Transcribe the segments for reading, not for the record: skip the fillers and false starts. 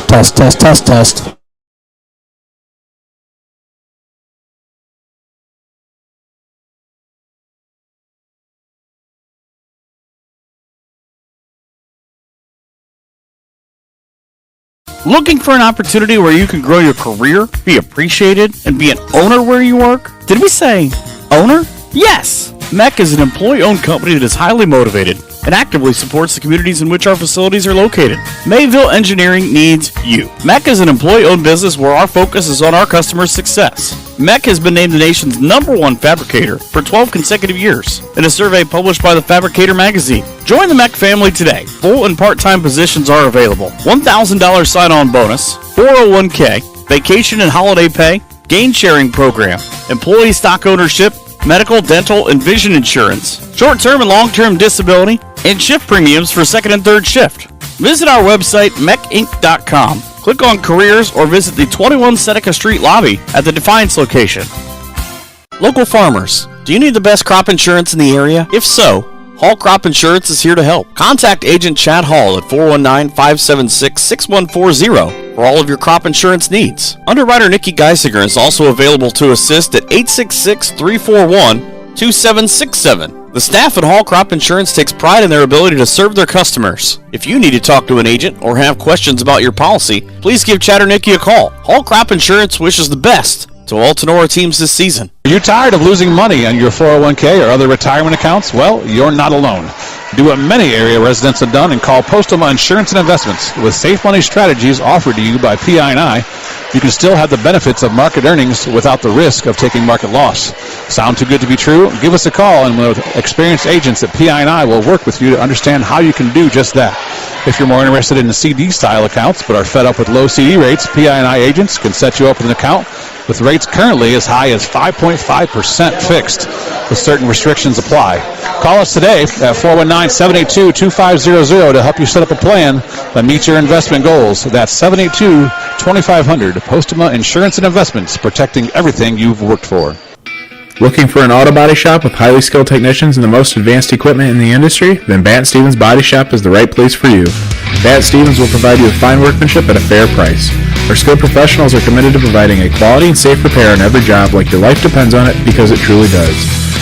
Test, test, test, test. Looking for an opportunity where you can grow your career, be appreciated, and be an owner where you work? Did we say owner? Yes! MEC is an employee-owned company that is highly motivated and actively supports the communities in which our facilities are located. Mayville Engineering needs you. MEC is an employee-owned business where our focus is on our customers' success. MEC has been named the nation's #1 fabricator for 12 consecutive years in a survey published by the Fabricator magazine. Join the MEC family today. Full and part-time positions are available. $1,000 sign-on bonus, 401k, vacation and holiday pay, gain sharing program, employee stock ownership, medical, dental, and vision insurance, short-term and long-term disability, and shift premiums for second and third shift. Visit our website, mecinc.com. Click on Careers or visit the 21 Seneca Street lobby at the Defiance location. Local farmers, do you need the best crop insurance in the area? If so, Hall Crop Insurance is here to help. Contact Agent Chad Hall at 419-576-6140 for all of your crop insurance needs. Underwriter Nikki Geisinger is also available to assist at 866-341-2767. The staff at Hall Crop Insurance takes pride in their ability to serve their customers. If you need to talk to an agent or have questions about your policy, please give Chad or Nikki a call. Hall Crop Insurance wishes the best to all Tinora teams this season. Are you tired of losing money on your 401k or other retirement accounts? Well, you're not alone. Do what many area residents have done and call Postoma Insurance and Investments. With safe money strategies offered to you by PI&I, you can still have the benefits of market earnings without the risk of taking market loss. Sound too good to be true? Give us a call, and with experienced agents at PI&I will work with you to understand how you can do just that. If you're more interested in the CD-style accounts but are fed up with low CD rates, PI&I agents can set you up with an account with rates currently as high as 5.5% fixed, with certain restrictions apply. Call us today at 419-782-2500 to help you set up a plan that meets your investment goals. That's 782-2500. Postoma Insurance and Investments, protecting everything you've worked for. Looking for an auto body shop with highly skilled technicians and the most advanced equipment in the industry? Then Bant Stevens Body Shop is the right place for you. Bant Stevens will provide you with fine workmanship at a fair price. Our skilled professionals are committed to providing a quality and safe repair on every job like your life depends on it, because it truly does.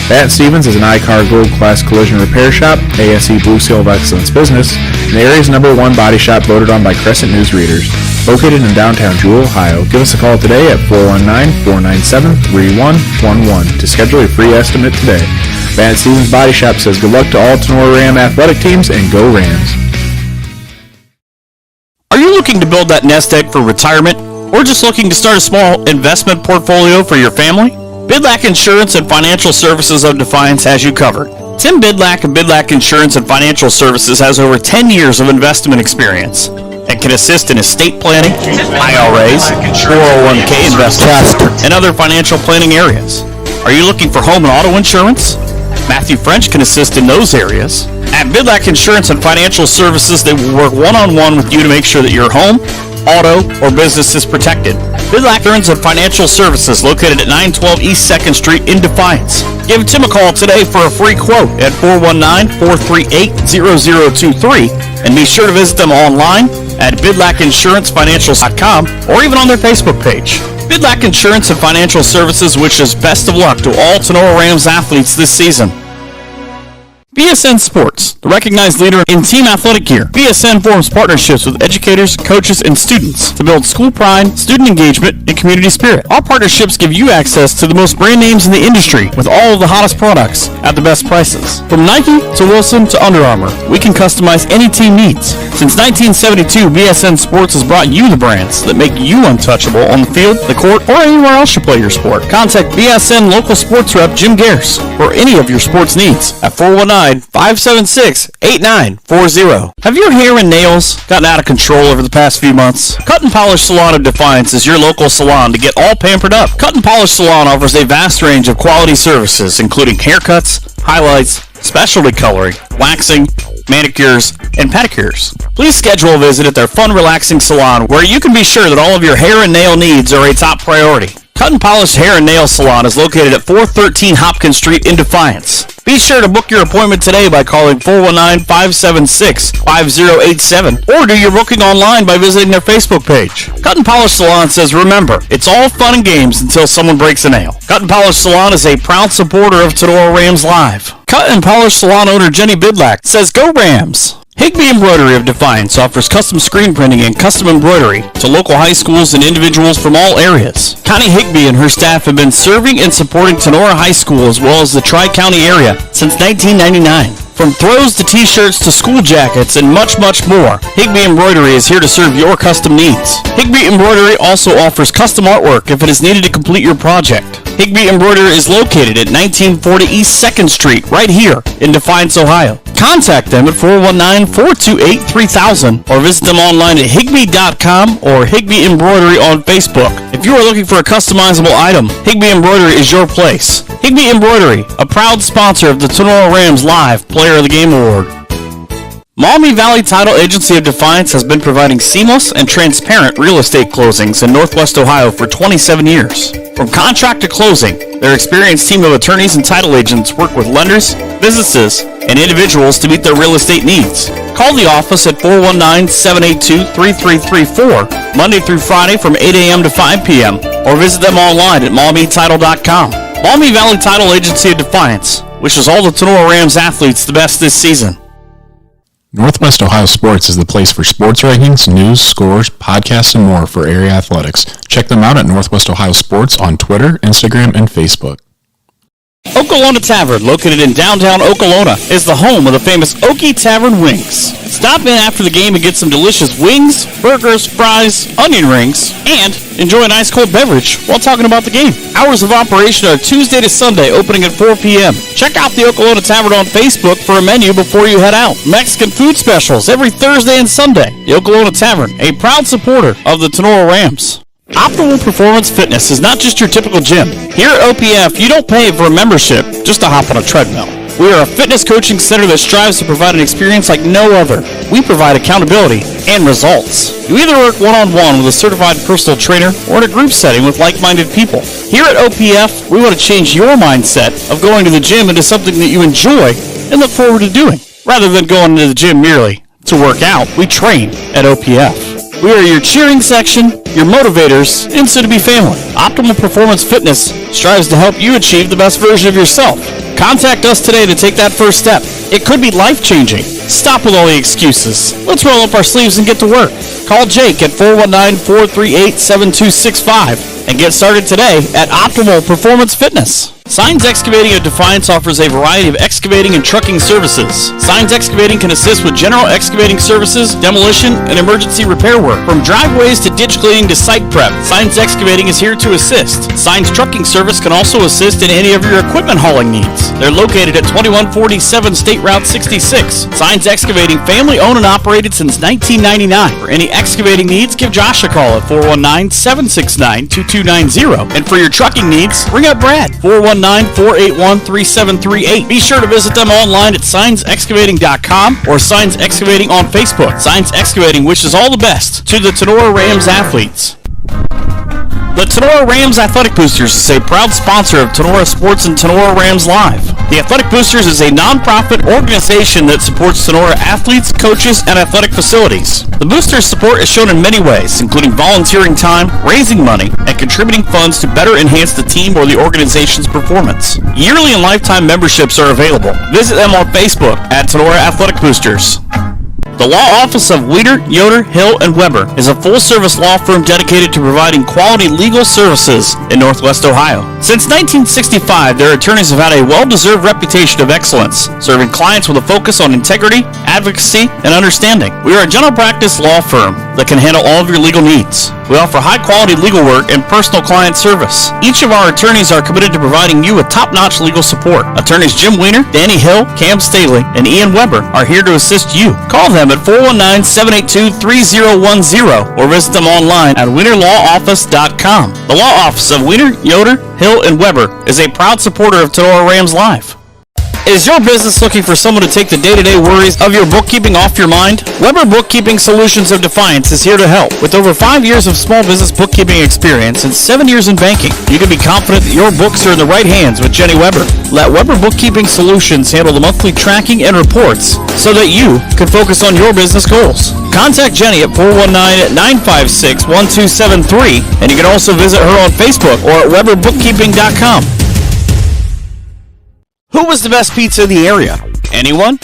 Bant Stevens is an I-CAR Gold Class Collision Repair Shop, ASE Blue Seal of Excellence Business, and the area's #1 body shop voted on by Crescent News readers. Located in downtown Jewell, Ohio. Give us a call today at 419-497-3111 to schedule your free estimate today. Bant Stevens Body Shop says good luck to all Tinora Ram athletic teams, and go Rams. Are you looking to build that nest egg for retirement, or just looking to start a small investment portfolio for your family? Bidlack Insurance and Financial Services of Defiance has you covered. Tim Bidlack of Bidlack Insurance and Financial Services has over 10 years of investment experience and can assist in estate planning, IRAs, 401k investments, and other financial planning areas. Are you looking for home and auto insurance? Matthew French can assist in those areas. At Bidlack Insurance and Financial Services, they will work one-on-one with you to make sure that your home, auto, or business is protected. Bidlack Insurance and Financial Services, located at 912 East 2nd Street in Defiance. Give Tim a call today for a free quote at 419-438-0023, and be sure to visit them online at bidlackinsurancefinancials.com or even on their Facebook page. Bidlack Insurance and Financial Services wishes best of luck to all Tinora Rams athletes this season. BSN Sports, the recognized leader in team athletic gear. BSN forms partnerships with educators, coaches, and students to build school pride, student engagement, and community spirit. Our partnerships give you access to the most brand names in the industry with all of the hottest products at the best prices. From Nike to Wilson to Under Armour, we can customize any team needs. Since 1972, BSN Sports has brought you the brands that make you untouchable on the field, the court, or anywhere else you play your sport. Contact BSN local sports rep Jim Garris for any of your sports needs at 419-576-8940. Have your hair and nails gotten out of control over the past few months? Cut and Polish Salon of Defiance is your local salon to get all pampered up. Cut and Polish Salon offers a vast range of quality services, including haircuts, highlights, specialty coloring, waxing, manicures, and pedicures. Please schedule a visit at their fun, relaxing salon where you can be sure that all of your hair and nail needs are a top priority. Cut and Polish Hair and Nail Salon is located at 413 Hopkins Street in Defiance. Be sure to book your appointment today by calling 419-576-5087 or do your booking online by visiting their Facebook page. Cut and Polish Salon says, remember, it's all fun and games until someone breaks a nail. Cut and Polish Salon is a proud supporter of Tinora Rams Live. Cut and Polish Salon owner Jenny Bidlack says, go Rams! Higbee Embroidery of Defiance offers custom screen printing and custom embroidery to local high schools and individuals from all areas. Connie Higbee and her staff have been serving and supporting Tinora High School as well as the Tri-County area since 1999. From throws to t-shirts to school jackets and much, much more, Higbee Embroidery is here to serve your custom needs. Higbee Embroidery also offers custom artwork if it is needed to complete your project. Higbee Embroidery is located at 1940 East 2nd Street, right here in Defiance, Ohio. Contact them at 419-428-3000 or visit them online at higbee.com or Higbee Embroidery on Facebook. If you are looking for a customizable item, Higbee Embroidery is your place. Higbee Embroidery, a proud sponsor of the Tinora Rams Live Player of the Game Award. Maumee Valley Title Agency of Defiance has been providing seamless and transparent real estate closings in Northwest Ohio for 27 years. From contract to closing, their experienced team of attorneys and title agents work with lenders, businesses, and individuals to meet their real estate needs. Call the office at 419-782-3334, Monday through Friday from 8 a.m. to 5 p.m., or visit them online at MaumeeTitle.com. Maumee Valley Title Agency of Defiance wishes all the Tinora Rams athletes the best this season. Northwest Ohio Sports is the place for sports rankings, news, scores, podcasts, and more for area athletics. Check them out at Northwest Ohio Sports on Twitter, Instagram, and Facebook. Okolona Tavern, located in downtown Okolona, is the home of the famous Okie Tavern Wings. Stop in after the game and get some delicious wings, burgers, fries, onion rings, and enjoy an ice cold beverage while talking about the game. Hours of operation are Tuesday to Sunday, opening at 4 p.m. Check out the Okolona Tavern on Facebook for a menu before you head out. Mexican food specials every Thursday and Sunday. The Okolona Tavern, a proud supporter of the Tinora Rams. Optimal Performance Fitness is not just your typical gym. Here at OPF, you don't pay for a membership just to hop on a treadmill. We are a fitness coaching center that strives to provide an experience like no other. We provide accountability and results. You either work one-on-one with a certified personal trainer or in a group setting with like-minded people. Here at OPF, we want to change your mindset of going to the gym into something that you enjoy and look forward to doing. Rather than going to the gym merely to work out, we train at OPF. We are your cheering section, your motivators, and soon-to-be family. Optimal Performance Fitness strives to help you achieve the best version of yourself. Contact us today to take that first step. It could be life-changing. Stop with all the excuses. Let's roll up our sleeves and get to work. Call Jake at 419-438-7265 and get started today at Optimal Performance Fitness. Signs Excavating of Defiance offers a variety of excavating and trucking services. Signs Excavating can assist with general excavating services, demolition, and emergency repair work. From driveways to ditch cleaning to site prep, Signs Excavating is here to assist. Signs Trucking Service can also assist in any of your equipment hauling needs. They're located at 2147 State Route 66. Signs Excavating, family owned and operated since 1999. For any excavating needs, give Josh a call at 419-769-2290. And for your trucking needs, ring up Brad, 419-481-3738. Be sure to visit them online at signsexcavating.com or Signs Excavating on Facebook. Signs Excavating wishes all the best to the Tinora Rams athletes. The Tinora Rams Athletic Boosters is a proud sponsor of Tinora Sports and Tinora Rams Live. The Athletic Boosters is a non-profit organization that supports Tinora athletes, coaches, and athletic facilities. The Boosters' support is shown in many ways, including volunteering time, raising money, and contributing funds to better enhance the team or the organization's performance. Yearly and lifetime memberships are available. Visit them on Facebook at Tinora Athletic Boosters. The Law Office of Weeder, Yoder, Hill, and Weber is a full-service law firm dedicated to providing quality legal services in Northwest Ohio. Since 1965, their attorneys have had a well-deserved reputation of excellence, serving clients with a focus on integrity, advocacy, and understanding. We are a general practice law firm that can handle all of your legal needs. We offer high-quality legal work and personal client service. Each of our attorneys are committed to providing you with top-notch legal support. Attorneys Jim Weiner, Danny Hill, Cam Staley, and Ian Weber are here to assist you. Call them at 419-782-3010 or visit them online at WeinerLawOffice.com. The Law Office of Weiner, Yoder, Hill, and Weber is a proud supporter of Tinora Rams Live. Is your business looking for someone to take the day-to-day worries of your bookkeeping off your mind? Weber Bookkeeping Solutions of Defiance is here to help. With over 5 years of small business bookkeeping experience and 7 years in banking, you can be confident that your books are in the right hands with Jenny Weber. Let Weber Bookkeeping Solutions handle the monthly tracking and reports so that you can focus on your business goals. Contact Jenny at 419-956-1273, and you can also visit her on Facebook or at weberbookkeeping.com. Who was the best pizza in the area? Anyone?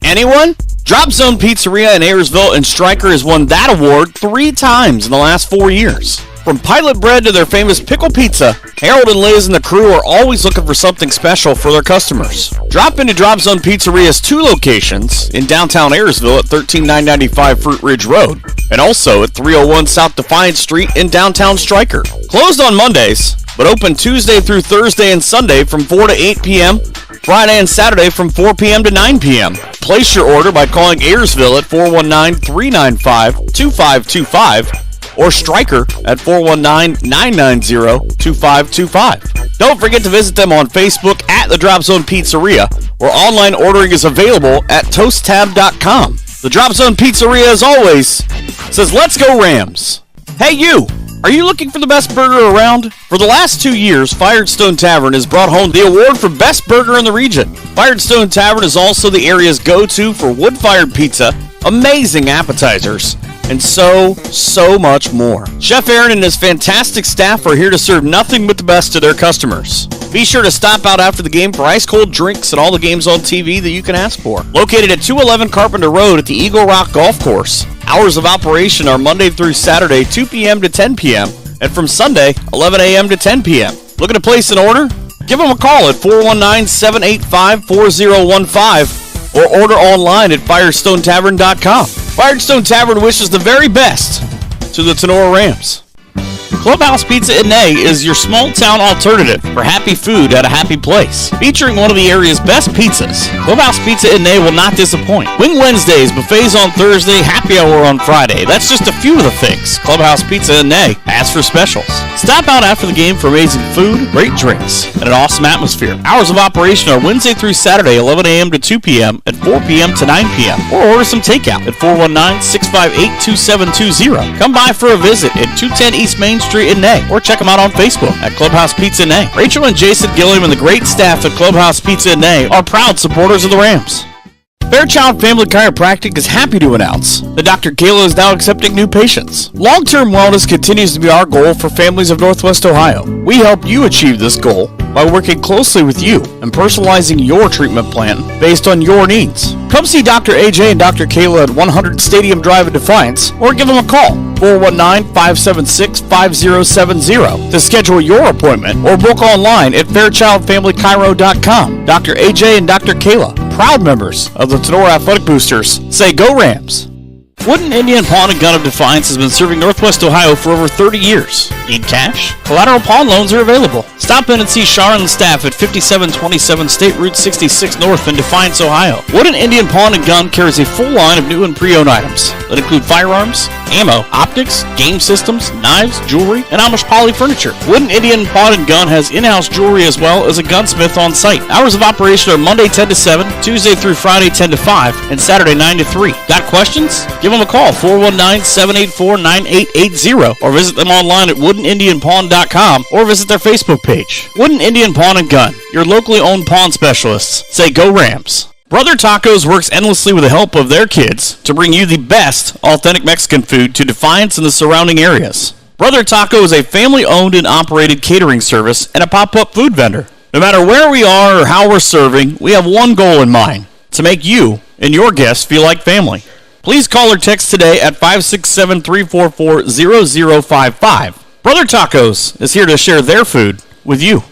Anyone? Drop Zone Pizzeria in Ayersville and Stryker has won that award 3 times in the last 4 years. From pilot bread to their famous pickle pizza, Harold and Liz and the crew are always looking for something special for their customers. Drop into Drop Zone Pizzeria's 2 locations in downtown Ayersville at 13995 Fruit Ridge Road and also at 301 South Defiance Street in downtown Stryker. Closed on Mondays, but open Tuesday through Thursday and Sunday from 4 to 8 p.m., Friday and Saturday from 4 p.m. to 9 p.m. Place your order by calling Ayersville at 419-395-2525 or Stryker at 419-990-2525. Don't forget to visit them on Facebook at the Drop Zone Pizzeria, where online ordering is available at toasttab.com. The Drop Zone Pizzeria, as always, says, "Let's go Rams." Hey, you! Are you looking for the best burger around? For the last 2 years, Firestone Tavern has brought home the award for best burger in the region. Firestone Tavern is also the area's go-to for wood-fired pizza, amazing appetizers, and so much more. Chef Aaron and his fantastic staff are here to serve nothing but the best to their customers. Be sure to stop out after the game for ice-cold drinks and all the games on TV that you can ask for. Located at 211 Carpenter Road at the Eagle Rock Golf Course. Hours of operation are Monday through Saturday, 2 p.m. to 10 p.m., and from Sunday, 11 a.m. to 10 p.m. Looking to place an order? Give them a call at 419-785-4015 or order online at firestonetavern.com. Firestone Tavern wishes the very best to the Tinora Rams. Clubhouse Pizza in Nay is your small-town alternative for happy food at a happy place. Featuring one of the area's best pizzas, Clubhouse Pizza in Nay will not disappoint. Wing Wednesdays, buffets on Thursday, happy hour on Friday. That's just a few of the things Clubhouse Pizza in Nay has for specials. Stop out after the game for amazing food, great drinks, and an awesome atmosphere. Hours of operation are Wednesday through Saturday, 11 a.m. to 2 p.m. and 4 p.m. to 9 p.m. Or order some takeout at 419-658-2720. Come by for a visit at 210 East Main Street in Nay, or check them out on Facebook at Clubhouse Pizza in Nay. Rachel and Jason Gilliam and the great staff at Clubhouse Pizza in Nay are proud supporters of the Rams. Fairchild Family Chiropractic is happy to announce that Dr. Kayla is now accepting new patients. Long-term wellness continues to be our goal for families of Northwest Ohio. We help you achieve this goal by working closely with you and personalizing your treatment plan based on your needs. Come see Dr. AJ and Dr. Kayla at 100 Stadium Drive in Defiance, or give them a call, 419-576-5070, to schedule your appointment or book online at fairchildfamilychiro.com. Dr. AJ and Dr. Kayla, proud members of the Tinora Athletic Boosters, say go Rams. Wooden Indian Pawn and Gun of Defiance has been serving Northwest Ohio for over 30 years. Need cash? Collateral pawn loans are available. Stop in and see Sharon and staff at 5727 State Route 66 North in Defiance, Ohio. Wooden Indian Pawn and Gun carries a full line of new and pre-owned items that include firearms, ammo, optics, game systems, knives, jewelry, and Amish poly furniture. Wooden Indian Pawn and Gun has in-house jewelry as well as a gunsmith on site. Hours of operation are Monday 10 to 7, Tuesday through Friday 10 to 5, and Saturday 9 to 3. Got questions? Give them a call, 419-784-9880, or visit them online at woodenindianpawn.com, or visit their Facebook page. Wooden Indian Pawn and Gun, your locally owned pawn specialists. Say go Rams. Brother Tacos works endlessly with the help of their kids to bring you the best authentic Mexican food to Defiance and the surrounding areas. Brother Taco is a family-owned and operated catering service and a pop-up food vendor. No matter where we are or how we're serving, we have one goal in mind: to make you and your guests feel like family. Please call or text today at 567-344-0055. Brother Tacos is here to share their food with you.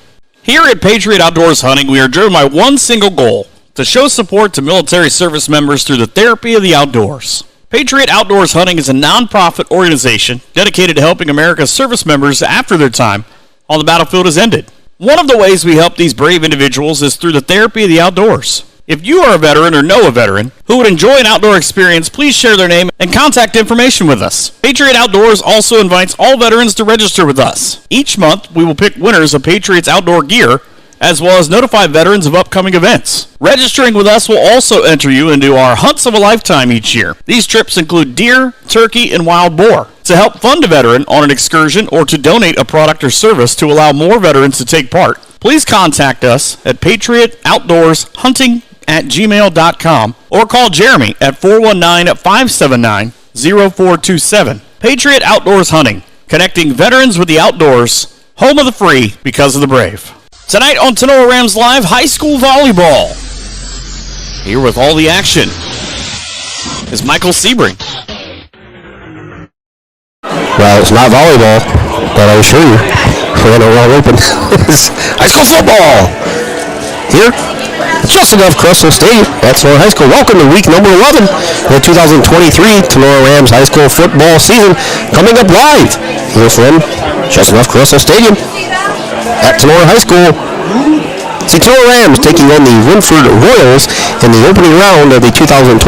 Here at Patriot Outdoors Hunting, we are driven by one single goal: to show support to military service members through the therapy of the outdoors. Patriot Outdoors Hunting is a non-profit organization dedicated to helping America's service members after their time on the battlefield has ended. One of the ways we help these brave individuals is through the therapy of the outdoors. If you are a veteran or know a veteran who would enjoy an outdoor experience, please share their name and contact information with us. Patriot Outdoors also invites all veterans to register with us. Each month, we will pick winners of Patriot's outdoor gear as well as notify veterans of upcoming events. Registering with us will also enter you into our Hunts of a Lifetime each year. These trips include deer, turkey, and wild boar. To help fund a veteran on an excursion or to donate a product or service to allow more veterans to take part, please contact us at patriotoutdoorshunting@gmail.com or call Jeremy at 419-579-0427. Patriot Outdoors Hunting, connecting veterans with the outdoors, home of the free because of the brave. Tonight on Tinora Rams Live, high school volleyball. Here with all the action is Michael Sebring. Well, it's not volleyball, but I assure you, we're going to wide open. It's high school football. Here, just above Crystal Stadium at Tinora High School. Welcome to week number 11 of the 2023 Tinora Rams high school football season. Coming up live here from just above Crystal Stadium at Tinora High School. See, Tinora Rams taking on the Wynford Royals in the opening round of the 2023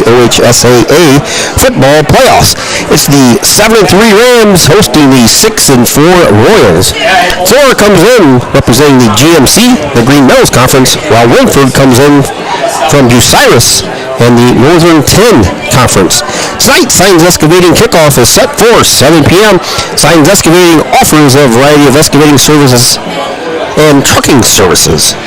OHSAA football playoffs. It's the 7-3 Rams hosting the 6-4 Royals. Tinora comes in representing the GMC, the Green Meadows Conference, while Wynford comes in from Bucyrus and the Northern 10 Conference. Tonight, Signs Excavating kickoff is set for 7 p.m. Signs Excavating offers a variety of excavating services and trucking services.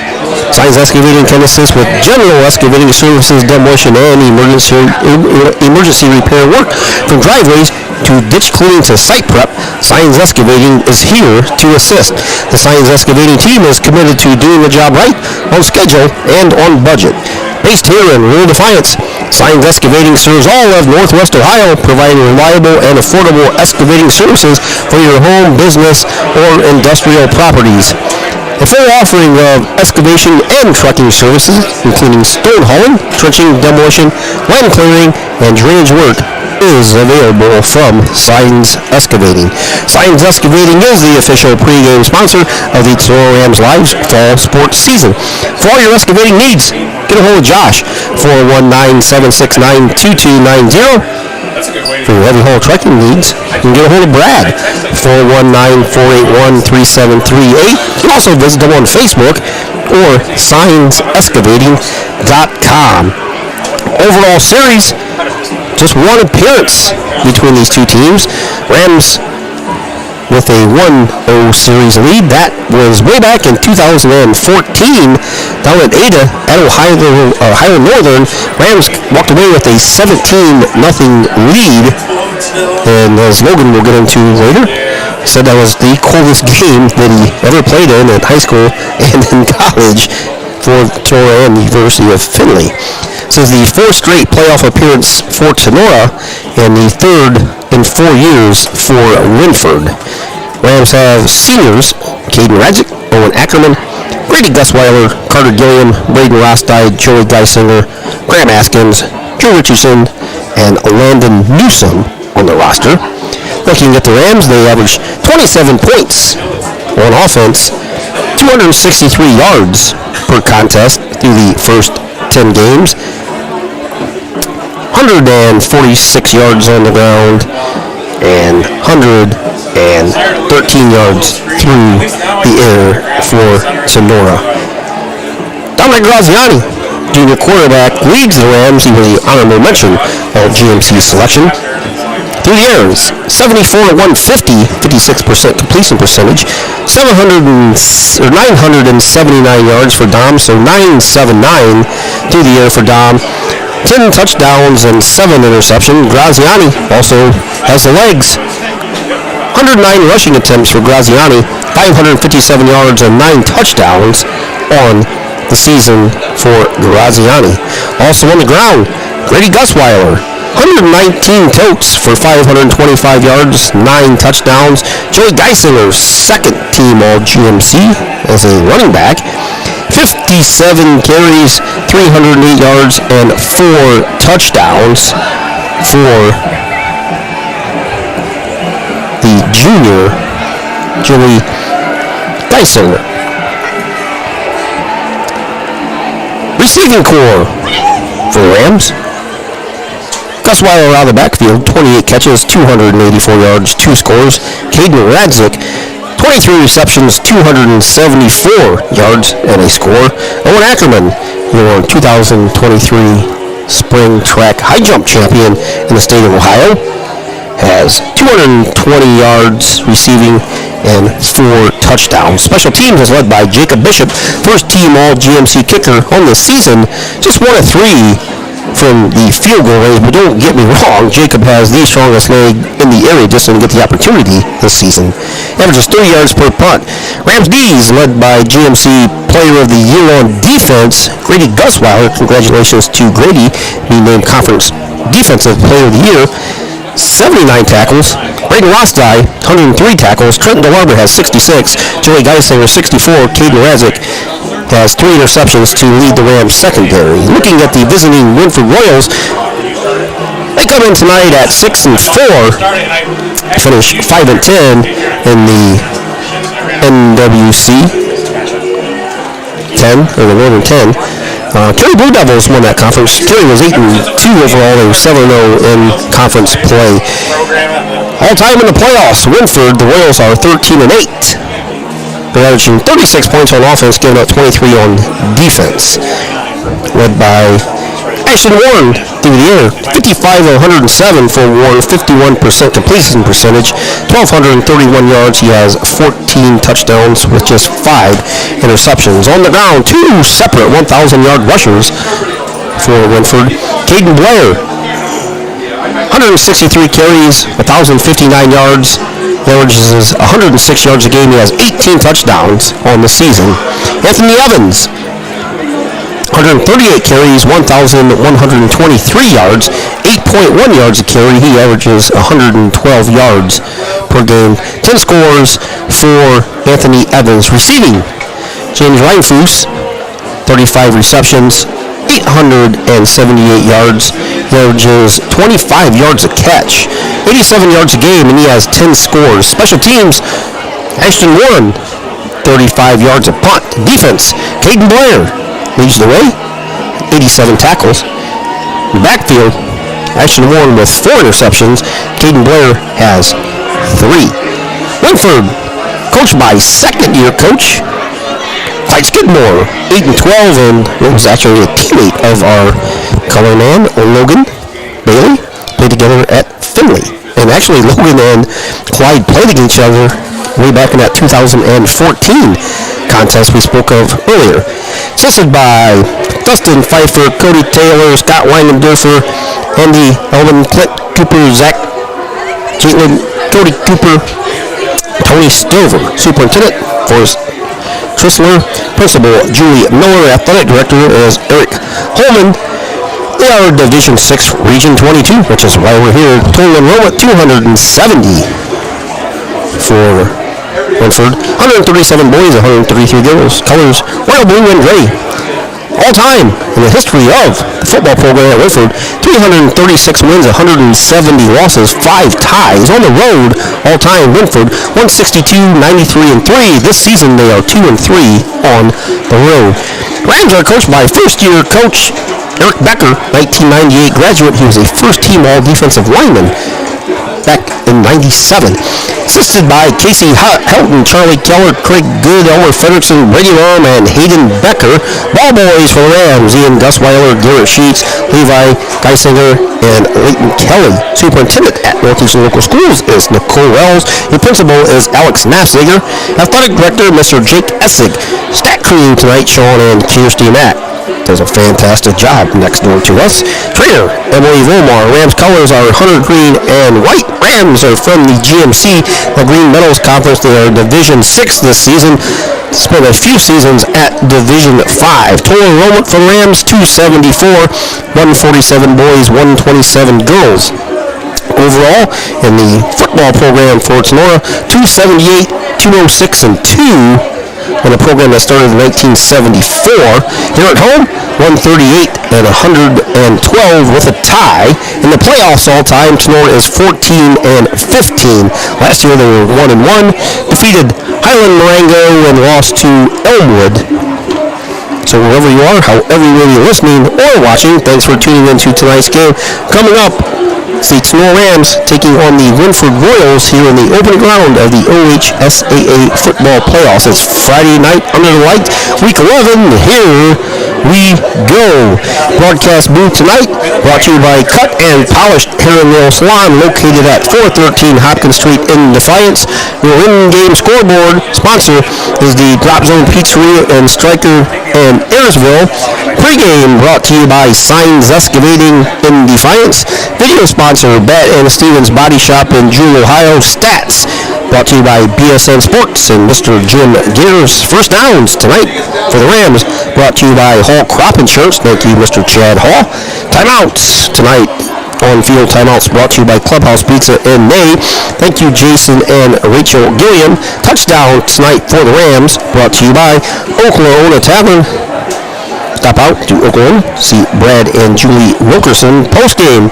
Signs Excavating can assist with general excavating services, demolition, and emergency repair work from driveways to ditch cleaning to site prep. Signs Excavating is here to assist. The Signs Excavating team is committed to doing the job right, on schedule, and on budget. Based here in Rural Defiance, Signs Excavating serves all of Northwest Ohio, providing reliable and affordable excavating services for your home, business, or industrial properties. A full offering of excavation and trucking services, including stone hauling, trenching, demolition, land clearing, and drainage work, is available from Signs Excavating. Signs Excavating is the official pregame sponsor of the Tinora Rams Live fall sports season. For all your excavating needs, get a hold of Josh, 419-769-2290. For your heavy haul trucking needs, you can get a hold of Brad, 419-481-3738. You can also visit them on Facebook or signsexcavating.com. Overall series, just one appearance between these two teams. Rams with a 1-0 series lead. That was way back in 2014 down at Ada at Ohio Northern. Rams walked away with a 17-0 lead. And as Logan will get into later, said that was the coldest game that he ever played in high school and in college for Tinora and the University of Findlay. This is the fourth straight playoff appearance for Tinora and the third in 4 years for Wynford. Rams have seniors Caden Radzik, Owen Ackerman, Grady Gusweiler, Carter Gilliam, Braden Rostide, Joey Geisinger, Graham Askins, Drew Richardson, and Landon Newsom on the roster. Looking at the Rams, they average 27 points on offense, 263 yards per contest through the first 10 games, 146 yards on the ground, and 113 yards through the air for Tinora. Dominic Graziani, junior quarterback, leads the Rams. He was the honorable mention of GMC selection. Through the airs, 74-150, 56% completion percentage, 979 yards for Dom, so 979 through the air for Dom. 10 touchdowns and 7 interceptions. Graziani also has the legs. 109 rushing attempts for Graziani, 557 yards and 9 touchdowns on the season for Graziani. Also on the ground, Grady Gusweiler, 119 totes for 525 yards, 9 touchdowns. Joey Geisinger, second team All-GMC as a running back. 57 carries, 308 yards, and 4 touchdowns for the junior, Joey Geisinger. Receiving core for the Rams. Gusweiler out of the backfield, 28 catches, 284 yards, 2 scores. Caden Radzik, 23 receptions, 274 yards, and a score. Owen Ackerman, your 2023 spring track high jump champion in the state of Ohio, has 220 yards receiving and 4 touchdowns. Special teams is led by Jacob Bishop, first team all-GMC kicker on the season, just 1 of 3 from the field goal range, but don't get me wrong, Jacob has the strongest leg in the area, just didn't get the opportunity this season. Averages 30 yards per punt. Rams D's led by GMC Player of the Year on defense, Grady Gusweiler. Congratulations to Grady, being named Conference Defensive Player of the Year. 79 tackles. Braden Rostai, 103 tackles. Trenton DeLarber has 66. Joey Geisinger, 64. Caden Razik has 3 interceptions to lead the Rams secondary. Looking at the visiting Wynford Royals, they come in tonight at 6-4, finish 5-10 in the NWC 10, or the Northern 10. Kerry Blue Devils won that conference. Kerry was 8-2 overall. They were 7-0 in conference play. All time in the playoffs, Wynford, the Royals are 13-8. They're averaging 36 points on offense, giving up 23 on defense. Led by Ashton Warren through the air, 55 of 107 for Warren, 51% completion percentage, 1,231 yards. He has 14 touchdowns with just 5 interceptions. On the ground, 2 separate 1,000-yard rushers for Wynford. Caden Blair, 163 carries, 1,059 yards. He averages 106 yards a game. He has 18 touchdowns on the season. Anthony Evans, 138 carries, 1,123 yards, 8.1 yards a carry. He averages 112 yards per game. 10 scores for Anthony Evans. Receiving, James Reinfuss, 35 receptions, 878 yards. He averages 25 yards a catch, 87 yards a game, and he has 10 scores. Special teams, Ashton Warren, 35 yards a punt. Defense, Caden Blair leads the way, 87 tackles. Backfield, Ashton Warren with 4 interceptions. Caden Blair has 3. Wynford, coached by second-year coach Clyde Skidmore, 8-12, and it was actually a teammate of our color man, Logan Bailey, played together at Finley. And actually, Logan and Clyde played against each other way back in that 2014 contest we spoke of earlier. Assisted by Dustin Pfeiffer, Cody Taylor, Scott Weinendorfer, Andy Elvin, Clint Cooper, Zach Caitlin, Cody Cooper, Tony Stover. Superintendent, Forrest Trissler. Principal, Julie Miller. Athletic Director is Eric Holman. They are Division 6, Region 22, which is why we're here. Total enrollment, 270 for Wynford. 137 boys, 133 girls. Colors, royal blue and gray. All time in the history of the football program at Wynford, 336 wins, 170 losses, 5 ties. On the road, all time Wynford, 162, 93, and 3. This season they are 2-3 on the road. Rams are coached by first-year coach Eric Becker, 1998 graduate. He was a first-team all-defensive lineman back in 97. Assisted by Casey Helton, Charlie Keller, Craig Good, Elmer Frederickson, Brady Lum, and Hayden Becker. Ball boys for the Rams, Ian Gusweiler, Garrett Sheets, Levi Geisinger, and Leighton Kelly. Superintendent at Northeastern Local Schools is Nicole Wells. Your principal is Alex Nafziger. Athletic Director, Mr. Jake Essig. Stat crew tonight, Sean and Kirsty Mack does a fantastic job next door to us. Trainer, Emily Volmar. Rams colors are hunter green and white. Rams are from the GMC, the Green Meadows Conference. They are Division 6 this season. Spent a few seasons at Division 5. Total enrollment for the Rams, 274. 147 boys, 127 girls. Overall, in the football program for Tinora, 278, 206, and 2. In a program that started in 1974. Here at home, 138 and 112 with a tie. In the playoffs all time, Tinora is 14 and 15. Last year they were 1-1. Defeated Highland Marengo and lost to Elmwood. So wherever you are, however you may be listening or watching, thanks for tuning into tonight's game. Coming up It's the Tinora Rams taking on the Wynford Royals here in the opening round of the OHSAA football playoffs. It's Friday night under the light, week 11. Here we go. Broadcast booth tonight brought to you by Cut and Polished Hair and Nail Salon, located at 413 Hopkins Street in Defiance. Your in-game scoreboard sponsor is the Drop Zone Pizzeria and Striker in Ayersville. Pregame brought to you by Signs Excavating in Defiance. Video sponsor, Bat and Stevens Body Shop in Jewel, Ohio. Stats brought to you by BSN Sports and Mr. Jim Gears. First downs tonight for the Rams brought to you by Hall Crop Insurance. Thank you, Mr. Chad Hall. Timeouts tonight. On-field timeouts brought to you by Clubhouse Pizza in May. Thank you, Jason and Rachel Gilliam. Touchdown tonight for the Rams brought to you by Oklahoma Tavern. Stop out to Oklahoma, see Brad and Julie Wilkerson. Post-game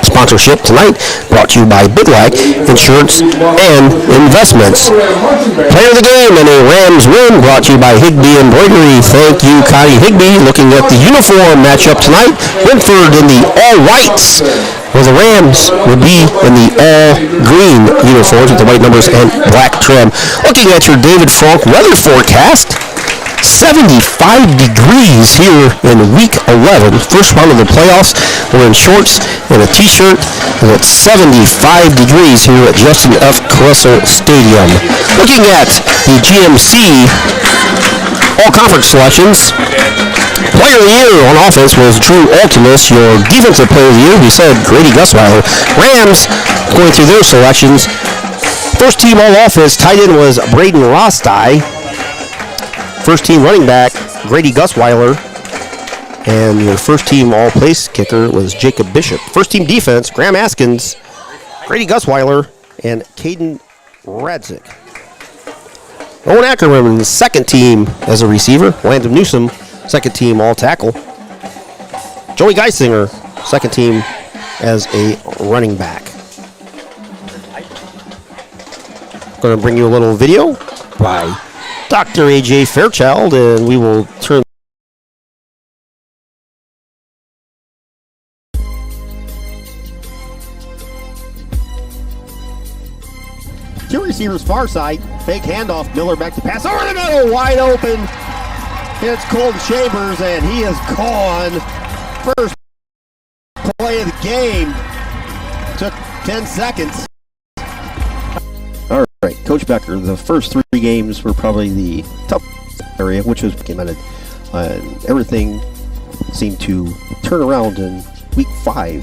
sponsorship tonight brought to you by Big Lag Insurance and Investments. Player of the game and a Rams win brought to you by Higbee Embroidery. Thank you, Connie Higbee. Looking at the uniform matchup tonight, Wynford in the all-whites, where the Rams would be in the all-green uniforms with the white numbers and black trim. Looking at your David Frank weather forecast, 75 degrees here in week 11. First round of the playoffs. We're in shorts and a t-shirt, and it's 75 degrees here at Justin F. Kressel Stadium. Looking at the GMC all-conference selections, player of the year on offense was Drew Altimus. Your defensive player of the year, we said Grady Gusweiler. Rams going through their selections. First team all-offense tight end was Braden Rostai. First team running back, Grady Gusweiler. And your first team all-place kicker was Jacob Bishop. First team defense, Graham Askins, Grady Gusweiler, and Caden Radzik. Owen Ackerman, second team as a receiver. Landon Newsom, second team all-tackle. Joey Geisinger, second team as a running back. Going to bring you a little video by Dr. A.J. Fairchild, and we will turn. Two receivers far side, fake handoff, Miller back to pass over the middle, wide open. It's Colton Chambers, and he is gone. First play of the game. Took 10 seconds. All right, Coach Becker, the first three games were probably the tough area, which was implemented. Everything seemed to turn around in week 5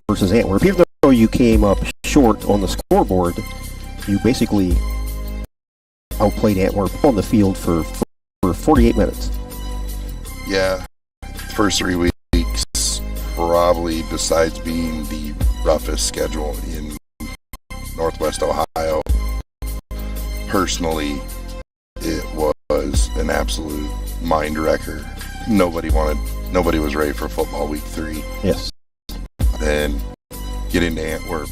versus Antwerp. Even though you came up short on the scoreboard, you basically outplayed Antwerp on the field for 48 minutes. Yeah, first 3 weeks, probably besides being the roughest schedule in Northwest Ohio, personally, it was an absolute mind wrecker. Nobody was ready for football week 3. Yes. Then get into Antwerp,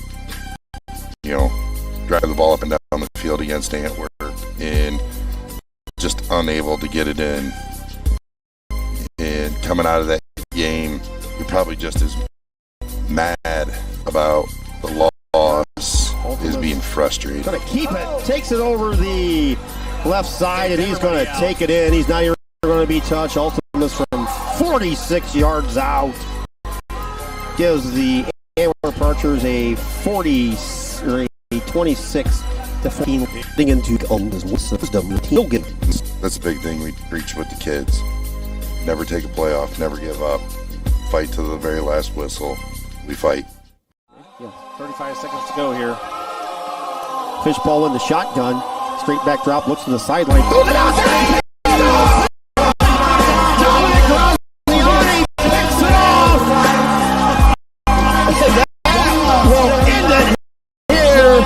drive the ball up and down the field against Antwerp, and just unable to get it in. And coming out of that game, you're probably just as mad about the loss is being frustrated. Going to keep it, takes it over the left side, and he's going to take it in. He's not even going to be touched. Ultimus from 46 yards out gives the Antwerp Archers a 26 to 14 into wisdom. That's a big thing we preach with the kids. Never take a playoff, never give up. Fight to the very last whistle. We fight. 35 seconds to go here. Fishball in the shotgun. Straight back drop, looks to the sideline. Throws it out there! Dominic Graziani picks it off! That will end it here.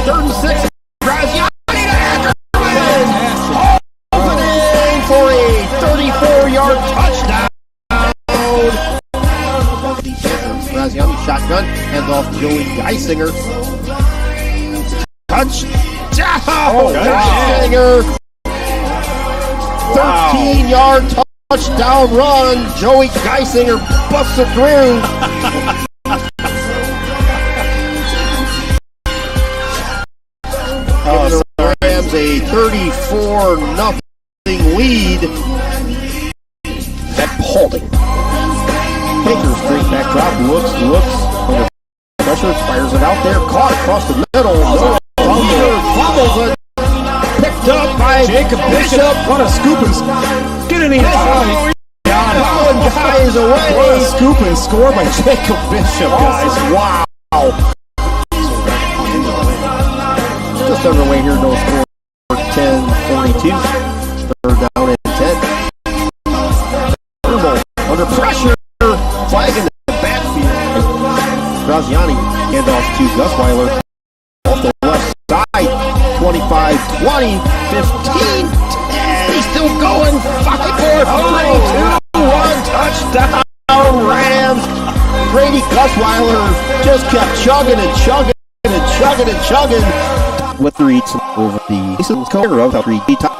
3rd and 6. Graziani to Ackerman! Opening for a 34-yard touchdown! Graziani shotgun, hands off Joey Geisinger. Touchdown! Geisinger! 7-yard touchdown run. Joey Geisinger busts it through. Giving the Rams a 34-0 lead at Paulding. Baker straight back drop, looks, under pressure, fires it out there, caught across the middle, fumbles it, picked up by Jacob Bishop. What a scoop and get in here. One guy is away. What a scoop and score by Jacob Bishop, guys. Wow. Just underway here, no score. 10-42. Third down and 10. Under pressure. Flag in the backfield. Graziani handoff to Gusweiler. Off the left side. 25-20. 15-10. He's still going. 5-4. 3-2-1. Touchdown Rams. Brady Gusweiler just kept chugging and chugging and chugging and chugging. With the reads over the cover of 3D top.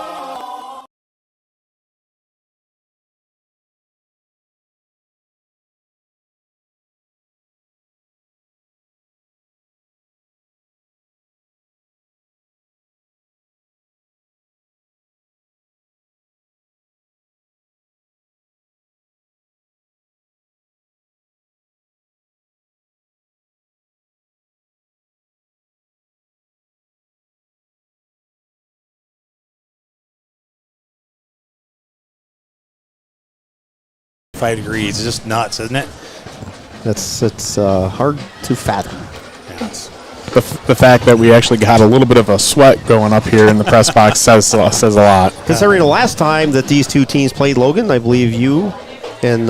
Degrees. It's just nuts, isn't it? It's hard to fathom. The fact that we actually got a little bit of a sweat going up here in the press box says a lot. Considering the last time that these two teams played, Logan, I believe you and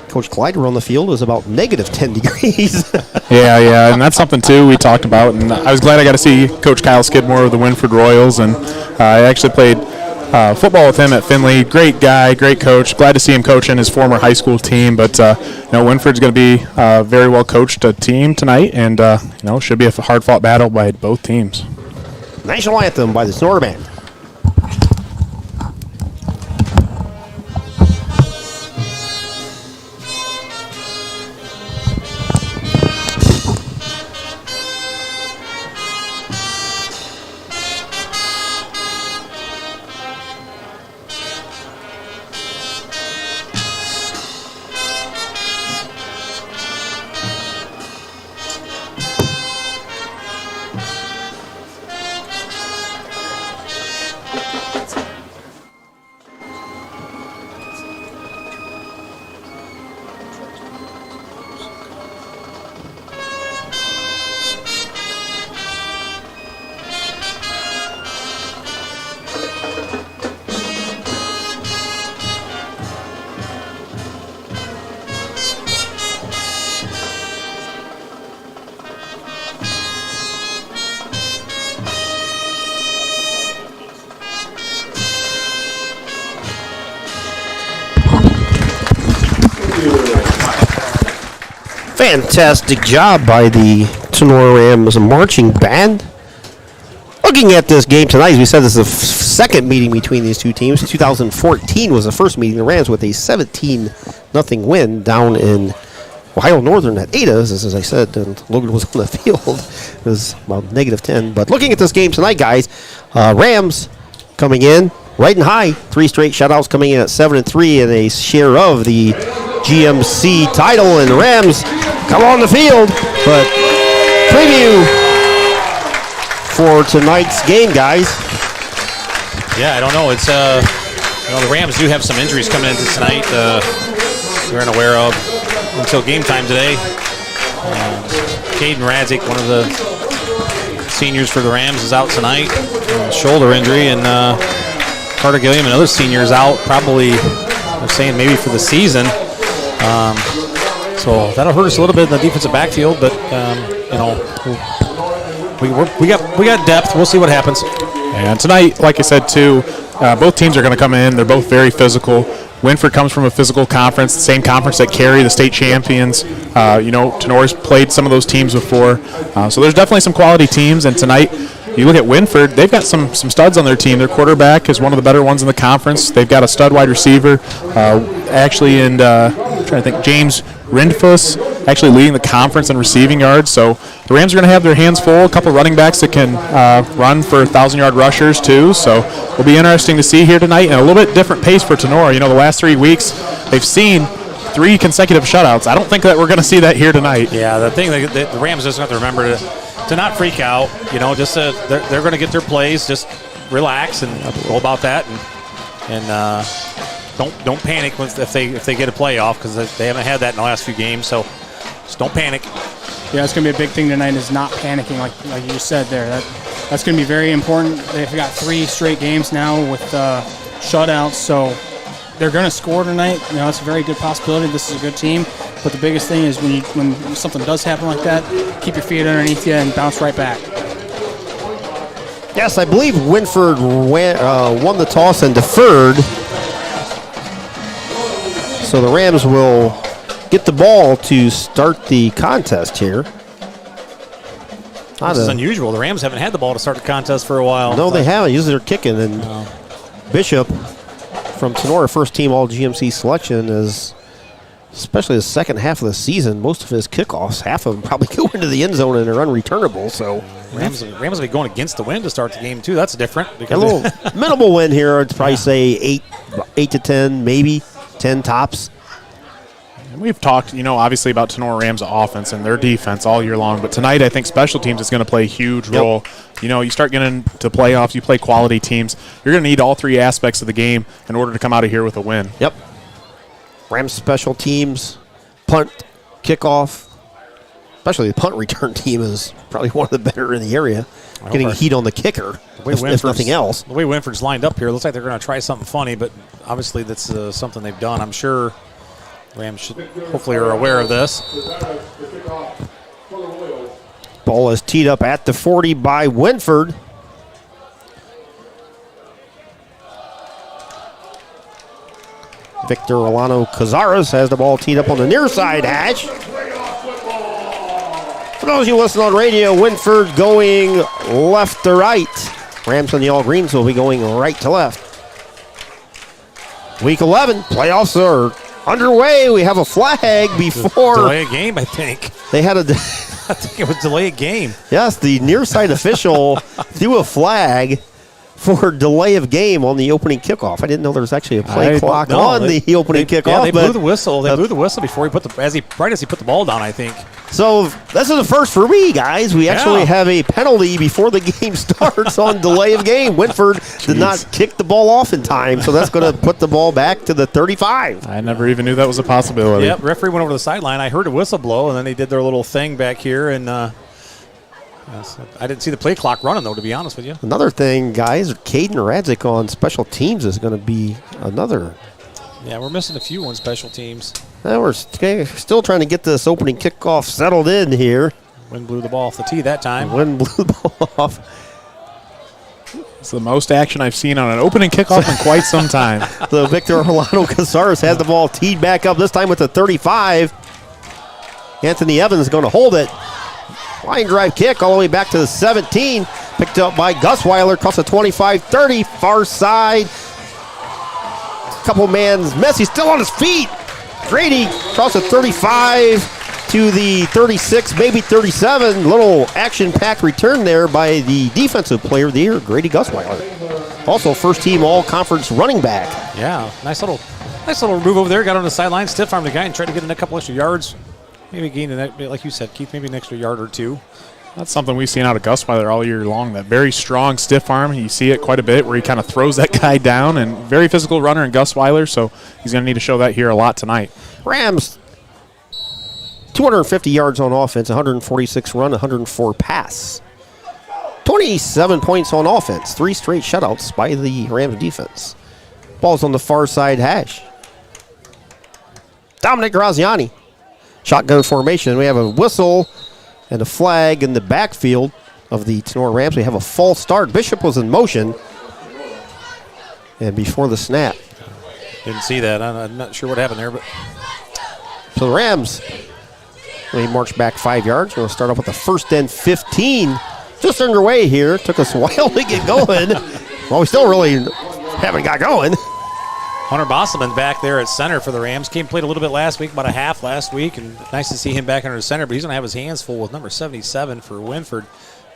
Coach Clyde were on the field, was about -10 degrees. Yeah, and that's something too we talked about. And I was glad I got to see Coach Kyle Skidmore of the Wynford Royals, and I actually played football with him at Findlay. Great guy, great coach. Glad to see him coaching his former high school team. But Wynford's going to be a very well coached team tonight, and should be a hard-fought battle by both teams. National Anthem by the Tinora Band. Fantastic job by the Tinora Rams marching band. Looking at this game tonight, as we said, this is the second meeting between these two teams. 2014 was the first meeting. The Rams with a 17-0 win down in Ohio Northern at Ada, as I said, and Logan was on the field. It was about -10. But looking at this game tonight, guys, Rams coming in right and high. 3 straight shutouts coming in at 7-3 and a share of the GMC title, and the Rams come on the field. But preview for tonight's game, guys. Yeah, I don't know. It's the Rams do have some injuries coming into tonight. We're unaware of until game time today. Caden Radzik, one of the seniors for the Rams, is out tonight. Shoulder injury, and Carter Gilliam, another senior, is out. Probably, they're saying maybe for the season. So that'll hurt us a little bit in the defensive backfield, but we got depth. We'll see what happens. And tonight, like I said too, both teams are going to come in. They're both very physical. Wynford comes from a physical conference, the same conference that carry the state champions. Tenora's played some of those teams before, so there's definitely some quality teams. And tonight, you look at Wynford, they've got some studs on their team. Their quarterback is one of the better ones in the conference. They've got a stud wide receiver, I'm trying to think, James Rindfuss, actually leading the conference in receiving yards. So the Rams are going to have their hands full. A couple running backs that can run for 1,000-yard rushers too. So it'll be interesting to see here tonight, and a little bit different pace for Tinora. The last 3 weeks they've seen 3 consecutive shutouts. I don't think that we're going to see that here tonight. Yeah, the thing that the Rams just have to remember to not freak out. Just they're going to get their plays. Just relax and go about that, and don't panic if they get a playoff, because they haven't had that in the last few games. So just don't panic. Yeah, it's going to be a big thing tonight is not panicking, like you said there. That's going to be very important. They've got 3 straight games now with shutouts, so they're going to score tonight. It's a very good possibility. This is a good team. But the biggest thing is when something does happen like that, keep your feet underneath you and bounce right back. Yes, I believe Wynford won the toss and deferred. So the Rams will get the ball to start the contest here. This is unusual. The Rams haven't had the ball to start the contest for a while. No, they haven't. Usually they're kicking. And Bishop from Tinora, first team all GMC selection, is especially the second half of the season, most of his kickoffs, half of them probably go into the end zone and are unreturnable. So Rams will be going against the wind to start the game too. That's different. A little minimal win here. I'd probably say 8 to 10, maybe 10 tops. And we've talked, obviously about Tinora Rams' offense and their defense all year long. But tonight, I think special teams is going to play a huge role. You start getting to playoffs, you play quality teams. You're going to need all 3 aspects of the game in order to come out of here with a win. Yep. Rams special teams, punt, kickoff, especially the punt return team is probably one of the better in the area. Getting heat on the kicker, if nothing else. The way Wynford's lined up here, it looks like they're going to try something funny, but obviously that's something they've done. I'm sure Rams hopefully are aware of this. Ball is teed up at the 40 by Wynford. Victor Rolano Cazares has the ball teed up on the near side hash. For those of you listening on radio, Wynford going left to right. Rams on the all greens will be going right to left. Week 11, playoffs are underway. We have a flag before. Delay a game, I think. They had a. I think it was delay a game. Yes, the near side official threw a flag for delay of game on the opening kickoff. I didn't know there was actually a play clock on the opening kickoff. Yeah, they blew the whistle. They blew the whistle before he put as he put the ball down, I think. So this is the first for me, guys. We actually have a penalty before the game starts on delay of game. Wynford did not kick the ball off in time, so that's going to put the ball back to the 35. I never even knew that was a possibility. Yep, referee went over to the sideline. I heard a whistle blow, and then they did their little thing back here, and I didn't see the play clock running, though, to be honest with you. Another thing, guys, Caden Radzik on special teams is going to be another. Yeah, we're missing a few on special teams. We're still trying to get this opening kickoff settled in here. Wind blew the ball off the tee that time. Wind blew the ball off. It's the most action I've seen on an opening kickoff in quite some time. So Victor Rolando Cazares has the ball teed back up, this time with the 35. Anthony Evans is going to hold it. Line drive kick all the way back to the 17. Picked up by Gusweiler across the 25-30. Far side. Couple man's mess. He's still on his feet. Grady across the 35 to the 36, maybe 37. Little action-packed return there by the defensive player of the year, Grady Gusweiler. Also first-team all-conference running back. Yeah, nice little move over there. Got on the sideline, stiff-armed the guy, and tried to get in a couple extra yards. Maybe gain, like you said, Keith, maybe an extra yard or two. That's something we've seen out of Gusweiler all year long, that very strong stiff arm. You see it quite a bit where he kind of throws that guy down, and very physical runner in Gusweiler, so he's going to need to show that here a lot tonight. Rams, 250 yards on offense, 146 run, 104 pass. 27 points on offense, 3 straight shutouts by the Rams defense. Ball's on the far side hash. Dominic Graziani. Shotgun formation. We have a whistle and a flag in the backfield of the Tinora Rams. We have a false start. Bishop was in motion. And before the snap. Didn't see that. I'm not sure what happened there, but. So the Rams, we march back 5 yards. We're going to start off with the 1st and 15 just underway here. Took us a while to get going. Well, we still really haven't got going. Hunter Bosselman back there at center for the Rams. Played a little bit last week, about a half last week, and nice to see him back under the center, but he's going to have his hands full with number 77 for Wynford.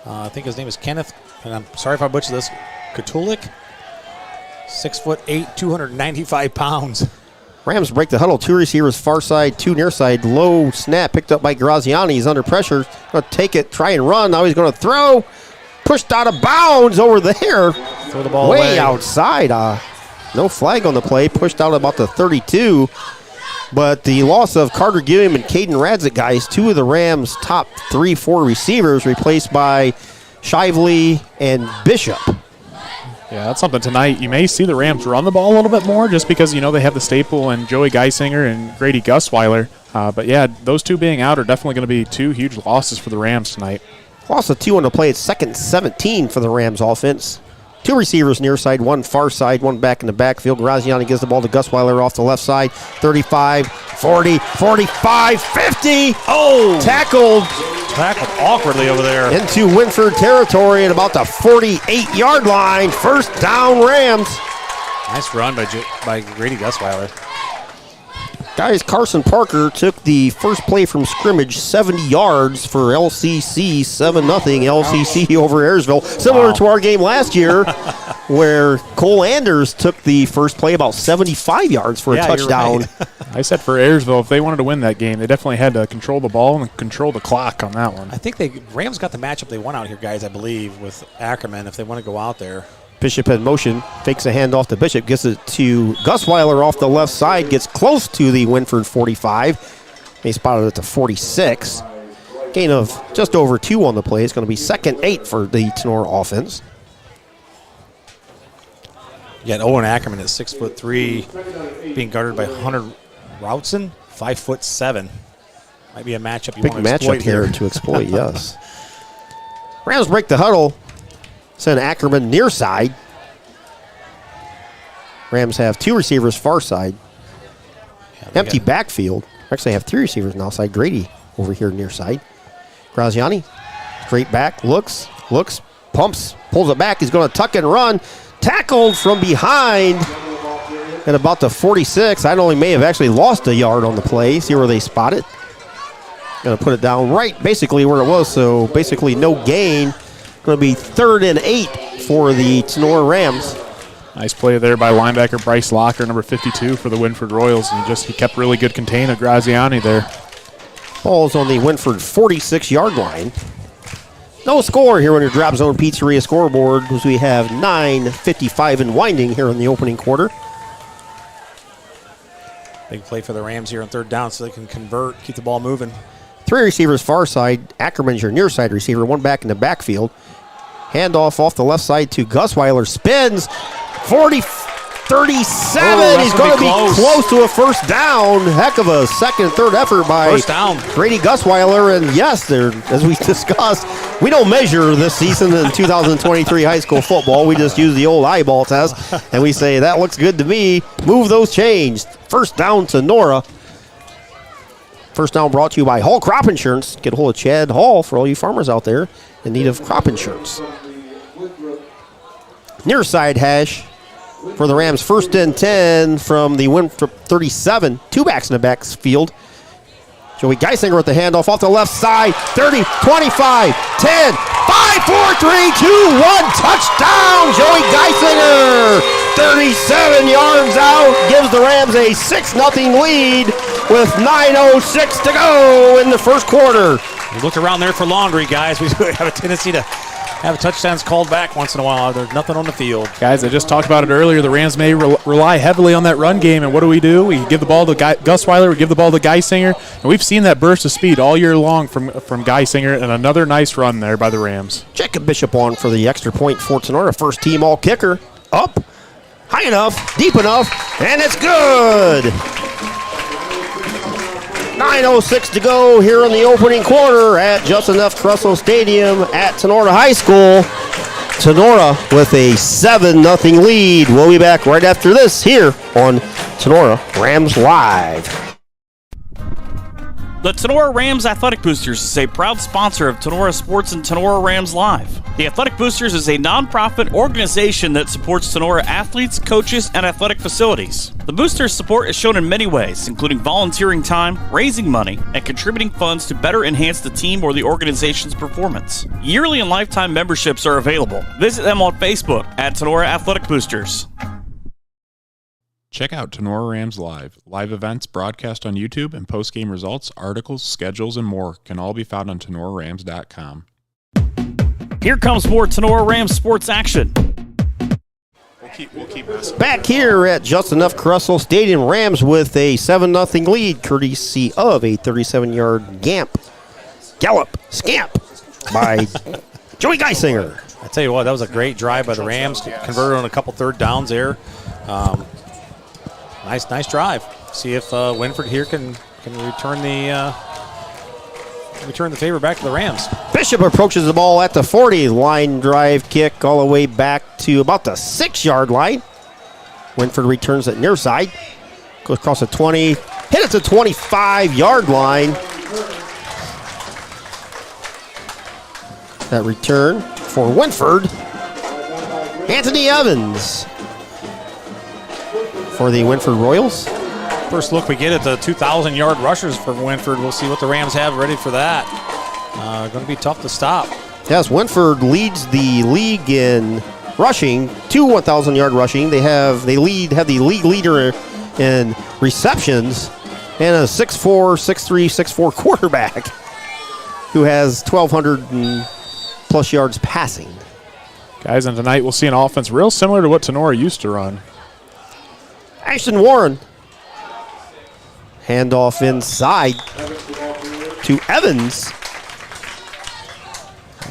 I think his name is Kenneth, and I'm sorry if I butcher this, Katulik. 6'8", 295 pounds. Rams break the huddle. 2 receivers far side, 2 near side. Low snap picked up by Graziani. He's under pressure. Going to take it, try and run. Now he's going to throw. Pushed out of bounds over there. Throw the ball way away. Outside. No flag on the play. Pushed out about the 32. But the loss of Carter Gilliam and Caden Radzik, guys, 2 of the Rams' top 3-4 receivers, replaced by Shively and Bishop. Yeah, that's something tonight. You may see the Rams run the ball a little bit more just because, they have the staple and Joey Geisinger and Grady Gusweiler. But, yeah, those 2 being out are definitely going to be 2 huge losses for the Rams tonight. Loss of 2 on the play. It's 2nd and 17 for the Rams offense. 2 receivers near side, 1 far side, 1 back in the backfield. Graziani gives the ball to Gusweiler off the left side. 35, 40, 45, 50. Oh! Tackled awkwardly over there. into Wynford territory at about the 48-yard line. First down, Rams. Nice run by Grady Gusweiler. Guys, Carson Parker took the first play from scrimmage, 70 yards for LCC, 7-0 LCC over Ayersville. Similar to our game last year where Cole Anders took the first play about 75 yards for a touchdown. Right. I said for Ayersville, if they wanted to win that game, they definitely had to control the ball and control the clock on that one. I think Rams got the matchup they want out here, guys, I believe, with Ackerman if they want to go out there. Bishop in motion, fakes a handoff to Bishop, gets it to Gusweiler off the left side, gets close to the Wynford 45. They spotted it at the 46. Gain of just over 2 on the play. It's going to be 2nd 8 for the Tinora offense. You got Owen Ackerman at 6'3", being guarded by Hunter Routson, 5'7". Might be a matchup you Big want to exploit matchup here to exploit, yes. Rams break the huddle. Send Ackerman near side. Rams have 2 receivers far side. Empty backfield. Actually, have 3 receivers now side. Grady over here near side. Graziani, straight back, looks, pumps, pulls it back. He's going to tuck and run. Tackled from behind at about the 46. I know he may have actually lost a yard on the play. See where they spot it. Going to put it down right basically where it was, so basically no gain. Going to be 3rd and 8 for the Tinora Rams. Nice play there by linebacker Bryce Locker, number 52 for the Wynford Royals. And he kept really good contain of Graziani there. Ball's on the Wynford 46-yard line. No score here on your Drop Zone Pizzeria scoreboard as we have 9:55 and winding here in the opening quarter. Big play for the Rams here on 3rd down so they can convert, keep the ball moving. 3 receivers far side. Ackerman's your near side receiver. 1 back in the backfield. Handoff off the left side to Gusweiler. Spins. 40, 37. He's going to be close to a first down. Heck of a 2nd, 3rd effort by First down. Grady Gusweiler. And yes, as we discussed, we don't measure this season in 2023 high school football. We just use the old eyeball test. And we say, that looks good to me. Move those chains. First down to Nora. First down brought to you by Hall Crop Insurance. Get a hold of Chad Hall for all you farmers out there in need of crop insurance. Near side hash for the Rams. 1st and 10 from the Wynford 37. 2 backs in the backfield. Joey Geisinger with the handoff off the left side. 30, 25, 10, 5, 4, 3, 2, 1. Touchdown, Joey Geisinger. 37 yards out. Gives the Rams a 6-0 lead with 9:06 to go in the first quarter. We look around there for laundry, guys. We have a tendency to have touchdowns called back once in a while. There's nothing on the field. Guys, I just talked about it earlier. The Rams may rely heavily on that run game, and what do? We give the ball to Gusweiler, we give the ball to Geisinger, and we've seen that burst of speed all year long from Geisinger, and another nice run there by the Rams. Jacob Bishop on for the extra point for Tinora. First team all kicker. Up, high enough, deep enough, and it's good. 9:06 to go here in the opening quarter at Justin F. Trussell Stadium at Tinora High School. Tinora with a 7-0 lead. We'll be back right after this here on Tinora Rams Live. The Tinora Rams Athletic Boosters is a proud sponsor of Tinora Sports and Tinora Rams Live. The Athletic Boosters is a nonprofit organization that supports Tinora athletes, coaches, and athletic facilities. The Boosters' support is shown in many ways, including volunteering time, raising money, and contributing funds to better enhance the team or the organization's performance. Yearly and lifetime memberships are available. Visit them on Facebook at Tinora Athletic Boosters. Check out Tinora Rams Live. Live events broadcast on YouTube and post-game results, articles, schedules, and more can all be found on TenoraRams.com. Here comes more Tinora Rams sports action. We'll keep messing. Back here at Just Enough Caruso Stadium, Rams with a 7-0 lead, courtesy of a 37-yard gallop, scamp by Joey Geisinger. I tell you what, that was a great drive by the Rams. Converted on a couple third downs there. Nice drive. See if Wynford here can return the favor back to the Rams. Bishop approaches the ball at the 40. Line drive kick all the way back to about the 6-yard line. Wynford returns it near side. Goes across the 20. Hit at the 25-yard line. That return for Wynford. Anthony Evans for the Wynford Royals. First look we get at the 2,000-yard rushers for Wynford. We'll see what the Rams have ready for that. Going to be tough to stop. Yes, Wynford leads the league in rushing, 1,000-yard rushing. They have the league leader in receptions and a 6'4", 6'3", 6'4" quarterback who has 1,200 plus yards passing. Guys, and tonight we'll see an offense real similar to what Tinora used to run. Ashton Warren. Handoff inside to Evans.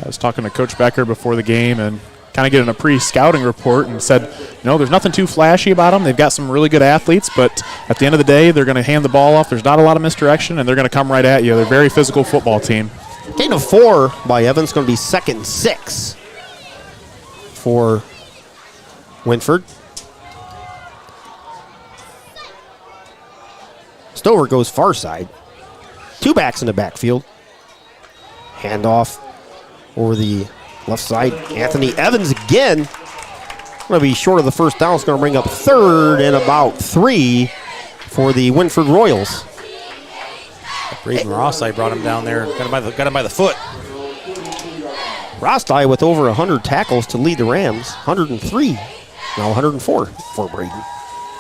I was talking to Coach Becker before the game and kind of getting a pre-scouting report and said, there's nothing too flashy about them. They've got some really good athletes, but at the end of the day, they're going to hand the ball off. There's not a lot of misdirection, and they're going to come right at you. They're a very physical football team. Gain of 4 by Evans, going to be 2nd and 6 for Wynford. Stover goes far side. 2 backs in the backfield. Handoff over the left side. Anthony Evans again. Going to be short of the first down. It's going to bring up 3rd and about 3 for the Wynford Royals. Braden Rossai brought him down there. Got him by the foot. Rostai with over 100 tackles to lead the Rams. 103. Now 104 for Braden.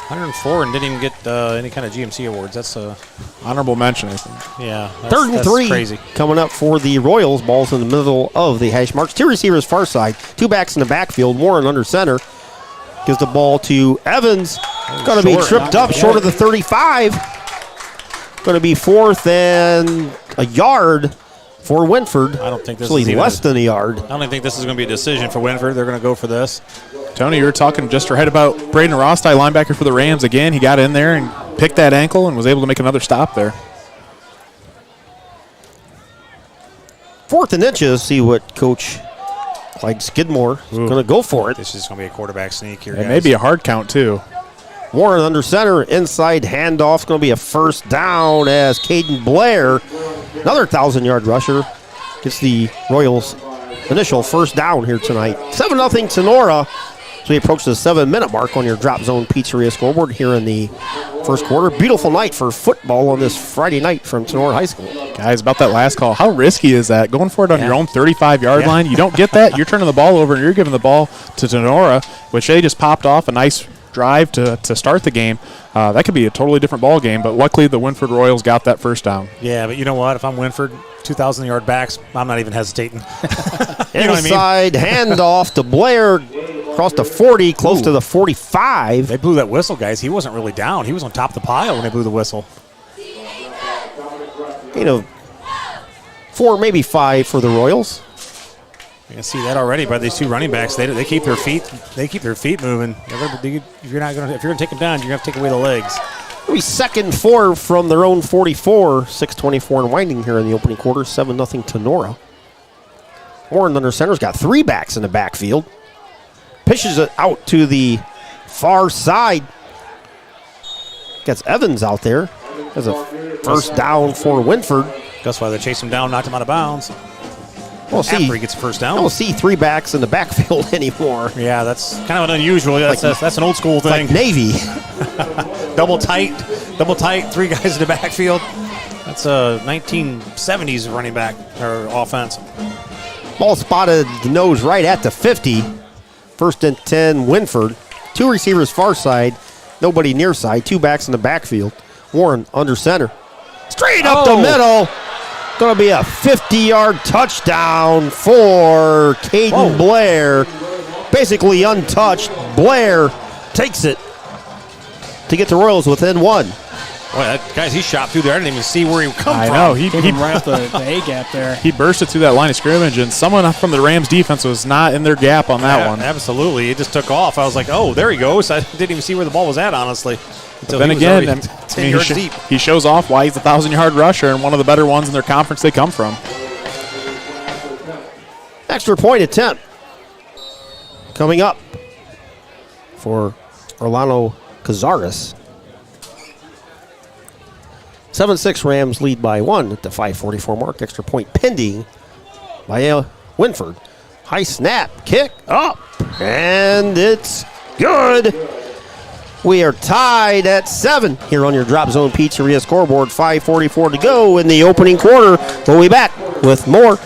104 and didn't even get any kind of GMC awards. That's a honorable mention, I think. Yeah. 3rd and 3 crazy. Coming up for the Royals. Ball's in the middle of the hash marks. 2 receivers far side. 2 backs in the backfield. Warren under center. Gives the ball to Evans. Going to be tripped up short of the 35. Going to be 4th and a yard for Wynford. I don't think this is less than a yard. I don't think this is going to be a decision for Wynford. They're going to go for this. Tony, you were talking just right about Braden Rostai, linebacker for the Rams. Again, he got in there and picked that ankle and was able to make another stop there. 4th and inches. See what Coach Clyde Skidmore is going to go for it. This is going to be a quarterback sneak here, It may be a hard count, too. Warren under center, inside handoff. It's going to be a first down as Caden Blair, another 1,000-yard rusher, gets the Royals' initial first down here tonight. 7-0 Tinora. So we approach the 7-minute mark on your Drop Zone Pizzeria scoreboard here in the first quarter. Beautiful night for football on this Friday night from Tinora High School. Guys, about that last call, how risky is that? Going for it on your own 35-yard line. You don't get that. You're turning the ball over and you're giving the ball to Tinora, which they just popped off a nice drive to start the game. That could be a totally different ball game, but luckily the Wynford Royals got that first down. Yeah, but you know what? If I'm Wynford, 2,000-yard backs, I'm not even hesitating. You know what I mean? Inside handoff to Blair, across the 40, close to the 45. They blew that whistle, guys. He wasn't really down. He was on top of the pile when they blew the whistle. 4, maybe 5 for the Royals. You can see that already by these 2 running backs. They keep their feet. They keep their feet moving. If you're going to take them down, you're going to have to take away the legs. It'll be 2nd and 4 from their own 44. 6:24 and winding here in the opening quarter. 7-0 Tinora. Warren under center's got 3 backs in the backfield. Pitches it out to the far side. Gets Evans out there. There's a First down for Wynford. That's why they chased him down, knocked him out of bounds. We'll see. After he gets a first down. I don't see three backs in the backfield anymore. Yeah, that's kind of an unusual. That's an old school thing. Like Navy. double tight, three guys in the backfield. That's a 1970s running back or offense. Ball spotted the nose right at the 50. First and 10, Wynford. Two receivers far side, nobody near side. Two backs in the backfield. Warren under center. Straight up the middle. Going to be a 50-yard touchdown for Caden Blair. Basically untouched. Blair takes it to get the Royals within one. Boy, guys, he shot through there. I didn't even see where he come from. I know. He came right off the A-gap there. He bursted through that line of scrimmage, and someone from the Rams defense was not in their gap on that one. Absolutely. It just took off. I was like, oh, there he goes. I didn't even see where the ball was at, honestly. But then again, he shows off why he's a 1,000-yard rusher and one of the better ones in their conference they come from. Extra point attempt coming up for Orlando Cazares. 7-6 Rams lead by one at the 5:44 mark. Extra point pending by Wynford. High snap, kick up, and it's good. We are tied at 7 here on your Drop Zone Pizzeria scoreboard. 5:44 to go in the opening quarter. We'll be back with more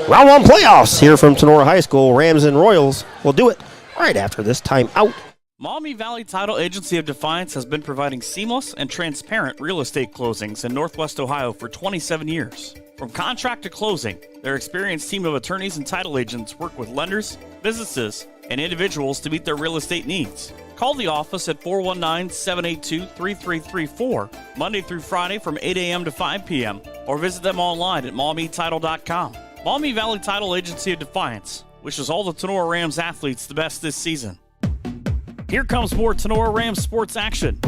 Round 1 playoffs here from Tinora High School. Rams and Royals will do it right after this timeout. Maumee Valley Title Agency of Defiance has been providing seamless and transparent real estate closings in Northwest Ohio for 27 years. From contract to closing, their experienced team of attorneys and title agents work with lenders, businesses, and individuals to meet their real estate needs. Call the office at 419-782-3334, Monday through Friday from 8 a.m. to 5 p.m., or visit them online at maumeetitle.com. Maumee Valley Title Agency of Defiance wishes all the Tinora Rams athletes the best this season. Here comes more Tinora Rams sports action.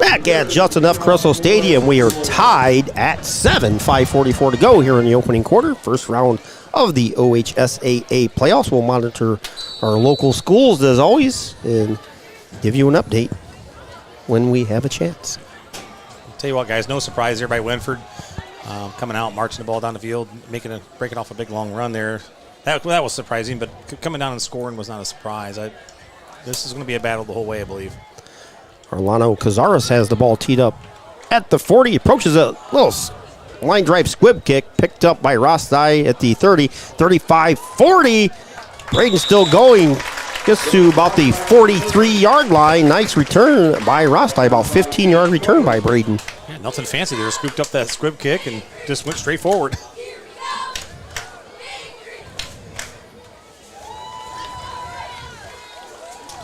Back at Just Enough Crusoe Stadium, we are tied at 7. 5:44 to go here in the opening quarter. First round of the OHSAA playoffs. We'll monitor our local schools as always and give you an update when we have a chance. I'll tell you what, guys, no surprise here by Wynford. Coming out, marching the ball down the field, breaking off a big long run there. That was surprising, but coming down and scoring was not a surprise. This is going to be a battle the whole way, I believe. Orlando Cazares has the ball teed up at the 40. Approaches a little line drive squib kick, picked up by Rostai at the 30, 35, 40. Braden still going. Gets to about the 43-yard line. Nice return by Rostai. About 15-yard return by Braden. Yeah, nothing fancy there. Scooped up that squib kick and just went straight forward.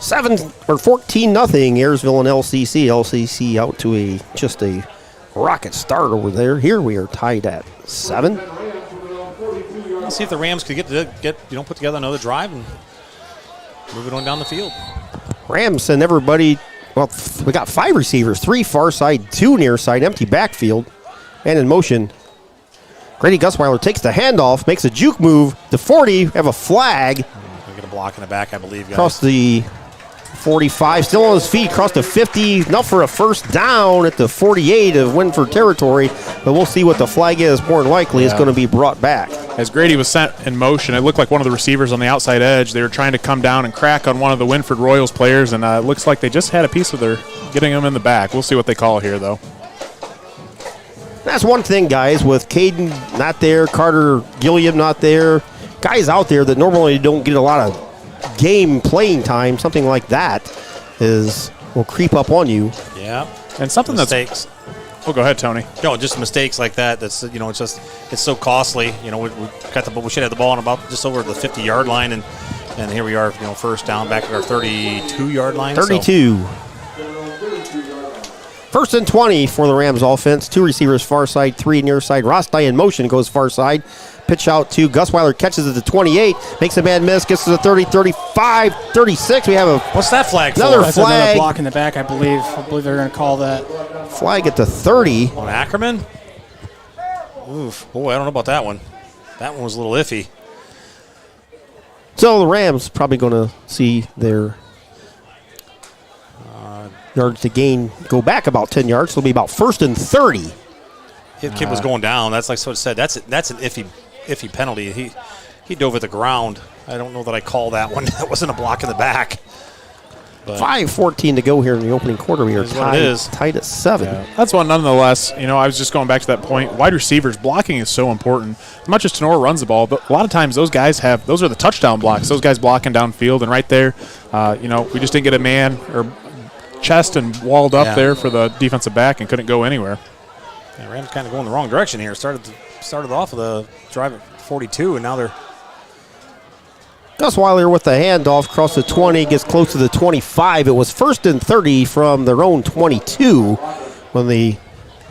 Seven or 14-0 Ayersville and LCC. LCC out to just a rocket start over there. Here we are tied at 7. Let's see if the Rams could put together another drive and move it on down the field. Rams send everybody. Well, we got 5 receivers, 3 far side, 2 near side, empty backfield, and in motion. Grady Gusweiler takes the handoff, makes a juke move. The 40 have a flag. We'll get a block in the back, I believe, guys. Across the 45, still on his feet, across the 50, enough for a first down at the 48 of Wynford territory, but we'll see what the flag is. More than likely, it's going to be brought back. As Grady was sent in motion, it looked like one of the receivers on the outside edge. They were trying to come down and crack on one of the Wynford Royals players, and it looks like they just had a piece of their getting him in the back. We'll see what they call here, though. That's one thing, guys, with Caden not there, Carter Gilliam not there, guys out there that normally don't get a lot of game playing time, something like that will creep up on you. Yeah. And something mistakes. Oh, go ahead, Tony. No, just mistakes like that. That's it's so costly. We should have the ball on about just over the 50-yard line, and here we are. First down back at our 32-yard line. 32. First and 20 for the Rams offense. 2 receivers far side, 3 near side. Rostai in motion goes far side. Pitch out to Gusweiler, catches at the 28, makes a man miss, gets to the 30, 35, 36. We have what's that flag another for? That's flag. another block in the back, I believe. I believe they're going to call that. Flag at the 30. On Ackerman? Oof. Boy, I don't know about that one. That one was a little iffy. So the Rams probably going to see their yards to gain, go back about 10 yards. So it'll be about 1st and 30. The kid was going down. That's like I said. That's an iffy penalty. He dove at the ground. I don't know that I call that one. That wasn't a block in the back. 5:14 to go here in the opening quarter. We are tied at 7. Yeah, that's one nonetheless. I was just going back to that point. Wide receivers, blocking is so important. As much as Tinora runs the ball, but a lot of times those guys those are the touchdown blocks. Those guys blocking downfield, and right there, we just didn't get a man or chest and walled up there for the defensive back and couldn't go anywhere. Yeah, Rams kind of going the wrong direction here. Started off with a drive at 42, and now they're. Gus Weiler with the handoff across the 20, gets close to the 25. It was 1st and 30 from their own 22 when they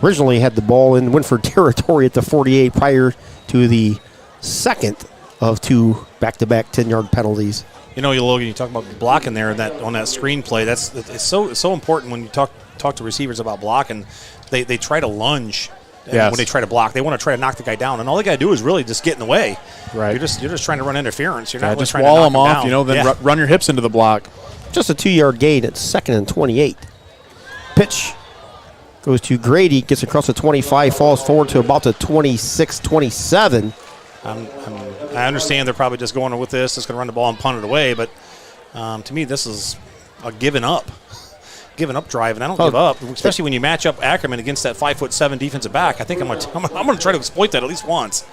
originally had the ball in Wynford territory at the 48 prior to the second of 2 back-to-back 10-yard penalties. Logan, you talk about blocking there on that screenplay. It's so important when you talk to receivers about blocking. They try to lunge. When they try to block, they want to try to knock the guy down, and all they got to do is really just get in the way. Right. You're just trying to run interference. You're not really just trying wall to knock them off. down. Then run your hips into the block. Just a 2-yard gain at 2nd and 28. Pitch goes to Grady, gets across the 25, falls forward to about the 26-27. I understand they're probably just going with this, just going to run the ball and punt it away, but to me, this is a giving up drive, and I don't give up, especially when you match up Ackerman against that 5'7" defensive back. I think I'm going to try to exploit that at least once.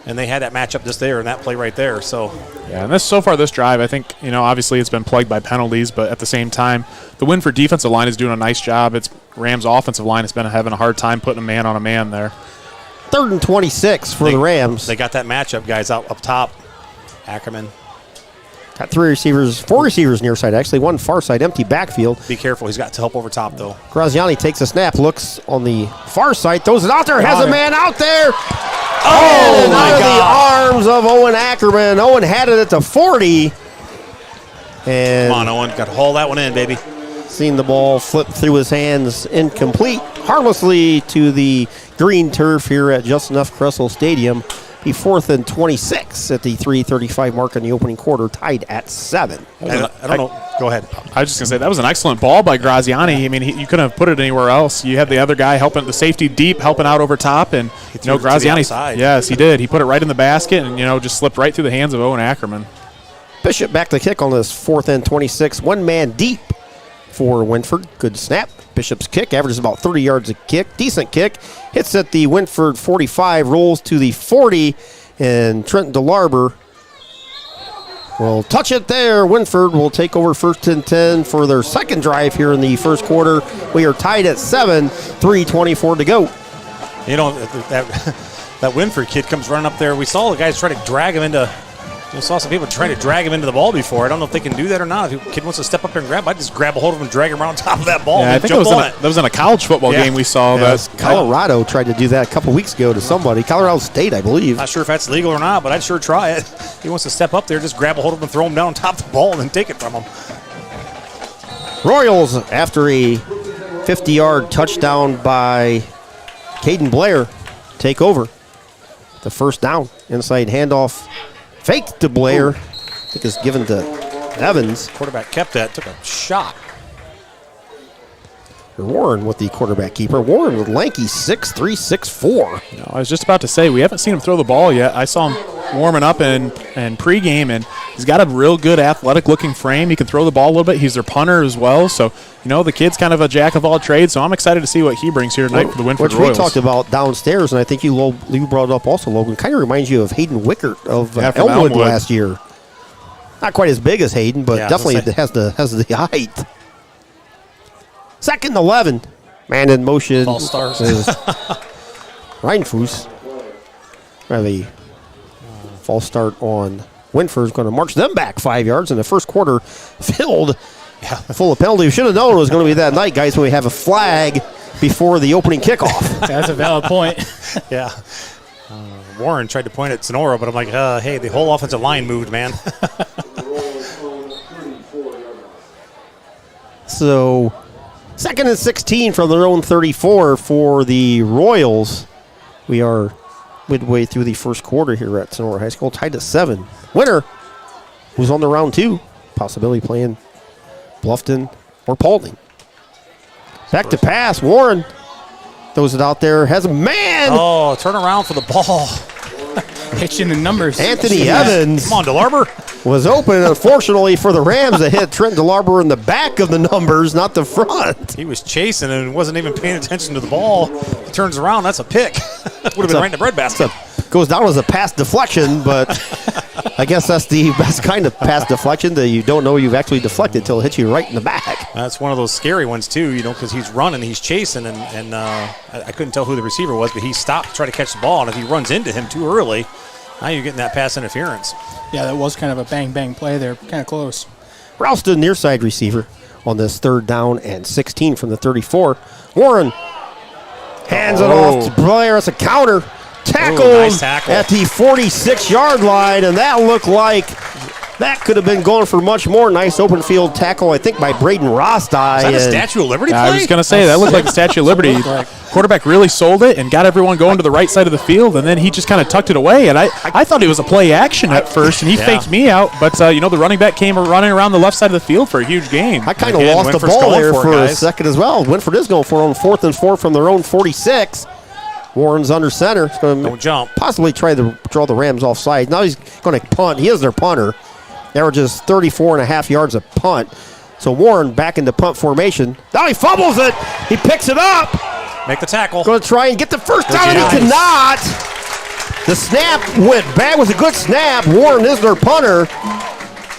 And they had that matchup just there and that play right there. So yeah, and this drive, I think obviously it's been plagued by penalties, but at the same time, the Wynford defensive line is doing a nice job. It's Rams' offensive line has been having a hard time putting a man on a man there. 3rd and 26 for the Rams. They got that matchup, guys, up top. Ackerman. Got 4 receivers near side, actually. 1 far side, empty backfield. Be careful. He's got help over top, though. Graziani takes a snap, looks on the far side, throws it out there, has a man out there. Oh, my God. The arms of Owen Ackerman. Owen had it at the 40. And come on, Owen. Got to haul that one in, baby. Seen the ball flip through his hands, incomplete, harmlessly to the green turf here at Justin F. Kressel Stadium. Be 4th and 26 at the 3:35 mark in the opening quarter, tied at 7. I don't know. Go ahead. I was just going to say, that was an excellent ball by Graziani. I mean, you couldn't have put it anywhere else. You had the other guy helping the safety deep, helping out over top, and Graziani. Yes, he did. He put it right in the basket and just slipped right through the hands of Owen Ackerman. Bishop back to kick on this 4th and 26, 1 man deep for Wynford. Good snap. Bishop's kick averages about 30 yards a kick. Decent kick. Hits at the Wynford 45, rolls to the 40, and Trenton DeLarber will touch it there. Wynford will take over 1st and 10 for their second drive here in the first quarter. We are tied at 7, 3:24 to go. That Wynford kid comes running up there. We saw the guys try to drag him into. I saw some people trying to drag him into the ball before. I don't know if they can do that or not. If a kid wants to step up there and grab, I'd just grab a hold of him and drag him around on top of that ball and I think that was in a college football game we saw. Colorado tried to do that a couple weeks ago to somebody. Colorado State, I believe. Not sure if that's legal or not, but I'd sure try it. He wants to step up there, just grab a hold of him and throw him down on top of the ball and then take it from him. Royals, after a 50-yard touchdown by Caden Blair, take over. The first down, inside handoff, fake to Blair. I think it's given to Evans. Quarterback kept that, took a shot. Warren with the quarterback keeper. Warren with lanky 6'3", 6'4". I was just about to say, we haven't seen him throw the ball yet. I saw him warming up in pregame, and he's got a real good athletic-looking frame. He can throw the ball a little bit. He's their punter as well. So, the kid's kind of a jack of all trades, so I'm excited to see what he brings here tonight for the Wynford Royals. Royals. We talked about downstairs, and I think you brought it up also, Logan. Kind of reminds you of Hayden Wickert of Elmwood last year. Not quite as big as Hayden, but definitely has the height. 2nd and 11. Man in motion. False stars. Reinfuss. Have a false start on Wynford. Is going to march them back 5 yards in the first quarter. Filled full of penalties. We should have known it was going to be that night, guys, when we have a flag before the opening kickoff. That's a valid point. Yeah. Warren tried to point at Tinora, but I'm like, hey, the whole offensive line moved, man. So, 2nd and 16 from their own 34 for the Royals. We are midway through the first quarter here at Tinora High School, tied at 7. Winner, who's on the round 2, possibility playing Bluffton or Paulding. Back to pass. Warren throws it out there. Has a man. Oh, turn around for the ball. Pitching the numbers. Anthony Evans. Come on, DeLarber. Was open. Unfortunately for the Rams, that hit Trent DeLarber in the back of the numbers, not the front. He was chasing and wasn't even paying attention to the ball. He turns around. That's a pick. Would have been right in the breadbasket. Goes down as a pass deflection, but I guess that's the best kind of pass deflection that you don't know you've actually deflected until it hits you right in the back. That's one of those scary ones too, because he's running, he's chasing, and I couldn't tell who the receiver was, but he stopped to try to catch the ball, and if he runs into him too early, now you're getting that pass interference. Yeah, that was kind of a bang-bang play there. Kind of close. Ralston, near side receiver on this 3rd down and 16 from the 34. Warren hands it off to Blair as a counter. Tackled nice tackle at the 46-yard line, and that looked like that could have been going for much more. Nice open field tackle, I think, by Braden Rostai. Is that a Statue of Liberty play? I was going to say, that looked like the Statue of Liberty. Quarterback really sold it and got everyone going to the right side of the field, and then he just kind of tucked it away. And I thought it was a play action at first, and he faked me out. But, the running back came running around the left side of the field for a huge gain. I kind of lost the ball there for a second as well. Wynford is going for it on 4th and 4 from their own 46. Warren's under center. He's going to jump. Possibly try to draw the Rams offside. Now he's going to punt. He is their punter. Averages 34.5 yards a punt. So Warren back into punt formation. Now he fumbles it. He picks it up. Make the tackle. Going to try and get the first down, and he cannot. The snap went back. It was a good snap. Warren is their punter.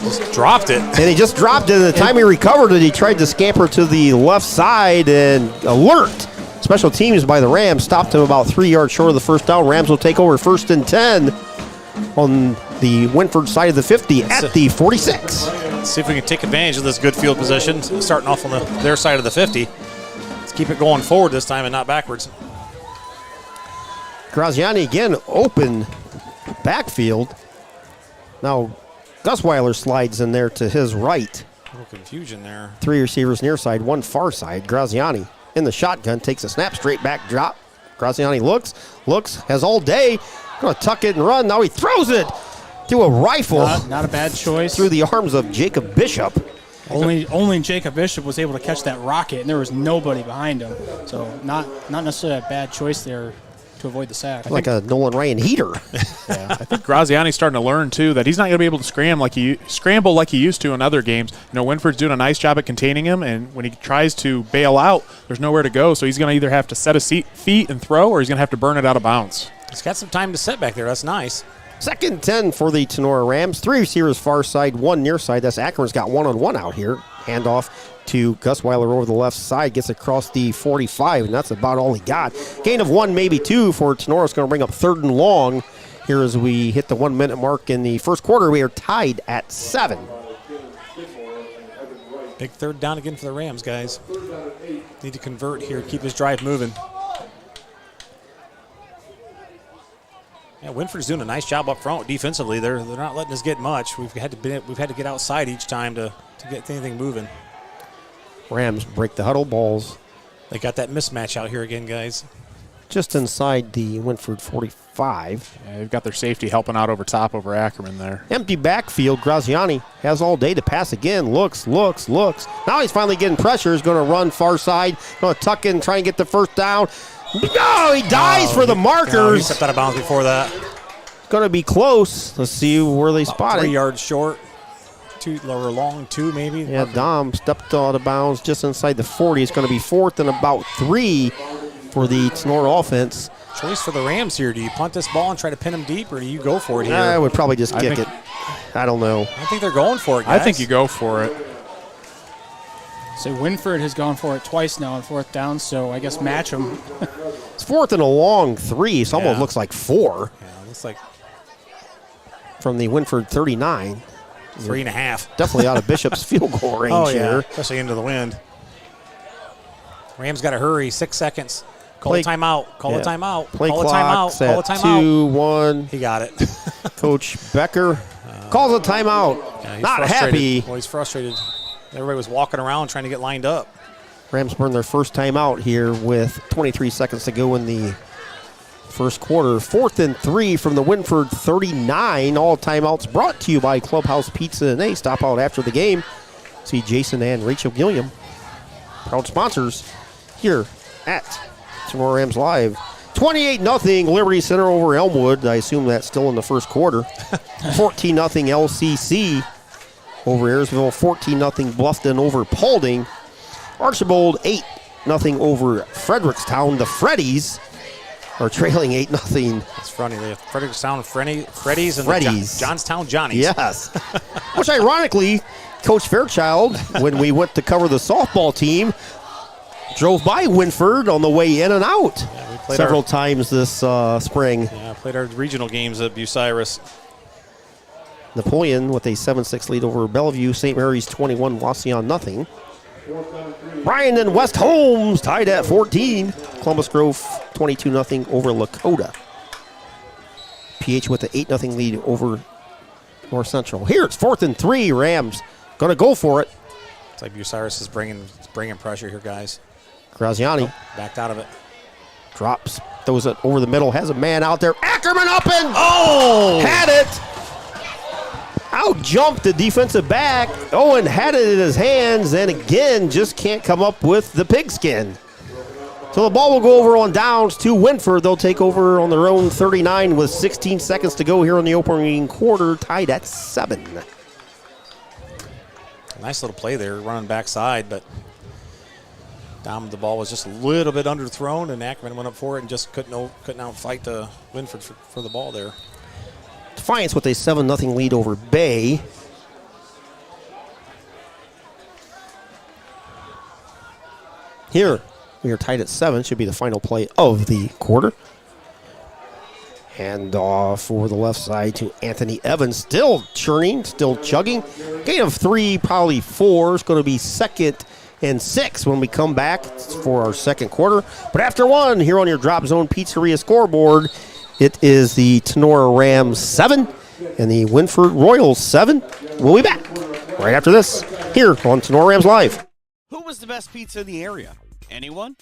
Just dropped it. And he just dropped it. The time he recovered it, he tried to scamper to the left side, and alert. Special teams by the Rams stopped him about 3 yards short of the first down. Rams will take over 1st and 10 on the Wynford side of the 50 at the 46. Let's see if we can take advantage of this good field position, starting off on their side of the 50. Let's keep it going forward this time and not backwards. Graziani again open backfield. Now Gusweiler slides in there to his right. A little confusion there. 3 receivers near side, 1 far side. Graziani in the shotgun, takes a snap, straight back drop. Graziani looks, has all day. Going to tuck it and run. Now he throws it to a rifle. Not a bad choice. Through the arms of Jacob Bishop. Only Jacob Bishop was able to catch that rocket, and there was nobody behind him. So not necessarily a bad choice there to avoid the sack. Like a Nolan Ryan heater. Yeah, I think Graziani's starting to learn, too, that he's not going to be able to scramble like he used to in other games. Wynford's doing a nice job at containing him, and when he tries to bail out, there's nowhere to go. So he's going to either have to set his feet and throw, or he's going to have to burn it out of bounds. He's got some time to set back there. That's nice. 2nd and 10 for the Tinora Rams. 3 receivers far side, 1 near side. That's Akron's got 1-on-1 out here. Handoff to Gusweiler over the left side. Gets across the 45, and that's about all he got. Gain of 1, maybe 2 for Tinora. It's going to bring up 3rd and long here as we hit the 1 minute mark in the first quarter. We are tied at 7. Big 3rd down again for the Rams, guys. Need to convert here, keep this drive moving. Yeah, Wynford's doing a nice job up front defensively. They're not letting us get much. We've had to get outside each time to get anything moving. Rams break the huddle balls. They got that mismatch out here again, guys. Just inside the Wynford 45. Yeah, they've got their safety helping out over top over Ackerman there. Empty backfield. Graziani has all day to pass again. Looks. Now he's finally getting pressure. He's going to run far side. Going to tuck in, try and get the first down. No, he dives for the markers. No, he stepped out of bounds before that. Going to be close. Let's see where they spot it. 3 yards short. 2 lower long, 2 maybe. Yeah, Dom stepped out of bounds just inside the 40. It's going to be 4th and about 3 for the Tinora offense. Choice for the Rams here. Do you punt this ball and try to pin them deep, or do you go for it here? I would probably just kick it. I don't know. I think they're going for it, guys. I think you go for it. So Wynford has gone for it twice now on 4th down, so I guess match him. It's 4th and a long 3. It almost looks like 4. Yeah, it looks like from the Wynford 39. 3.5. Definitely out of Bishop's field goal range here. Especially into the wind. Rams got to hurry. 6 seconds. Call Play, a timeout. Call a timeout. Play call a clock's timeout. Call a at timeout. 2-1. He got it. Coach Becker calls a timeout. Yeah, Not frustrated. happy. Well, he's frustrated. Everybody was walking around trying to get lined up. Rams burn their first timeout here with 23 seconds to go in the first quarter. 4th and 3 from the Wynford 39. All timeouts brought to you by Clubhouse Pizza and A. Stop out after the game. See Jason and Rachel Gilliam, proud sponsors here at Tinora Rams Live. 28-0 Liberty Center over Elmwood. I assume that's still in the first quarter. 14-0 LCC over Ayersville. 14-0 Bluffton over Paulding. Archibald 8-0 over Frederickstown. The Freddies are trailing 8-0. It's funny. They have Frederickstown Freddies and Freddies. the Johnstown Johnnies. Yes. Which ironically, Coach Fairchild, when we went to cover the softball team, drove by Wynford on the way in and out several times this spring. Yeah, played our regional games at Bucyrus. Napoleon with a 7-6 lead over Bellevue. St. Mary's 21, Wauseon nothing. Bryan and West Holmes tied at 14. Columbus Grove 22-0 over Lakota. PH with an 8-0 lead over North Central. Here it's 4th and 3. Rams going to go for it. It's like Bucyrus is bringing pressure here, guys. Graziani backed out of it. Drops, throws it over the middle, has a man out there. Ackerman up and had it. Out jumped the defensive back. Owen had it in his hands and again just can't come up with the pigskin. So the ball will go over on downs to Wynford. They'll take over on their own 39 with 16 seconds to go here in the opening quarter, tied at 7. Nice little play there, running backside, but the ball was just a little bit underthrown, and Ackerman went up for it and just couldn't outfight the Wynford for the ball there. Defiance with a 7-0 lead over Bay. Here, we are tied at 7. Should be the final play of the quarter. Hand off for the left side to Anthony Evans. Still churning, still chugging. Gain of 3, probably 4. It's going to be 2nd and 6 when we come back for our second quarter. But after 1, here on your Drop Zone Pizzeria scoreboard, it is the Tinora Rams 7 and the Wynford Royals 7. We'll be back right after this here on Tinora Rams Live. Who was the best pizza in the area? Anyone?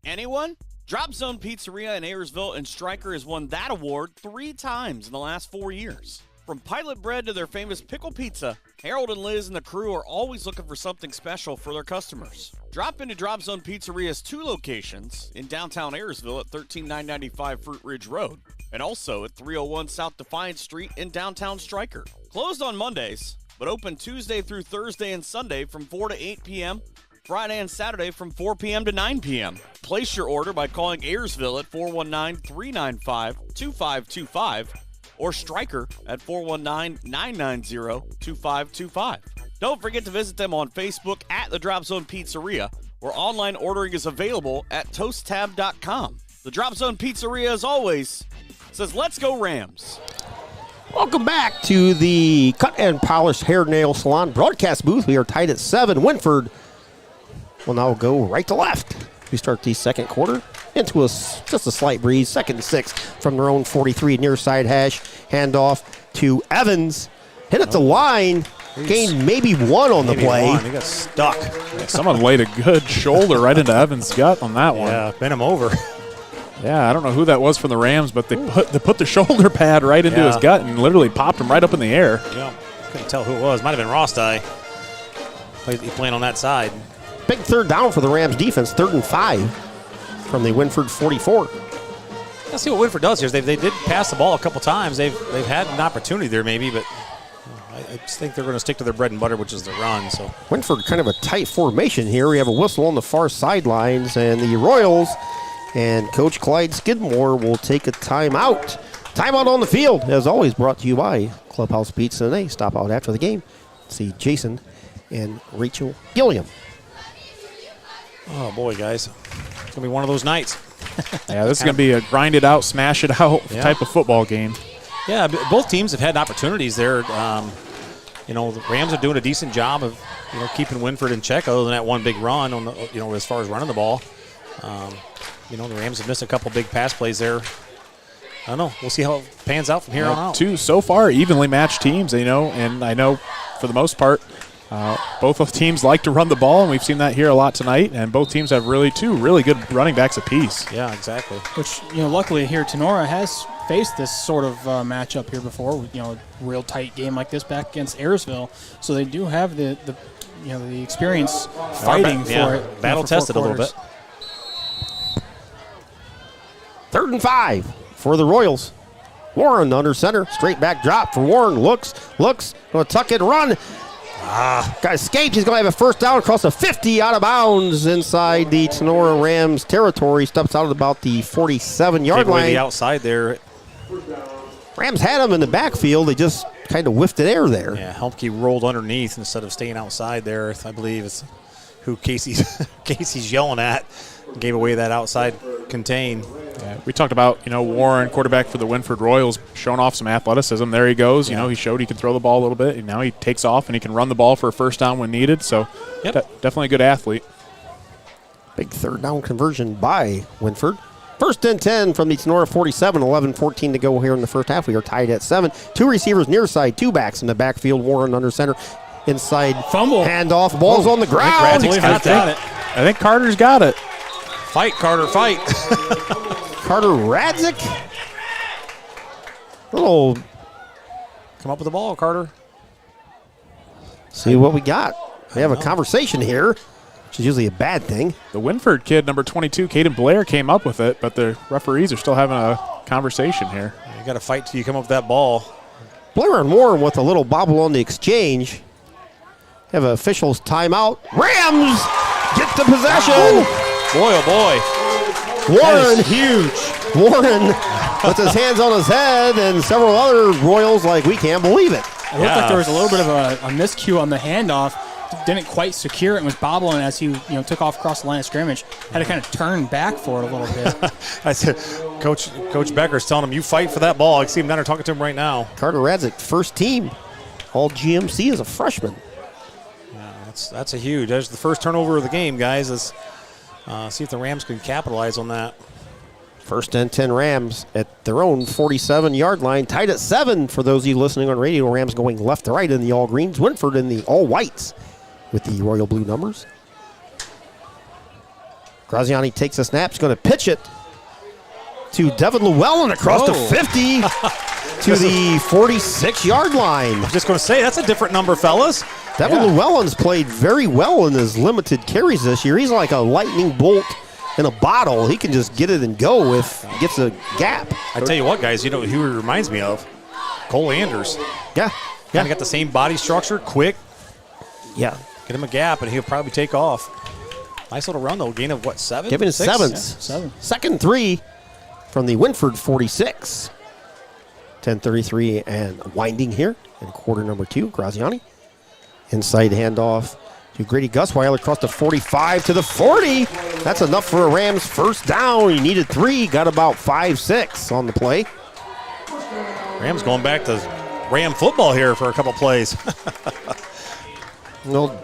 Anyone? Drop Zone Pizzeria in Ayersville and Stryker has won that award 3 times in the last 4 years. From pilot bread to their famous pickle pizza, Harold and Liz and the crew are always looking for something special for their customers. Drop into Drop Zone Pizzeria's 2 locations in downtown Ayersville at 13995 Fruit Ridge Road and also at 301 South Defiance Street in downtown Stryker. Closed on Mondays, but open Tuesday through Thursday and Sunday from 4 to 8 p.m., Friday and Saturday from 4 p.m. to 9 p.m. Place your order by calling Ayersville at 419-395-2525 or Stryker at 419-990-2525. Don't forget to visit them on Facebook at the Drop Zone Pizzeria, where online ordering is available at toasttab.com. The Drop Zone Pizzeria, as always, says, let's go Rams. Welcome back to the Cut and Polish Hair Nail Salon broadcast booth. We are tied at 7. Wynford will now go right to left. We start the second quarter into just a slight breeze. 2nd and 6 from their own 43 near side hash. Handoff to Evans. Hit at the line. Gained maybe 1 on the play. He got stuck. Someone laid a good shoulder right into Evans' gut on that one. Yeah, bent him over. Yeah, I don't know who that was from the Rams, but they put the shoulder pad right into his gut and literally popped him right up in the air. Yeah, couldn't tell who it was. Might have been Rosti. He playing on that side. Big third down for the Rams defense. 3rd and 5 from the Wynford 44. Let's see what Wynford does here. They did pass the ball a couple times. They've had an opportunity there maybe, but I just think they're going to stick to their bread and butter, which is the run. So Wynford kind of a tight formation here. We have a whistle on the far sidelines, and the Royals and Coach Clyde Skidmore will take a timeout. Timeout on the field, as always, brought to you by Clubhouse Pizza, and they stop out after the game. See Jason and Rachel Gilliam. oh boy, guys, it's going to be one of those nights. Yeah, this is going to be a grind it out, smash it out type of football game. Yeah, both teams have had opportunities there. The Rams are doing a decent job of keeping Wynford in check, other than that one big run on the as far as running the ball. The Rams have missed a couple big pass plays there. I don't know. We'll see how it pans out from here on out. 2 so far evenly matched teams, and I know for the most part both of teams like to run the ball, and we've seen that here a lot tonight, and both teams have 2 really good running backs apiece. Yeah, exactly. Which, luckily here, Tinora has faced this sort of matchup here before, a real tight game like this back against Ayersville. So they do have the experience fighting for it. Battle tested a little bit. 3rd and 5 for the Royals. Warren under center. Straight back drop for Warren. Looks. Going to tuck it and run. Guy escaped. He's going to have a first down across the 50 out of bounds inside the Tinora Rams territory. Steps out at about the 47-yard line. The outside there. Rams had him in the backfield. They just kind of whiffed at air there. Yeah, Helmke rolled underneath instead of staying outside there. I believe it's who Casey's yelling at. Gave away that outside contain. Yeah, we talked about, Warren, quarterback for the Wynford Royals, showing off some athleticism. There he goes. He showed he could throw the ball a little bit, and now he takes off and he can run the ball for a first down when needed. So definitely a good athlete. Big 3rd down conversion by Wynford. 1st and 10 from the Tinora 47, 11-14 to go here in the first half. We are tied at 7. 2 receivers near side, 2 backs in the backfield. Warren under center. Inside fumble. Handoff. Ball's on the ground. I think Carter's got it. Fight, Carter, fight. Carter Radzik. Come up with the ball, Carter. See what we got. We have a conversation here, which is usually a bad thing. The Wynford kid, number 22, Caden Blair, came up with it, but the referees are still having a conversation here. You got to fight till you come up with that ball. Blair and Warren with a little bobble on the exchange. Have an official's timeout. Rams get the possession. Boy, oh boy. Warren, huge. Warren puts his hands on his head, and several other Royals we can't believe it. It looked like there was a little bit of a miscue on the handoff. Didn't quite secure it and was bobbling as he took off across the line of scrimmage. Had to kind of turn back for it a little bit. I said, Coach Becker's telling him, you fight for that ball. I see him down there talking to him right now. Carter Radzik, first team All GMC as a freshman. Yeah, that's a huge. That's the first turnover of the game, guys. Let's see if the Rams can capitalize on that. 1st and 10 Rams at their own 47-yard line. Tied at 7 for those of you listening on radio. Rams going left to right in the all greens. Wynford in the all whites with the royal blue numbers. Graziani takes a snap. He's going to pitch it to Devin Llewellyn across the 50 to the 46-yard line. I was just going to say, that's a different number, fellas. Devin Llewellyn's played very well in his limited carries this year. He's like a lightning bolt in a bottle. He can just get it and go if he gets a gap. I tell you what, guys, who he reminds me of? Cole Anders. Yeah. Kind of got the same body structure, quick. Yeah. Get him a gap, and he'll probably take off. Nice little run, though. Gain of, 7? Giving 7. Yeah, 7. 2nd 3 from the Wynford 46. 10:33 and winding here in quarter number 2. Graziani. Inside handoff to Grady Gusweiler across the 45 to the 40. That's enough for a Rams first down. He needed 3, got about 5-6 on the play. Rams going back to Ram football here for a couple plays. Well,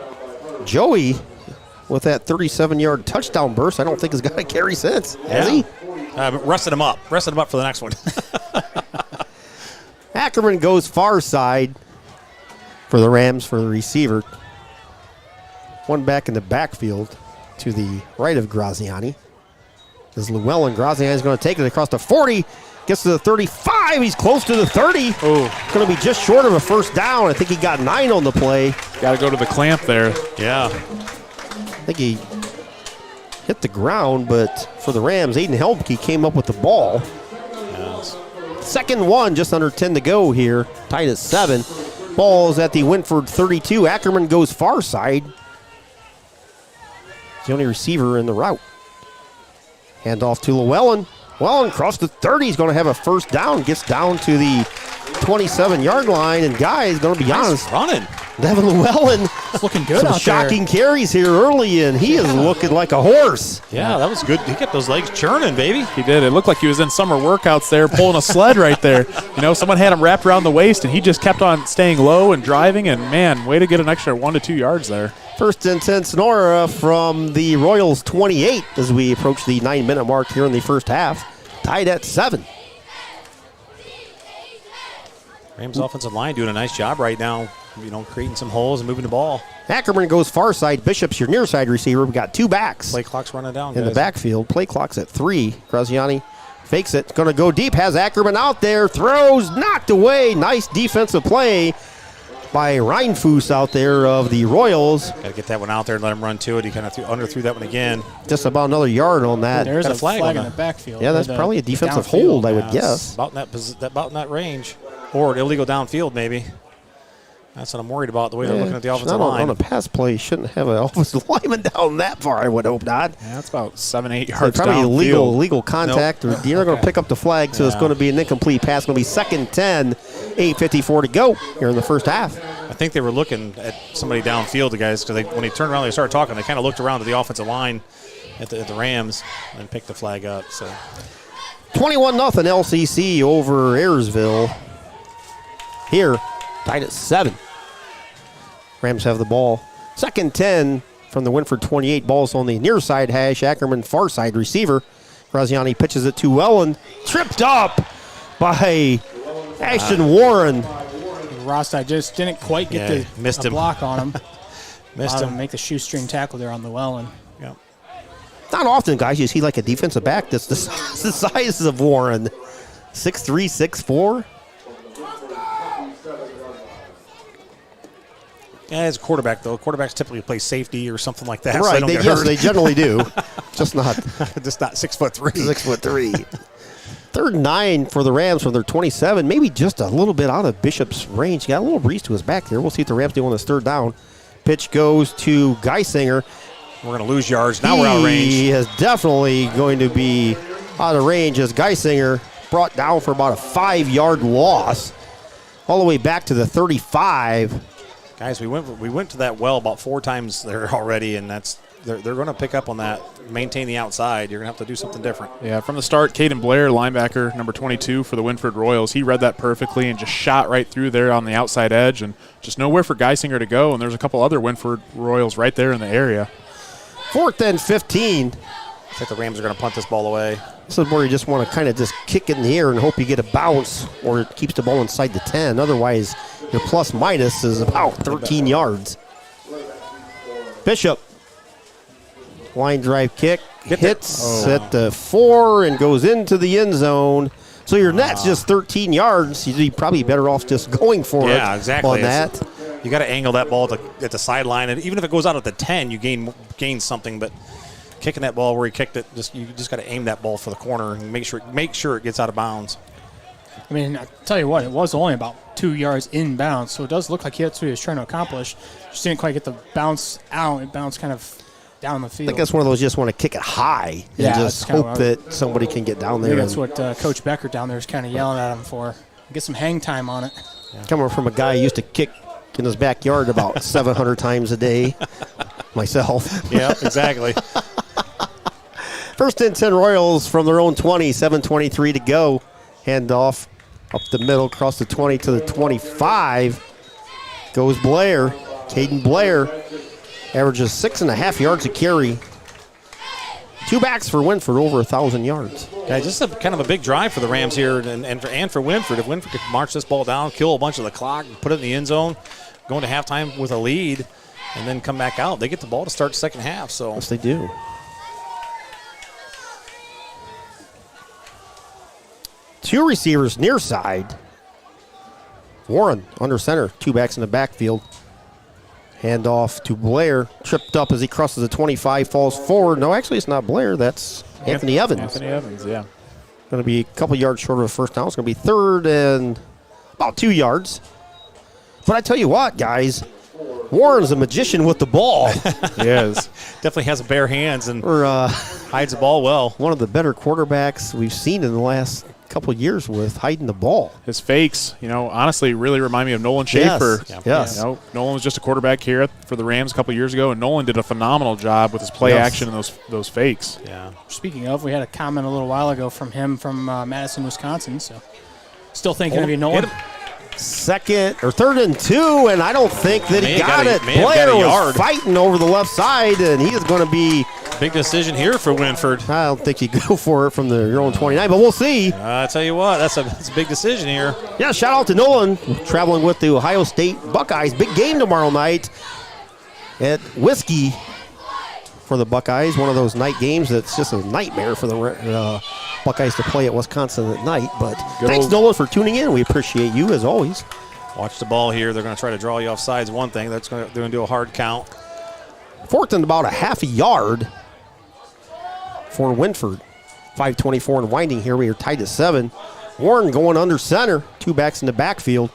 Joey with that 37-yard touchdown burst, I don't think has got a carry since, has he? Rested him up. Rested him up for the next one. Ackerman goes far side for the Rams for the receiver. One back in the backfield to the right of Graziani. This is Llewellyn. Graziani's going to take it across the 40. Gets to the 35. He's close to the 30. Oh, Going to be just short of a first down. I think he got 9 on the play. got to go to the clamp there. Yeah. I think he hit the ground, but for the Rams, Aiden Helmke came up with the ball. Yes. 2nd 1, just under 10 to go here. Tied at 7. Ball is at the Wynford 32. Ackerman goes far side. He's the only receiver in the route. Hand off to Llewellyn. Llewellyn across the 30. He's going to have a first down. Gets down to the 27-yard line. And guys, going to be honest, running. Devin Llewellyn. It's looking good Some out shocking carries here early, and he is looking like a horse. Yeah, that was good. He kept those legs churning, baby. He did. It looked like he was in summer workouts there pulling a sled right there. Someone had him wrapped around the waist, and he just kept on staying low and driving, and, man, way to get an extra 1 to 2 yards there. 1st and 10 Tinora from the Royals 28 as we approach the 9-minute mark here in the first half. Tied at 7. Rams offensive line doing a nice job right now, creating some holes and moving the ball. Ackerman goes far side. Bishop's your near side receiver. We got 2 backs. Play clock's running down, in guys. the backfield. Play clock's at 3. Graziani fakes it. Going to go deep. Has Ackerman out there. Throws. Knocked away. Nice defensive play by Reinfuss out there of the Royals. Got to get that one out there and let him run to it. He kind of threw that one again. Just about another yard on that. There's a flag on in the backfield. Yeah, that's probably a defensive hold, I would guess. About in that range. Or illegal downfield, maybe. That's what I'm worried about, the way they're looking at the offensive line. On a pass play, you shouldn't have an offensive lineman down that far, I would hope not. Yeah, that's about 7-8 yards probably downfield. illegal contact. Nope. They're going to pick up the flag, so it's going to be an incomplete pass. It's going to be 2nd and 10, 8:54 to go here in the first half. I think they were looking at somebody downfield, the guys, because when they turned around, they started talking. They kind of looked around to the offensive line at the Rams and picked the flag up. So 21-0 LCC over Ayersville. Here, tied at 7. Rams have the ball. 2nd 10 from the Wynford 28. Ball's on the near side hash. Ackerman far side receiver. Graziani pitches it to Wellen. Tripped up by Ashton Warren. Rostad just didn't quite get the block on him. Missed him. Make the shoestring tackle there on the Wellen. Yep. Not often, guys, you see like a defensive back that's the size of Warren. 6'3", 6'4". Yeah, as a quarterback, though. Quarterbacks typically play safety or something like that. Right, so yes, they generally do. Just not 6'3". 6'3". 3rd and 9 for the Rams from their 27. Maybe just a little bit out of Bishop's range. He got a little breeze to his back there. We'll see what the Rams do on this 3rd down. Pitch goes to Geisinger. We're going to lose yards. Now we're out of range. He is definitely going to be out of range as Geisinger brought down for about a 5-yard loss. All the way back to the 35. Guys, we went to that well about 4 times there already, and they're going to pick up on that, maintain the outside. You're going to have to do something different. Yeah, from the start, Caden Blair, linebacker, number 22 for the Wynford Royals, he read that perfectly and just shot right through there on the outside edge and just nowhere for Geisinger to go, and there's a couple other Wynford Royals right there in the area. 4th and 15. I think the Rams are going to punt this ball away. This is where you just want to kind of just kick it in the air and hope you get a bounce or it keeps the ball inside the 10. Otherwise, your plus minus is about 13 yards. Bishop. Line drive kick. Hits at the 4 and goes into the end zone. So your net's just 13 yards. You'd be probably better off just going for it. Yeah, exactly. On that. You got to angle that ball at the sideline. And even if it goes out at the 10, you gain something. But kicking that ball where he kicked it, you just got to aim that ball for the corner and make sure it gets out of bounds. I mean, I tell you what, it was only about 2 yards inbounds, so it does look like that's what he was trying to accomplish. Just didn't quite get the bounce out. It bounced kind of down the field. I think that's one of those you just want to kick it high and just hope that somebody can get down there. I think that's what Coach Becker down there is kind of yelling at him for. Get some hang time on it. Yeah. Coming from a guy who used to kick in his backyard about 700 times a day, myself. Yeah, exactly. 1st and 10 Royals from their own 20, 7:23 to go. Handoff up the middle, across the 20 to the 25. Goes Blair. Caden Blair averages 6.5 yards a carry. 2 backs for Wynford, over 1,000 yards. Yeah, just kind of a big drive for the Rams here and for Wynford. If Wynford could march this ball down, kill a bunch of the clock, put it in the end zone, go into halftime with a lead, and then come back out, they get the ball to start the second half. So yes, they do. Two receivers near side. Warren under center, 2 backs in the backfield. Handoff to Blair, tripped up as he crosses the 25, falls forward. No, actually it's not Blair, that's Anthony Evans. Anthony Evans, yeah. Going to be a couple yards short of a first down. It's going to be 3rd and about 2 yards. But I tell you what, guys, Warren's a magician with the ball. He is. Definitely has bare hands and hides the ball well. One of the better quarterbacks we've seen in the last couple of years with hiding the ball. His fakes, honestly really remind me of Nolan Schaefer. Yes. Nolan was just a quarterback here for the Rams a couple of years ago, and Nolan did a phenomenal job with his play action and those fakes. Yeah. Speaking of, we had a comment a little while ago from him from Madison, Wisconsin, so still thinking of you, Nolan. 3rd and 2, and I don't think that he got it. Blair was fighting over the left side, and he is going to be big decision here for Wynford. I don't think you go for it from your own 29, but we'll see. I tell you what, that's a big decision here. Yeah, shout out to Nolan, traveling with the Ohio State Buckeyes. Big game tomorrow night at Whiskey for the Buckeyes. One of those night games that's just a nightmare for the Buckeyes to play at Wisconsin at night. But thanks, Nolan, for tuning in. We appreciate you, as always. Watch the ball here. They're going to try to draw you off sides. One thing. They're going to do a hard count. 4th and about a half a yard for Wynford. 5:24 and winding here. We are tied at 7. Warren going under center. 2 backs in the backfield.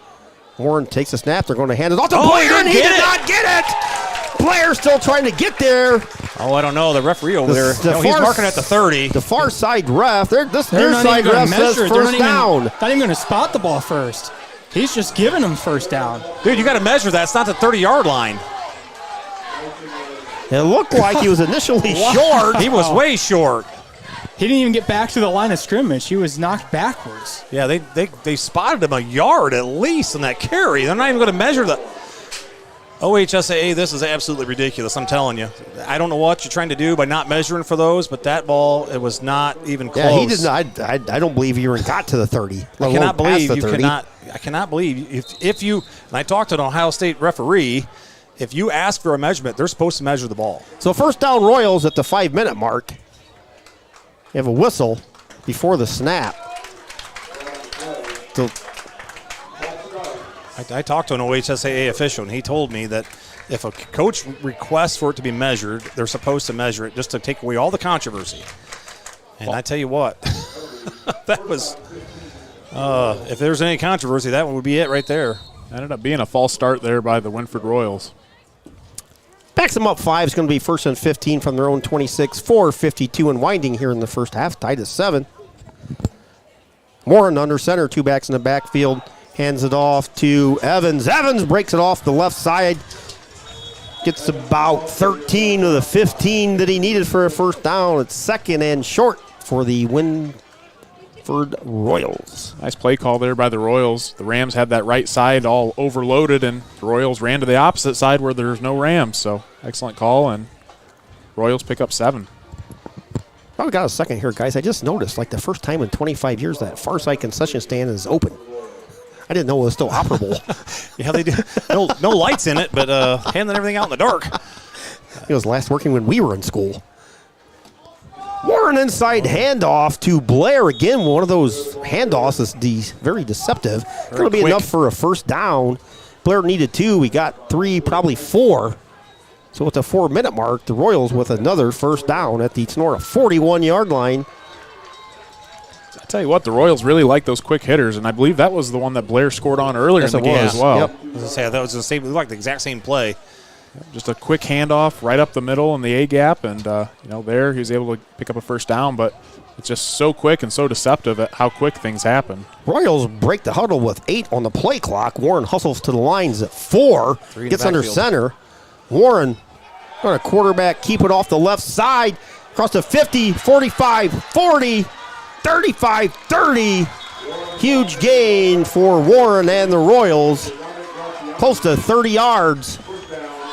Warren takes a snap. They're going to hand it off to Blair, and he did not get it. Blair still trying to get there. Oh, I don't know. The referee over there. No, he's marking at the 30. The far side ref. Their They're not side even ref gonna says measure it. first down. Not even going to spot the ball first. He's just giving them first down. Dude, you got to measure that. It's not the 30-yard line. It looked like he was initially short. He was way short. He didn't even get back to the line of scrimmage. He was knocked backwards. Yeah, they spotted him a yard at least in that carry. They're not even going to measure the OHSAA. This is absolutely ridiculous. I'm telling you. I don't know what you're trying to do by not measuring for those, but that ball, it was not even close. Yeah, he did not. I don't believe he even got to the 30. I cannot believe you cannot. I cannot believe if you. And I talked to an Ohio State referee. If you ask for a measurement, they're supposed to measure the ball. So first down Royals at the 5-minute mark. You have a whistle before the snap. So I talked to an OHSAA official, and he told me that if a coach requests for it to be measured, they're supposed to measure it just to take away all the controversy. And I tell you what, that was, if there's any controversy, that one would be it right there. Ended up being a false start there by the Wynford Royals. backs them up 5. It's going to be 1st and 15 from their own 26. 4:52 and winding here in the first half. Tied at 7. Warren under center. 2 backs in the backfield. Hands it off to Evans. Evans breaks it off the left side. Gets about 13 of the 15 that he needed for a first down. It's 2nd and short for the Wynford Royals. Nice play call there by the Royals. The Rams had that right side all overloaded, and the Royals ran to the opposite side where there's no Rams. So excellent call, and Royals pick up 7. Probably got a second here, guys. I just noticed, like the first time in 25 years, that far side concession stand is open. I didn't know it was still operable. Yeah, they do. No lights in it, but handling everything out in the dark. It was last working when we were in school. Warren inside handoff to Blair. Again, one of those handoffs is very deceptive. Going to be enough for a first down. Blair needed 2. We got 3, probably 4. So at the 4-minute mark, the Royals with another first down at the Tinora 41-yard line. I tell you what, the Royals really like those quick hitters, and I believe that was the one that Blair scored on earlier in the game as well. Yep. I was going to say, that was the same, like the exact same play. Just a quick handoff right up the middle in the A gap, and there he was able to pick up a first down, but it's just so quick and so deceptive at how quick things happen. Royals break the huddle with 8 on the play clock. Warren hustles to the lines at 4. Gets under center. Warren going to quarterback, keep it off the left side. Across the 50, 45, 40, 35, 30. Huge gain for Warren and the Royals. Close to 30 yards.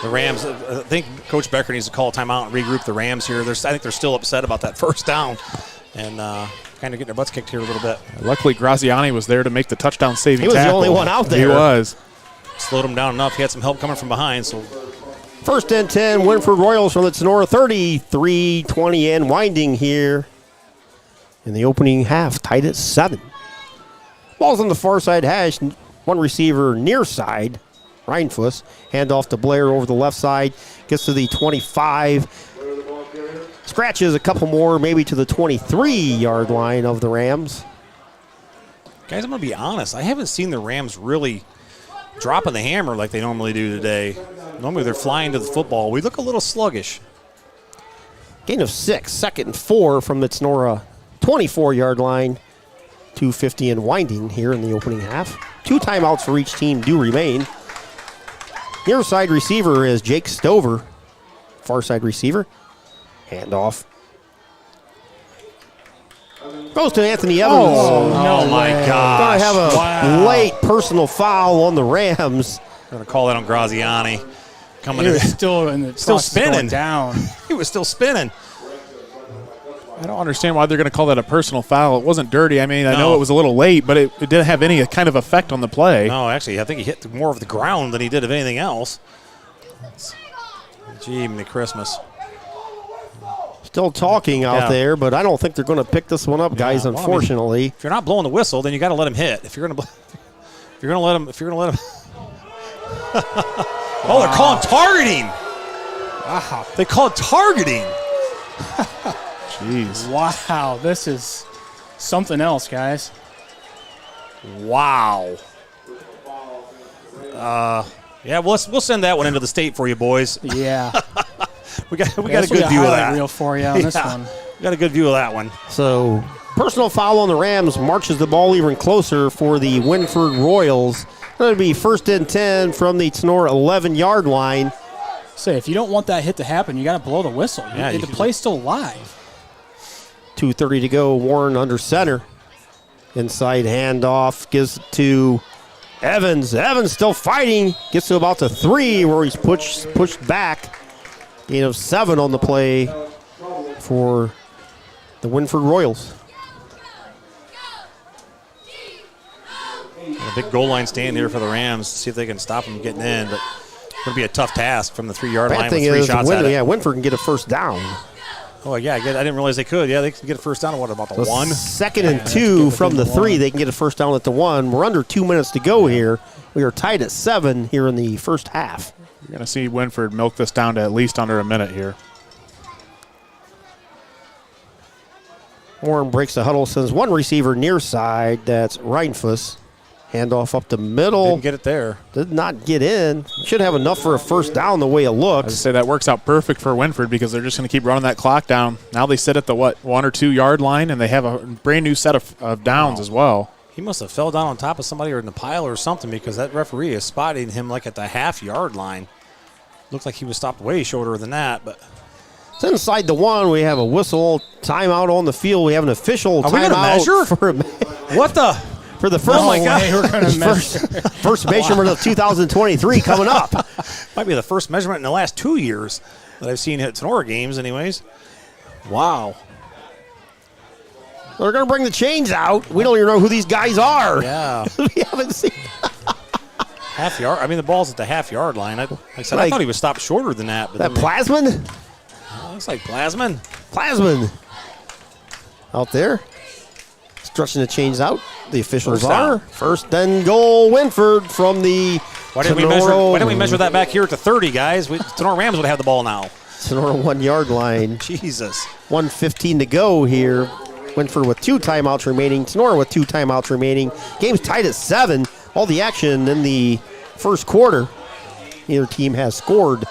The Rams, I think Coach Becker needs to call a timeout and regroup the Rams here. I think they're still upset about that first down and kind of getting their butts kicked here a little bit. Luckily, Graziani was there to make the touchdown-saving tackle. He was the only one out there. He was. Slowed him down enough. He had some help coming from behind. So 1st and 10, Wynford Royals from the Tinora 30. 3:20 and winding here in the opening half. Tied at 7. Ball's on the far side hash. One receiver near side. Reinfuss, hand off to Blair over the left side, gets to the 25, scratches a couple more, maybe to the 23-yard line of the Rams. Guys, I'm going to be honest. I haven't seen the Rams really dropping the hammer like they normally do today. Normally they're flying to the football. We look a little sluggish. Gain of 6, 2nd and 4 from the Tinora 24-yard line. 2:50 and winding here in the opening half. 2 timeouts for each team do remain. Near side receiver is Jake Stover. Far side receiver. Handoff. Goes to Anthony Evans. Oh my gosh. Going to have a late personal foul on the Rams. Going to call that on Graziani. He was still in the still spinning down. He was still spinning. I don't understand why they're going to call that a personal foul. It wasn't dirty. I mean, I know it was a little late, but it didn't have any kind of effect on the play. No, actually, I think he hit more of the ground than he did of anything else. Gee, Merry Christmas. Still talking out there, but I don't think they're going to pick this one up, guys, unfortunately. If you're not blowing the whistle, then you got to let him hit. If you're going to If you're gonna let him. Oh, they're calling targeting. Wow. They call it targeting. Jeez. Wow, this is something else, guys. Wow. Yeah, we'll send that one into the state for you, boys. Yeah. we got a good view of that. Reel for you on this one. We got a good view of that one. So, personal foul on the Rams marches the ball even closer for the Wynford Royals. That'll be 1st and 10 from the Tinora 11-yard line. Say, if you don't want that hit to happen, you got to blow the whistle. Yeah, the play's still live. 2:30 to go. Warren under center. Inside handoff gives it to Evans. Evans still fighting. Gets to about the 3 where he's pushed back. Gain of 7 on the play for the Wynford Royals. A big goal line stand here for the Rams to see if they can stop them getting in, but it's going to be a tough task from the 3-yard line with 3 shots at it. Yeah, Wynford can get a first down. Oh, yeah, I didn't realize they could. Yeah, they can get a first down at what, about the 1? 2nd and 2 from the 3. They can get a first down at the 1. We're under 2 minutes to go here. We are tied at 7 here in the first half. You're going to see Wynford milk this down to at least under a minute here. Warren breaks the huddle, sends one receiver near side. That's Reinfuss. Handoff up the middle. Didn't get it there. Did not get in. Should have enough for a first down the way it I looks. would say that works out perfect for Wynford because they're just going to keep running that clock down. Now they sit at the, 1 or 2 yard line, and they have a brand new set of downs as well. He must have fell down on top of somebody or in the pile or something because that referee is spotting him like at the half-yard line. Looked like he was stopped way shorter than that, but... It's inside the 1. We have a whistle, timeout on the field. We have an official Are we gonna timeout. measure? What the... For the first, Oh my God. We're going to measure. first measurement of 2023 coming up. Might be the first measurement in the last 2 years that I've seen at Tinora games anyways. Wow. They're going to bring the chains out. We don't even know who these guys are. Yeah. We haven't seen. Half yard. I mean, the ball's at the half-yard line. I thought he was stopped shorter than that. But That Plasman? Looks like Plasman. Plasman. Out there. Stretching the chains out. The officials are. First and goal, Wynford from the Why didn't we measure that back here at the 30, guys? Tinora Rams would have the ball now. Tinora 1 yard line. Jesus. 1:15 to go here. Wynford with 2 timeouts remaining. Tinora with 2 timeouts remaining. Game's tied at 7. All the action in the first quarter. Neither team has scored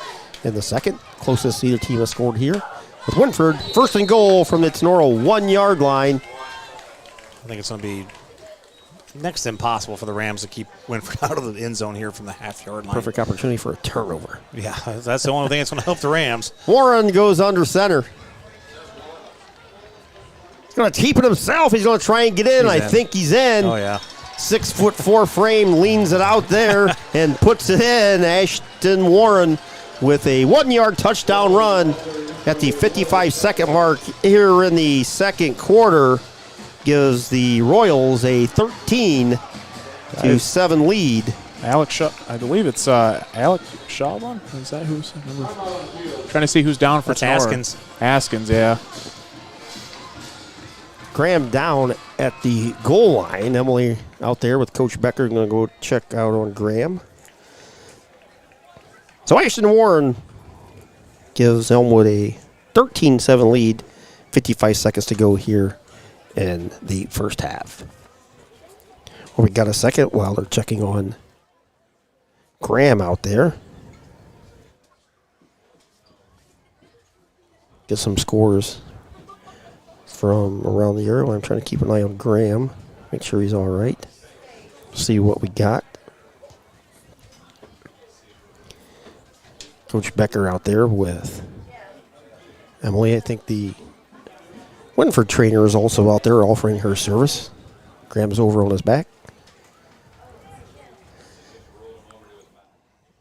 in the second. Closest either team has scored here. With Wynford, first and goal from the Tinora 1 yard line. I think it's going to be next to impossible for the Rams to keep Wynford out of the end zone here from the half-yard line. Perfect opportunity for a turnover. Yeah, that's the only thing that's going to help the Rams. Warren goes under center. He's going to keep it himself. He's going to try and get in. I think he's in. Oh, yeah. 6'4" frame, leans it out there and puts it in. Ashton Warren with a 1 yard touchdown run at the 55-second mark here in the second quarter. Gives the Royals a 13-7 lead. Alec Shaw, I believe it's Alec Shawbon. Is that who's trying to see who's down for That's Tinora? Askins. Askins, yeah. Graham down at the goal line. Emily out there with Coach Becker. Going to go check out on Graham. So Ashton Warren gives Elmwood a 13-7 lead. 55 seconds to go here in the first half. Well, we got a second while they're checking on Graham out there. Get some scores from around the area. I'm trying to keep an eye on Graham. Make sure he's all right. See what we got. Coach Becker out there with Emily. I think the Wynford trainer is also out there offering her service. Graham's over on his back.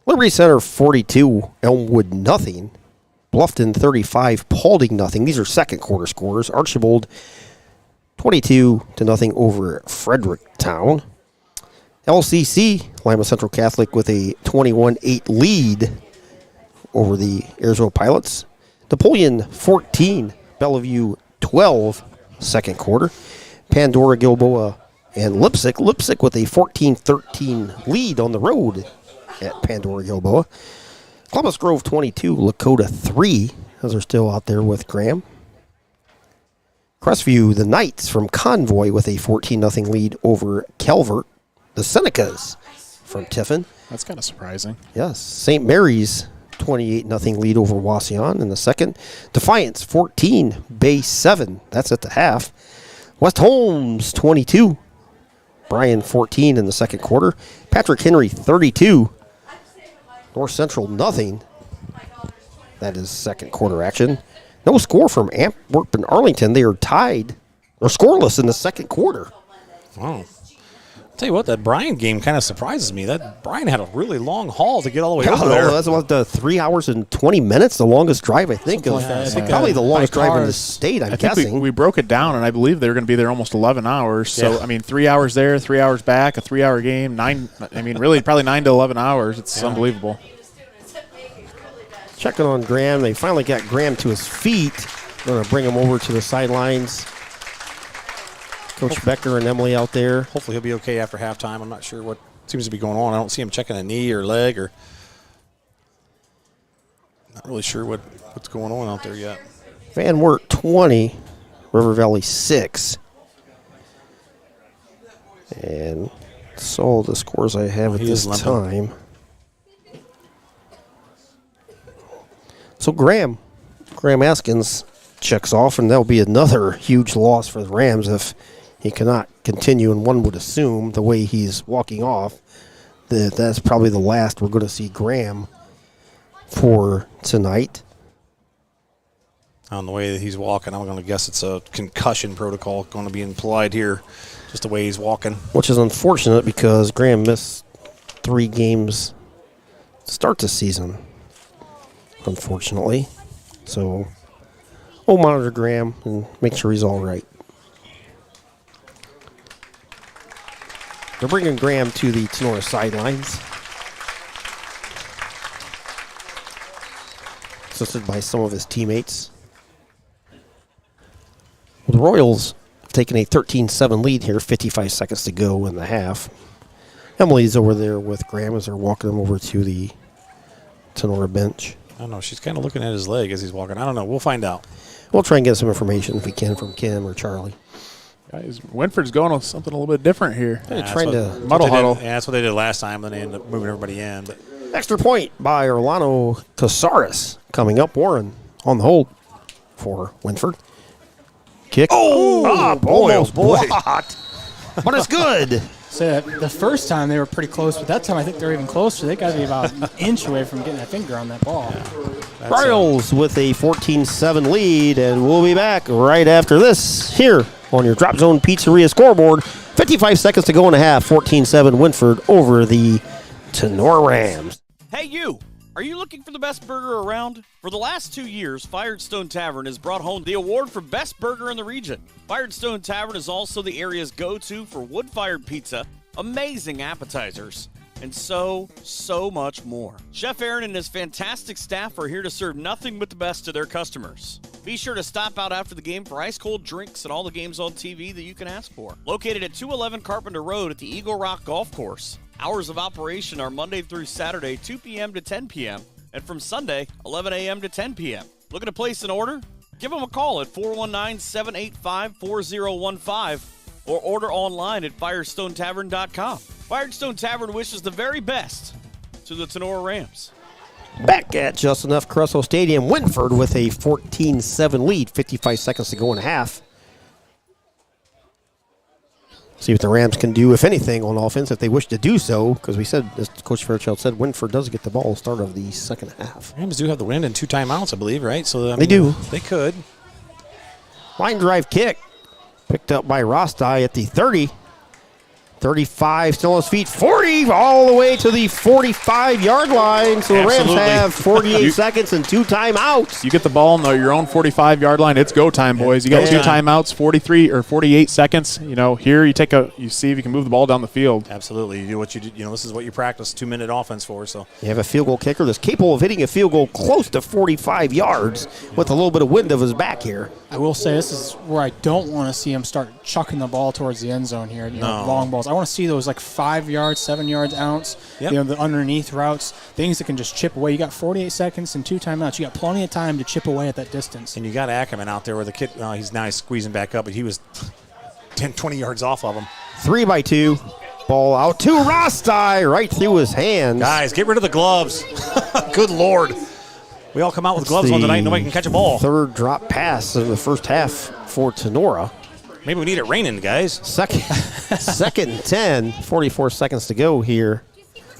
Liberty Center 42, Elmwood nothing. Bluffton 35, Paulding nothing. These are second quarter scores. Archibald 22-0 over Fredericktown. LCC, Lima Central Catholic with a 21-8 lead over the Ayersville Pilots. Napoleon 14, Bellevue 12, second quarter. Pandora Gilboa and Lipsick. Lipsick with a 14-13 lead on the road at Pandora Gilboa. Columbus Grove 22, Lakota 3, as they're still out there with Graham. Crestview, the Knights from Convoy with a 14-0 lead over Calvert. The Senecas from Tiffin. That's kind of surprising. Yes. St. Mary's 28-0 lead over Wauseon in the second. Defiance 14, Bay 7. That's at the half. West Holmes 22, Bryan 14 in the second quarter. Patrick Henry 32. North Central nothing. That is second quarter action. No score from Antwerp and Arlington. They are tied or scoreless in the second quarter. Wow. I'll tell you what, that Bryan game kind of surprises me. That Bryan had a really long haul to get all the way over there. That's about the 3 hours and 20 minutes, the longest drive, I think. Probably the longest drive in the state, I'm guessing. We broke it down, and I believe they were going to be there almost 11 hours. So, I mean, 3 hours there, 3 hours back, a 3-hour game, really probably 9 to 11 hours. It's unbelievable. Checking on Graham. They finally got Graham to his feet. Going to bring him over to the sidelines. Coach Becker and Emily out there. Hopefully he'll be okay after halftime. I'm not sure what seems to be going on. I don't see him checking a knee or leg, or not really sure what's going on out there yet. Van Wert 20, River Valley 6. And so the scores I have at this time. So Graham Askins checks off, and that'll be another huge loss for the Rams if he cannot continue, and one would assume the way he's walking off that that's probably the last we're going to see Graham for tonight. On the way that he's walking, I'm going to guess it's a concussion protocol going to be implied here, just the way he's walking. Which is unfortunate because Graham missed 3 games to start the season, unfortunately. So we'll monitor Graham and make sure he's all right. They're bringing Graham to the Tinora sidelines, assisted by some of his teammates. Well, the Royals have taken a 13-7 lead here, 55 seconds to go in the half. Emily's over there with Graham as they're walking him over to the Tinora bench. I don't know. She's kind of looking at his leg as he's walking. I don't know. We'll find out. We'll try and get some information if we can from Kim or Charlie. Guys, Wynford's going on something a little bit different here. They're trying to muddle huddle. Yeah, that's what they did last time. Then they ended up moving everybody in. But extra point by Orlando Casares coming up. Warren on the hold for Wynford. Kick. Oh, boy. But it's good. So the first time they were pretty close, but that time I think they're even closer. They got to be about an inch away from getting that finger on that ball. Royals with a 14-7 lead, and we'll be back right after this here on your Drop Zone Pizzeria scoreboard. 55 seconds to go in the half. 14-7 Wynford over the Tinora Rams. Hey, you! Are you looking for the best burger around? For the last 2 years, Firestone Tavern has brought home the award for best burger in the region. Firestone Tavern is also the area's go-to for wood-fired pizza, amazing appetizers, and so much more. Chef Aaron and his fantastic staff are here to serve nothing but the best to their customers. Be sure to stop out after the game for ice-cold drinks and all the games on TV that you can ask for. Located at 211 Carpenter Road at the Eagle Rock Golf Course. Hours of operation are Monday through Saturday, 2 p.m. to 10 p.m., and from Sunday, 11 a.m. to 10 p.m. Looking to place an order? Give them a call at 419-785-4015 or order online at firestonetavern.com. Firestone Tavern wishes the very best to the Tinora Rams. Back at Just Enough Caruso Stadium, Wynford with a 14-7 lead, 55 seconds to go in the half. See what the Rams can do, if anything, on offense, if they wish to do so, because we said, as Coach Fairchild said, Wynford does get the ball start of the second half. Rams do have the wind and 2 timeouts, I believe, right? So they do. They could. Line drive kick picked up by Rostai at the 30. 35 still on his feet. 40 all the way to the 45-yard line. So the Rams have 48 seconds and 2 timeouts. You get the ball on your own 45-yard line, it's go time, boys. You got 2 timeouts, 43 or 48 seconds. Here you see if you can move the ball down the field. Absolutely. You do what you do. This is what you practice 2-minute offense for. So you have a field goal kicker that's capable of hitting a field goal close to 45 yards with a little bit of wind of his back here. I will say this is where I don't want to see him start chucking the ball towards the end zone here. Long balls. I want to see those like 5 yards, 7 yards ounce. Yep. The underneath routes, things that can just chip away. You got 48 seconds and 2 timeouts. You got plenty of time to chip away at that distance. And you got Ackerman out there where the kid. He's squeezing back up, but he was 10, 20 yards off of him. 3-by-2. Ball out to Rostai, right through his hands. Guys, get rid of the gloves. Good Lord. We all come out with gloves on tonight. Nobody can catch a ball. Third drop pass in the first half for Tinora. Maybe we need it raining, guys. Second and 10. 44 seconds to go here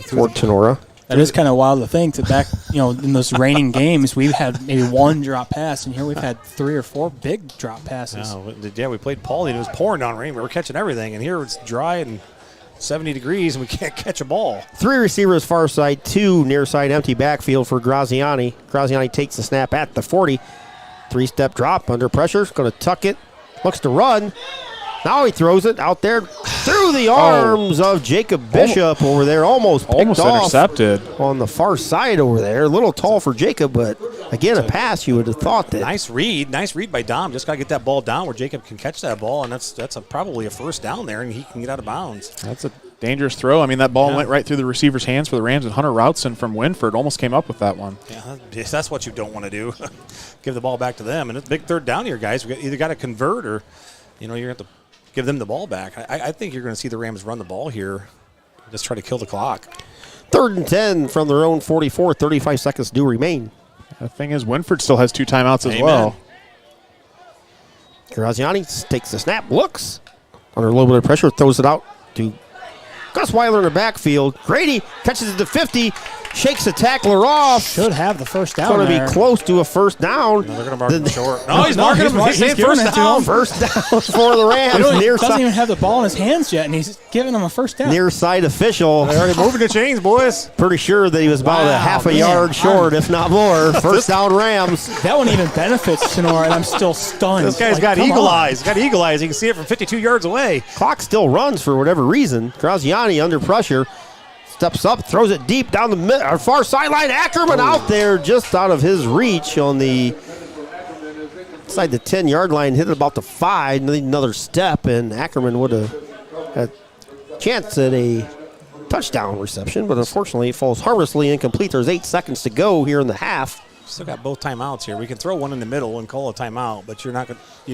for Tinora. That is kind of wild to think that back, in those raining games, we've had maybe 1 drop pass, and here we've had 3 or 4 big drop passes. Yeah, we played Paulie, and it was pouring down rain. We were catching everything, and here it's dry and 70 degrees, and we can't catch a ball. 3 receivers far side, 2 near side empty backfield for Graziani. Graziani takes the snap at the 40. 3-step drop under pressure. Going to tuck it. Looks to run. Now he throws it out there through the arms of Jacob Bishop over there. Almost intercepted on the far side over there. A little tall for Jacob, but again, a pass you would have thought that. Nice read by Dom. Just got to get that ball down where Jacob can catch that ball, and that's probably a first down there, and he can get out of bounds. That's a dangerous throw. I mean, that ball went right through the receiver's hands for the Rams, and Hunter Routson from Wynford almost came up with that one. Yeah, that's what you don't want to do. Give the ball back to them, and it's a big third down here, guys. We either got to convert or, you're going to have to give them the ball back. I think you're going to see the Rams run the ball here. Just try to kill the clock. 3rd and 10 from their own 44. 35 seconds do remain. The thing is, Wynford still has 2 timeouts as well. Graziani takes the snap, looks under a little bit of pressure, throws it out to Gus Weiler in the backfield. Grady catches it to 50, shakes the tackler off. Should have the first down. Going to be close to a first down. No, they're going to mark him short. No, he's marking him. He's saying first down. First down for the Rams. He doesn't even have the ball in his hands yet, and he's giving him a first down. Near side official. They're already moving the chains, boys. Pretty sure that he was about a half a yard short, if not more. First down Rams. That one even benefits Tinora, and I'm still stunned. This guy's got eagle eyes. Got eagle eyes. You can see it from 52 yards away. Clock still runs for whatever reason. Graziani under pressure. Steps up, throws it deep down the far sideline. Ackerman out there just out of his reach on the inside the 10-yard line. Hit it about the 5. Need another step, and Ackerman would have had a chance at a touchdown reception, but unfortunately it falls harmlessly incomplete. There's 8 seconds to go here in the half. Still got both timeouts here. We can throw one in the middle and call a timeout, but you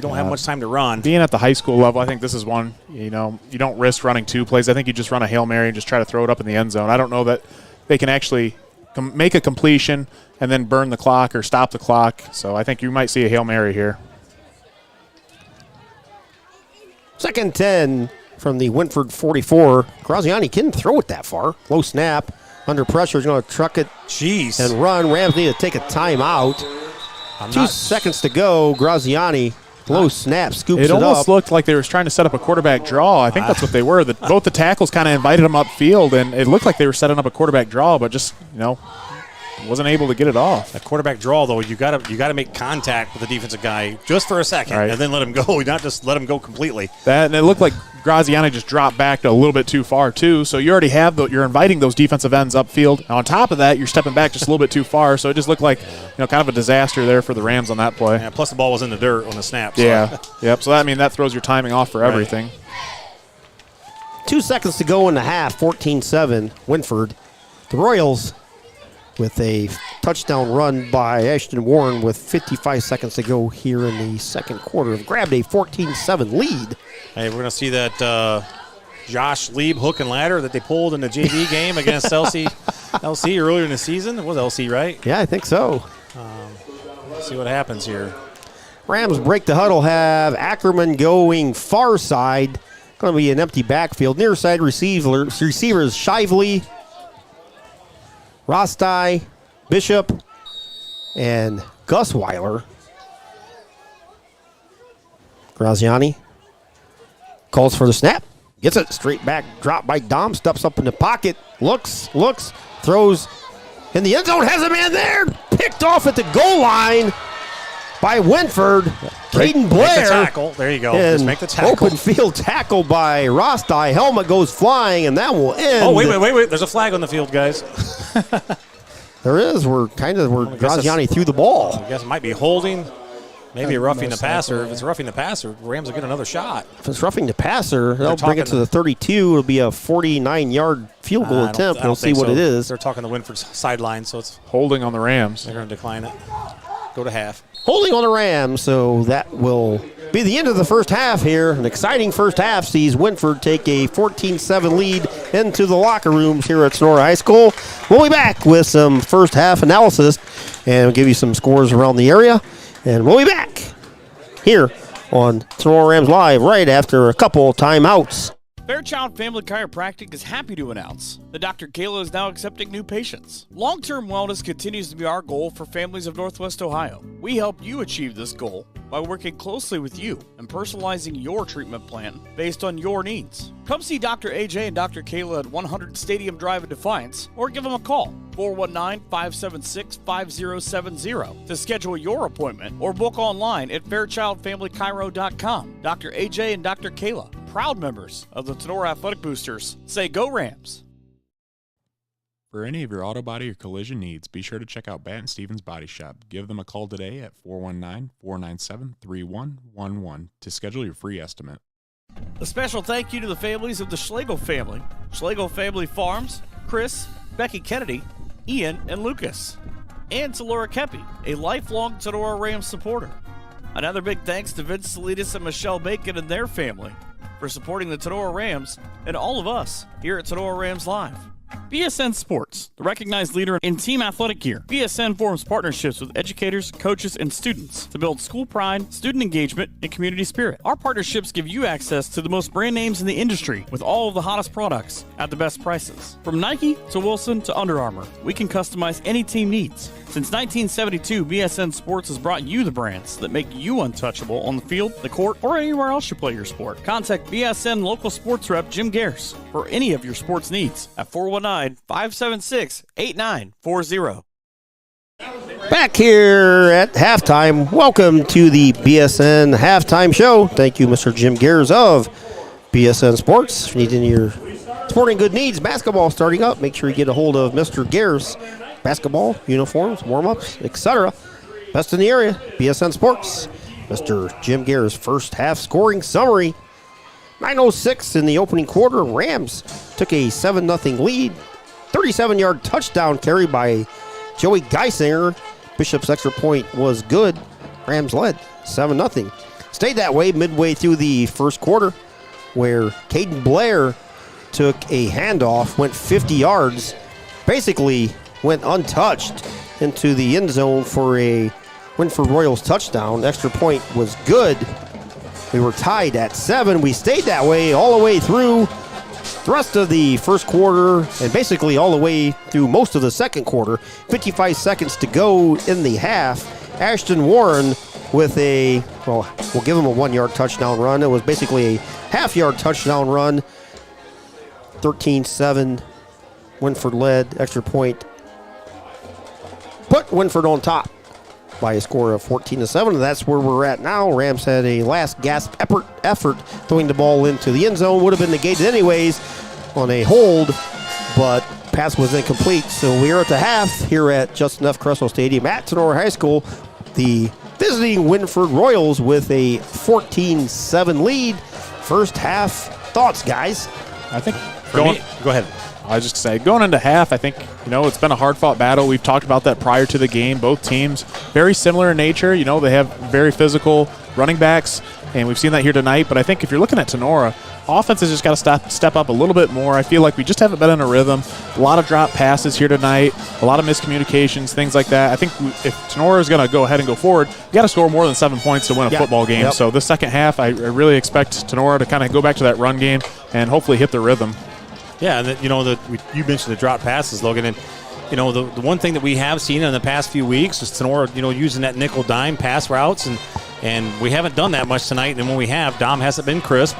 don't have much time to run. Being at the high school level, I think this is one, you don't risk running 2 plays. I think you just run a Hail Mary and just try to throw it up in the end zone. I don't know that they can actually make a completion and then burn the clock or stop the clock. So I think you might see a Hail Mary here. 2nd 10 from the Wynford 44. Graziani can throw it that far. Low snap. Under pressure, he's going to truck it and run. Rams need to take a timeout. 2 seconds to go. Graziani, low snap, scoops it up. It almost looked like they were trying to set up a quarterback draw. I think that's what they were. Both the tackles kind of invited them upfield, and it looked like they were setting up a quarterback draw, but just, wasn't able to get it off. A quarterback draw, though, you got to make contact with the defensive guy just for a second, and then let him go. Not just let him go completely. And it looked like Graziani just dropped back a little bit too far, too. So you already have you're inviting those defensive ends upfield. And on top of that, you're stepping back just a little bit too far. So it just looked like kind of a disaster there for the Rams on that play. Yeah, plus the ball was in the dirt on the snap. So. Yeah. Yep. So that throws your timing off for everything. 2 seconds to go in the half. 14-7. Wynford. The Royals with a touchdown run by Ashton Warren with 55 seconds to go here in the second quarter. Have grabbed a 14-7 lead. Hey, we're going to see that Josh Lieb hook and ladder that they pulled in the JV game against LC earlier in the season. It was LC, right? Yeah, I think so. Let's see what happens here. Rams break the huddle, have Ackerman going far side. Going to be an empty backfield. Near side receivers Shively, Rostai, Bishop, and Gus Weiler. Graziani calls for the snap. Gets it straight back, drop by Dom, steps up in the pocket, looks, throws in the end zone, has a man there, picked off at the goal line by Wynford. Caden Blair. Make the tackle. There you go. Just make the tackle. Open field tackle by Rostai. Helmet goes flying, and that will end. Oh, wait. There's a flag on the field, guys. There is. We're Graziani threw the ball. I guess it might be holding. Maybe roughing the passer. If it's roughing the passer, Rams will get another shot. If it's roughing the passer, they'll bring it to the 32. It'll be a 49-yard field goal attempt. We'll see what it is. They're talking the Wynford's sideline, so it's holding on the Rams. They're going to decline it. Go to half. Holding on the Rams, so that will be the end of the first half here. An exciting first half sees Wynford take a 14-7 lead into the locker rooms here at Tinora High School. We'll be back with some first half analysis and we'll give you some scores around the area. And we'll be back here on Tinora Rams Live right after a couple timeouts. Fairchild Family Chiropractic is happy to announce that Dr. Kayla is now accepting new patients. Long-term wellness continues to be our goal for families of Northwest Ohio. We help you achieve this goal by working closely with you and personalizing your treatment plan based on your needs. Come see Dr. AJ and Dr. Kayla at 100 Stadium Drive in Defiance or give them a call, 419-576-5070, to schedule your appointment or book online at fairchildfamilychiro.com. Dr. AJ and Dr. Kayla, proud members of the Tinora Athletic Boosters. Say go Rams. For any of your auto body or collision needs, be sure to check out Bat & Stevens Body Shop. Give them a call today at 419-497-3111 to schedule your free estimate. A special thank you to the families of the Schlegel family, Schlegel Family Farms, Chris, Becky Kennedy, Ian, and Lucas, and to Laura Kepi, a lifelong Tinora Rams supporter. Another big thanks to Vince Salinas and Michelle Bacon and their family for supporting the Tinora Rams and all of us here at Tinora Rams Live. BSN Sports, the recognized leader in team athletic gear. BSN forms partnerships with educators, coaches, and students to build school pride, student engagement, and community spirit. Our partnerships give you access to the most brand names in the industry with all of the hottest products at the best prices. From Nike to Wilson to Under Armour, we can customize any team needs. Since 1972, BSN Sports has brought you the brands that make you untouchable on the field, the court, or anywhere else you play your sport. Contact BSN local sports rep Jim Gers for any of your sports needs at 419-576-8940. Back here at halftime, welcome to the BSN halftime show. Thank you, Mr. Jim Gers of BSN Sports. If you need any of your sporting good needs, basketball starting up, make sure you get a hold of Mr. Gers. Basketball, uniforms, warm-ups, etc. Best in the area, BSN Sports. Mr. Jim Gers' first half scoring summary. 9:06 in the opening quarter. Rams took a 7-0 lead. 37-yard touchdown carry by Joey Geisinger. Bishop's extra point was good. Rams led 7-0. Stayed that way midway through the first quarter, where Caden Blair took a handoff, went 50 yards, basically went untouched into the end zone for a Wynford Royals touchdown. Extra point was good. We were tied at 7. We stayed that way all the way through the rest of the first quarter and basically all the way through most of the second quarter. 55 seconds to go in the half. Ashton Warren with we'll give him a 1-yard touchdown run. It was basically a half-yard touchdown run. 13-7. Wynford led. Extra point put Wynford on top by a score of 14-7, and that's where we're at now. Rams had a last gasp effort throwing the ball into the end zone. Would have been negated anyways on a hold, but pass was incomplete. So we are at the half here at Justin F. Cresswell Stadium at Tinora High School. The visiting Wynford Royals with a 14-7 lead. First half thoughts, guys? I think Go ahead. I was just say, going into half, I think, it's been a hard-fought battle. We've talked about that prior to the game. Both teams very similar in nature. They have very physical running backs, and we've seen that here tonight. But I think if you're looking at Tinora, offense has just got to step up a little bit more. I feel like we just haven't been in a rhythm. A lot of drop passes here tonight, a lot of miscommunications, things like that. I think if Tinora is going to go ahead and go forward, you got to score more than 7 points to win a football game. Yep. So this second half, I really expect Tinora to kind of go back to that run game and hopefully hit the rhythm. Yeah, and you mentioned the drop passes, Logan, and the one thing that we have seen in the past few weeks is Tinora, using that nickel dime pass routes, and we haven't done that much tonight. And when we have, Dom hasn't been crisp.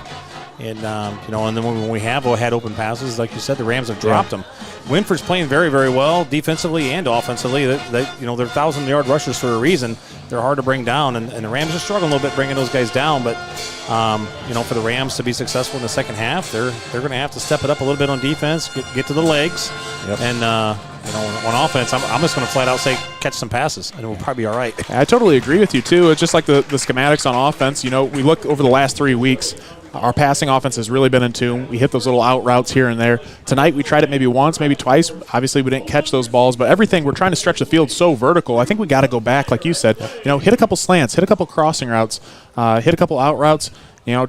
And, and then when we have had open passes, like you said, the Rams have dropped them. Wynford's playing very, very well defensively and offensively. They're 1,000-yard rushers for a reason. They're hard to bring down, and the Rams are struggling a little bit bringing those guys down. But, for the Rams to be successful in the second half, they're going to have to step it up a little bit on defense, get to the legs. Yep. And, on offense, I'm just going to flat out say catch some passes, and we'll probably be all right. I totally agree with you, too. It's just like the schematics on offense. We look over the last 3 weeks. Our passing offense has really been in tune. We hit those little out routes here and there. Tonight we tried it maybe once, maybe twice. Obviously we didn't catch those balls, but everything, we're trying to stretch the field so vertical. I think we got to go back, like you said. Hit a couple slants, hit a couple crossing routes, hit a couple out routes.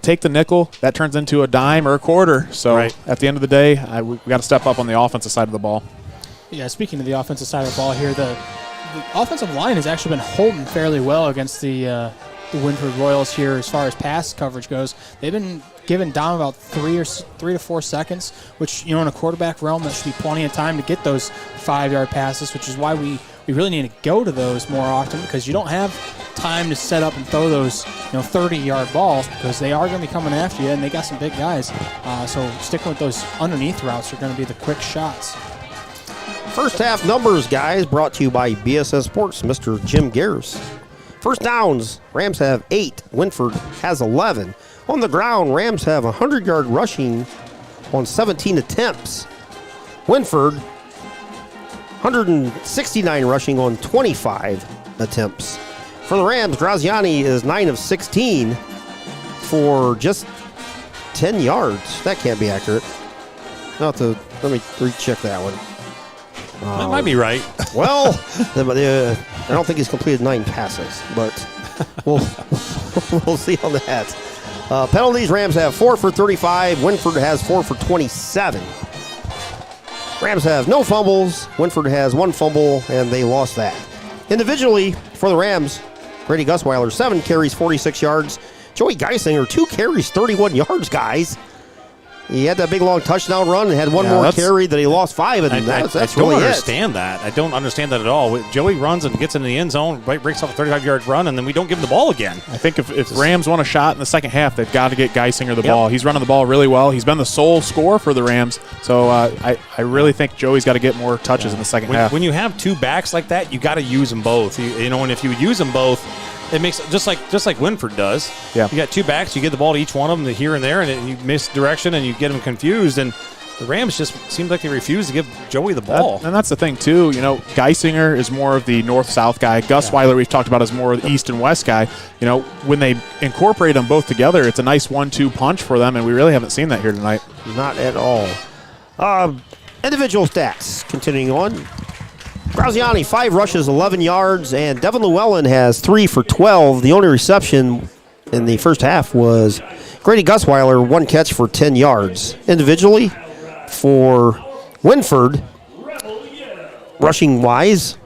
Take the nickel. That turns into a dime or a quarter. So at the end of the day, we got to step up on the offensive side of the ball. Yeah, speaking of the offensive side of the ball here, the offensive line has actually been holding fairly well against the Wynford Royals here as far as pass coverage goes. They've been given down about 3 to 4 seconds, which, in a quarterback realm, that should be plenty of time to get those 5-yard passes, which is why we really need to go to those more often, because you don't have time to set up and throw those 30-yard balls, because they are going to be coming after you, and they got some big guys. So sticking with those underneath routes are going to be the quick shots. First half numbers, guys, brought to you by BSS Sports, Mr. Jim Gears. First downs, Rams have 8. Wynford has 11. On the ground, Rams have 100-yard rushing on 17 attempts. Wynford, 169 rushing on 25 attempts. For the Rams, Graziani is 9 of 16 for just 10 yards. That can't be accurate. Let me recheck that one. That might be right. Well, I don't think he's completed 9 passes, but we'll see on that. Penalties, Rams have 4 for 35. Wynford has 4 for 27. Rams have no fumbles. Wynford has 1 fumble, and they lost that. Individually, for the Rams, Grady Gusweiler, 7 carries, 46 yards. Joey Geisinger, 2 carries, 31 yards, guys. He had that big, long touchdown run and had one more carry that he lost 5, and that's really it. I don't understand that. I don't understand that at all. Joey runs and gets into the end zone, breaks off a 35-yard run, and then we don't give him the ball again. I think if Rams want a shot in the second half, they've got to get Geisinger the ball. He's running the ball really well. He's been the sole scorer for the Rams, so I really think Joey's got to get more touches in the second half. When you have 2 backs like that, you got to use them both. And if you use them both, it makes just like Wynford does. Yeah. You got 2 backs, you get the ball to each one of them, here and there, and you miss direction and you get them confused. And the Rams just seemed like they refused to give Joey the ball. And that's the thing too. Geisinger is more of the north-south guy. Gusweiler, we've talked about, is more of the east and west guy. When they incorporate them both together, it's a nice 1-2 punch for them, and we really haven't seen that here tonight. Not at all. Individual stats. Continuing on. Graziani, 5 rushes, 11 yards, and Devin Llewellyn has 3 for 12. The only reception in the first half was Grady Gusweiler, 1 catch for 10 yards. Individually, for Wynford, rushing-wise,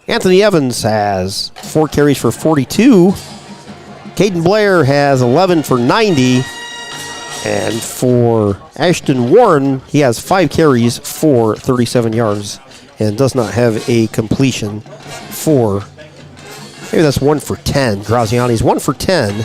Anthony Evans has 4 carries for 42. Caden Blair has 11 for 90. And for Ashton Warren, he has 5 carries for 37 yards and does not have a completion for, maybe that's 1 for 10. Graziani's 1 for 10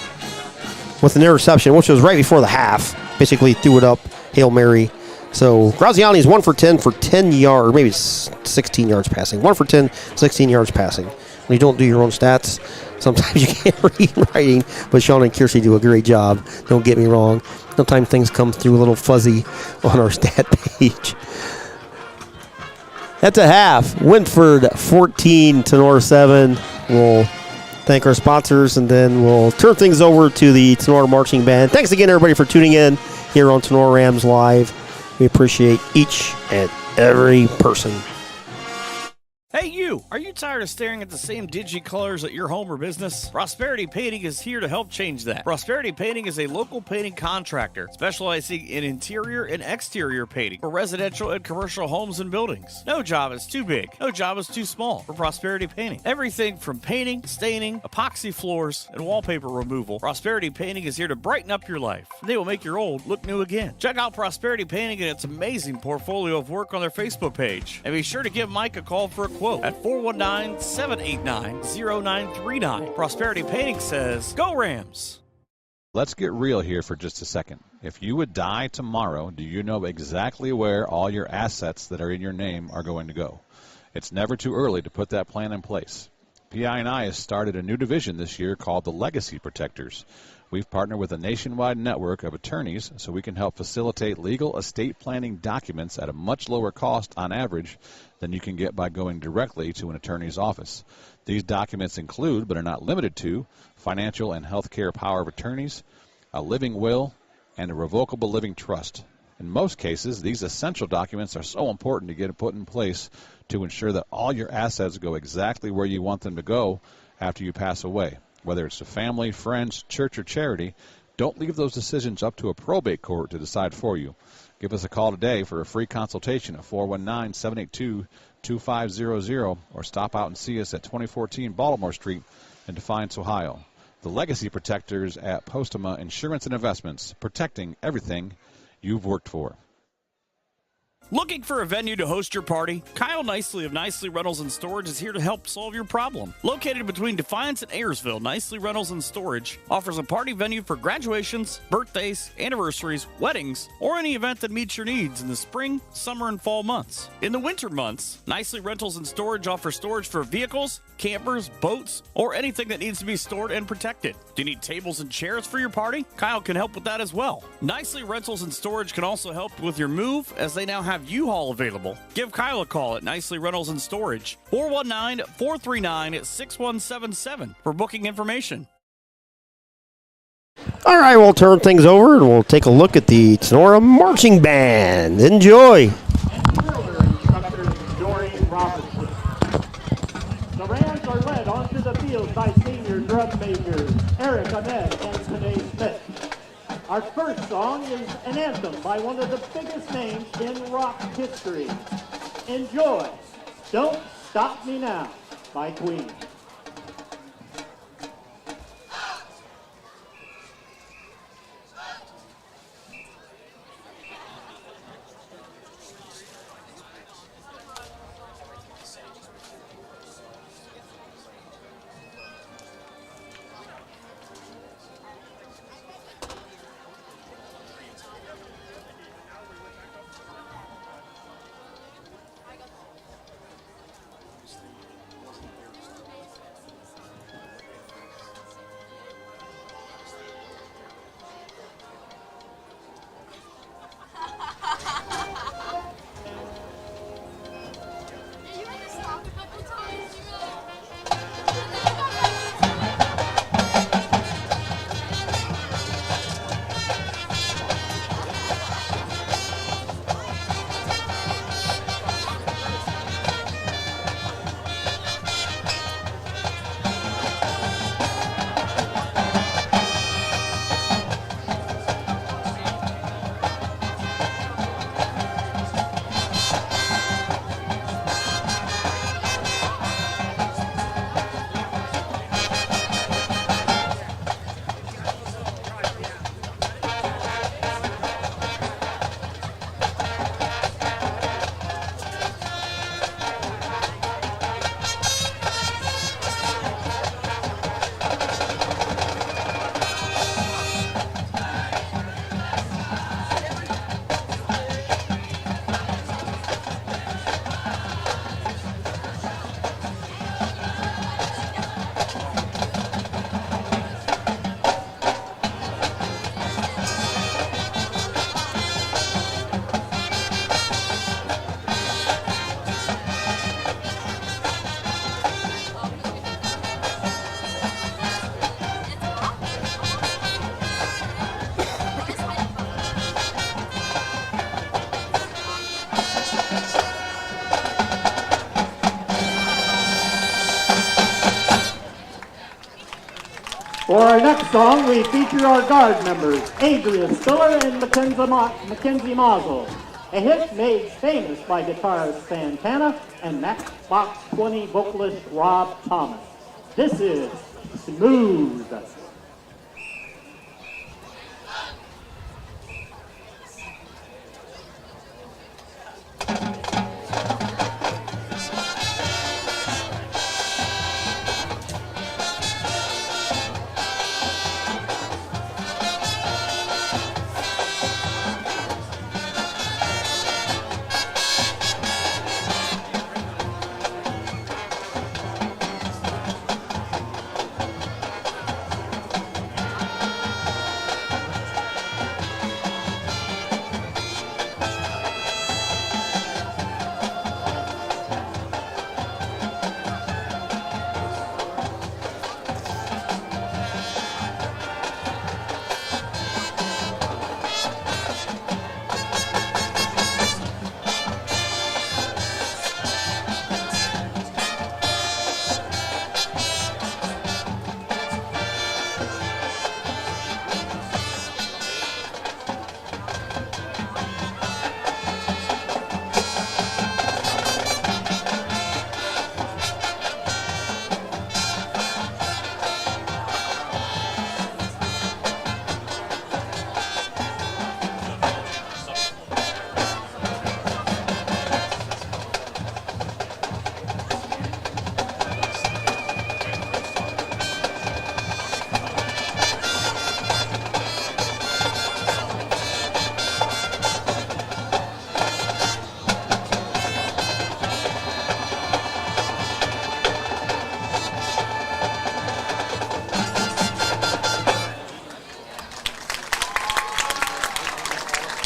with an interception, which was right before the half. Basically threw it up, Hail Mary. So Graziani's 1 for 10 for 10 yards, maybe 16 yards passing. 1 for 10, 16 yards passing. When you don't do your own stats, sometimes you can't read writing, but Sean and Kiersey do a great job. Don't get me wrong. Sometimes things come through a little fuzzy on our stat page. That's a half. Wynford 14, Tinora 7. We'll thank our sponsors, and then we'll turn things over to the Tinora Marching Band. Thanks again, everybody, for tuning in here on Tinora Rams Live. We appreciate each and every person. Hey you, are you tired of staring at the same dingy colors at your home or business? Prosperity Painting is here to help change that. Prosperity Painting is a local painting contractor specializing in interior and exterior painting for residential and commercial homes and buildings. No job is too big, no job is too small for Prosperity Painting. Everything from painting, staining, epoxy floors, and wallpaper removal, Prosperity Painting is here to brighten up your life. They will make your old look new again. Check out Prosperity Painting and its amazing portfolio of work on their Facebook page. And be sure to give Mike a call for a quote at 419-789-0939. Prosperity Painting says, Go Rams! Let's get real here for just a second. If you would die tomorrow, do you know exactly where all your assets that are in your name are going to go? It's never too early to put that plan in place. PI&I has started a new division this year called the Legacy Protectors. We've partnered with a nationwide network of attorneys so we can help facilitate legal estate planning documents at a much lower cost on average than you can get by going directly to an attorney's office. These documents include, but are not limited to, financial and health care power of attorneys, a living will, and a revocable living trust. In most cases, these essential documents are so important to get put in place to ensure that all your assets go exactly where you want them to go after you pass away. Whether it's to family, friends, church, or charity, don't leave those decisions up to a probate court to decide for you. Give us a call today for a free consultation at 419-782-2500 or stop out and see us at 2014 Baltimore Street in Defiance, Ohio. The Legacy Protectors at Postema Insurance and Investments, protecting everything you've worked for. Looking for a venue to host your party? Kyle Nicely of Nicely Rentals and Storage is here to help solve your problem. Located between Defiance and Ayersville, Nicely Rentals and Storage offers a party venue for graduations, birthdays, anniversaries, weddings, or any event that meets your needs in the spring, summer, and fall months. In the winter months, Nicely Rentals and Storage offers storage for vehicles, campers, boats, or anything that needs to be stored and protected. Do you need tables and chairs for your party? Kyle can help with that as well. Nicely Rentals and Storage can also help with your move, as they now have U-Haul available. Give Kyle a call at Nicely Rentals and Storage, 419-439-6177 for booking information. All right, we'll turn things over and we'll take a look at the Tinora Marching Band. Enjoy. The Rams are led onto the field by senior drum majors Eric Ahmed and Tanae Smith. Our first song is an anthem by one of the biggest names in rock history. Enjoy Don't Stop Me Now by Queen. For our next song, we feature our guard members, Adria Spiller and Mackenzie Mazel. A hit made famous by guitarist Santana and Matchbox 20 vocalist Rob Thomas. This is Smooth.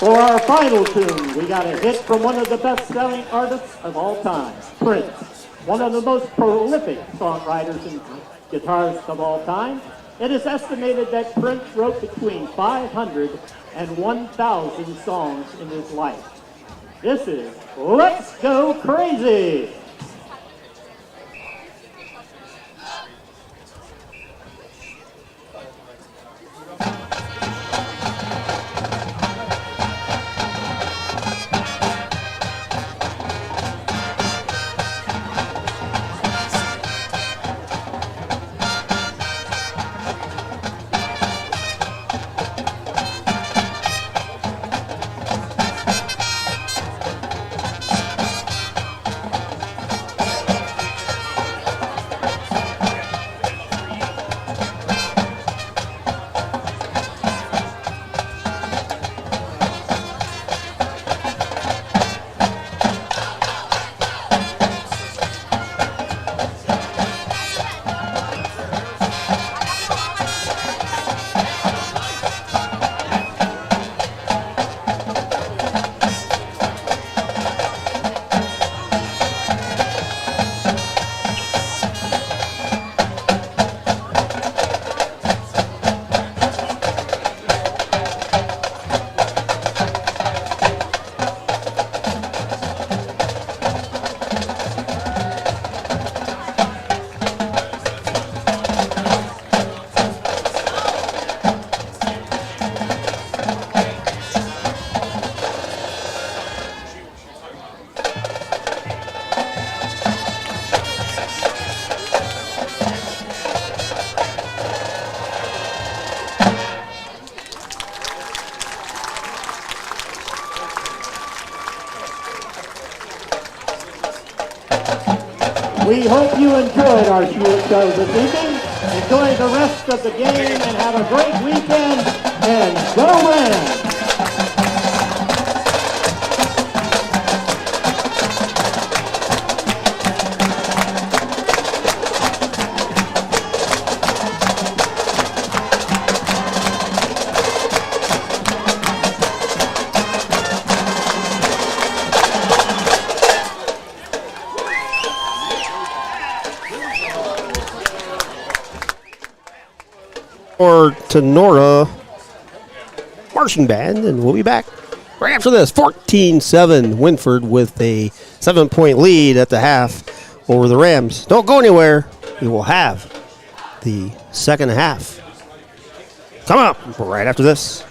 For our final tune, we got a hit from one of the best-selling artists of all time, Prince, one of the most prolific songwriters and guitarists of all time. It is estimated that Prince wrote between 500 and 1,000 songs in his life. This is Let's Go Crazy! We hope you enjoyed our show this evening. Enjoy the rest of the game and have a great weekend. And go Rams! Or Tinora marching band, and we'll be back right after this. 14-7 Wynford with a 7-point lead at the half over the Rams. Don't go anywhere. We will have the second half coming up right after this.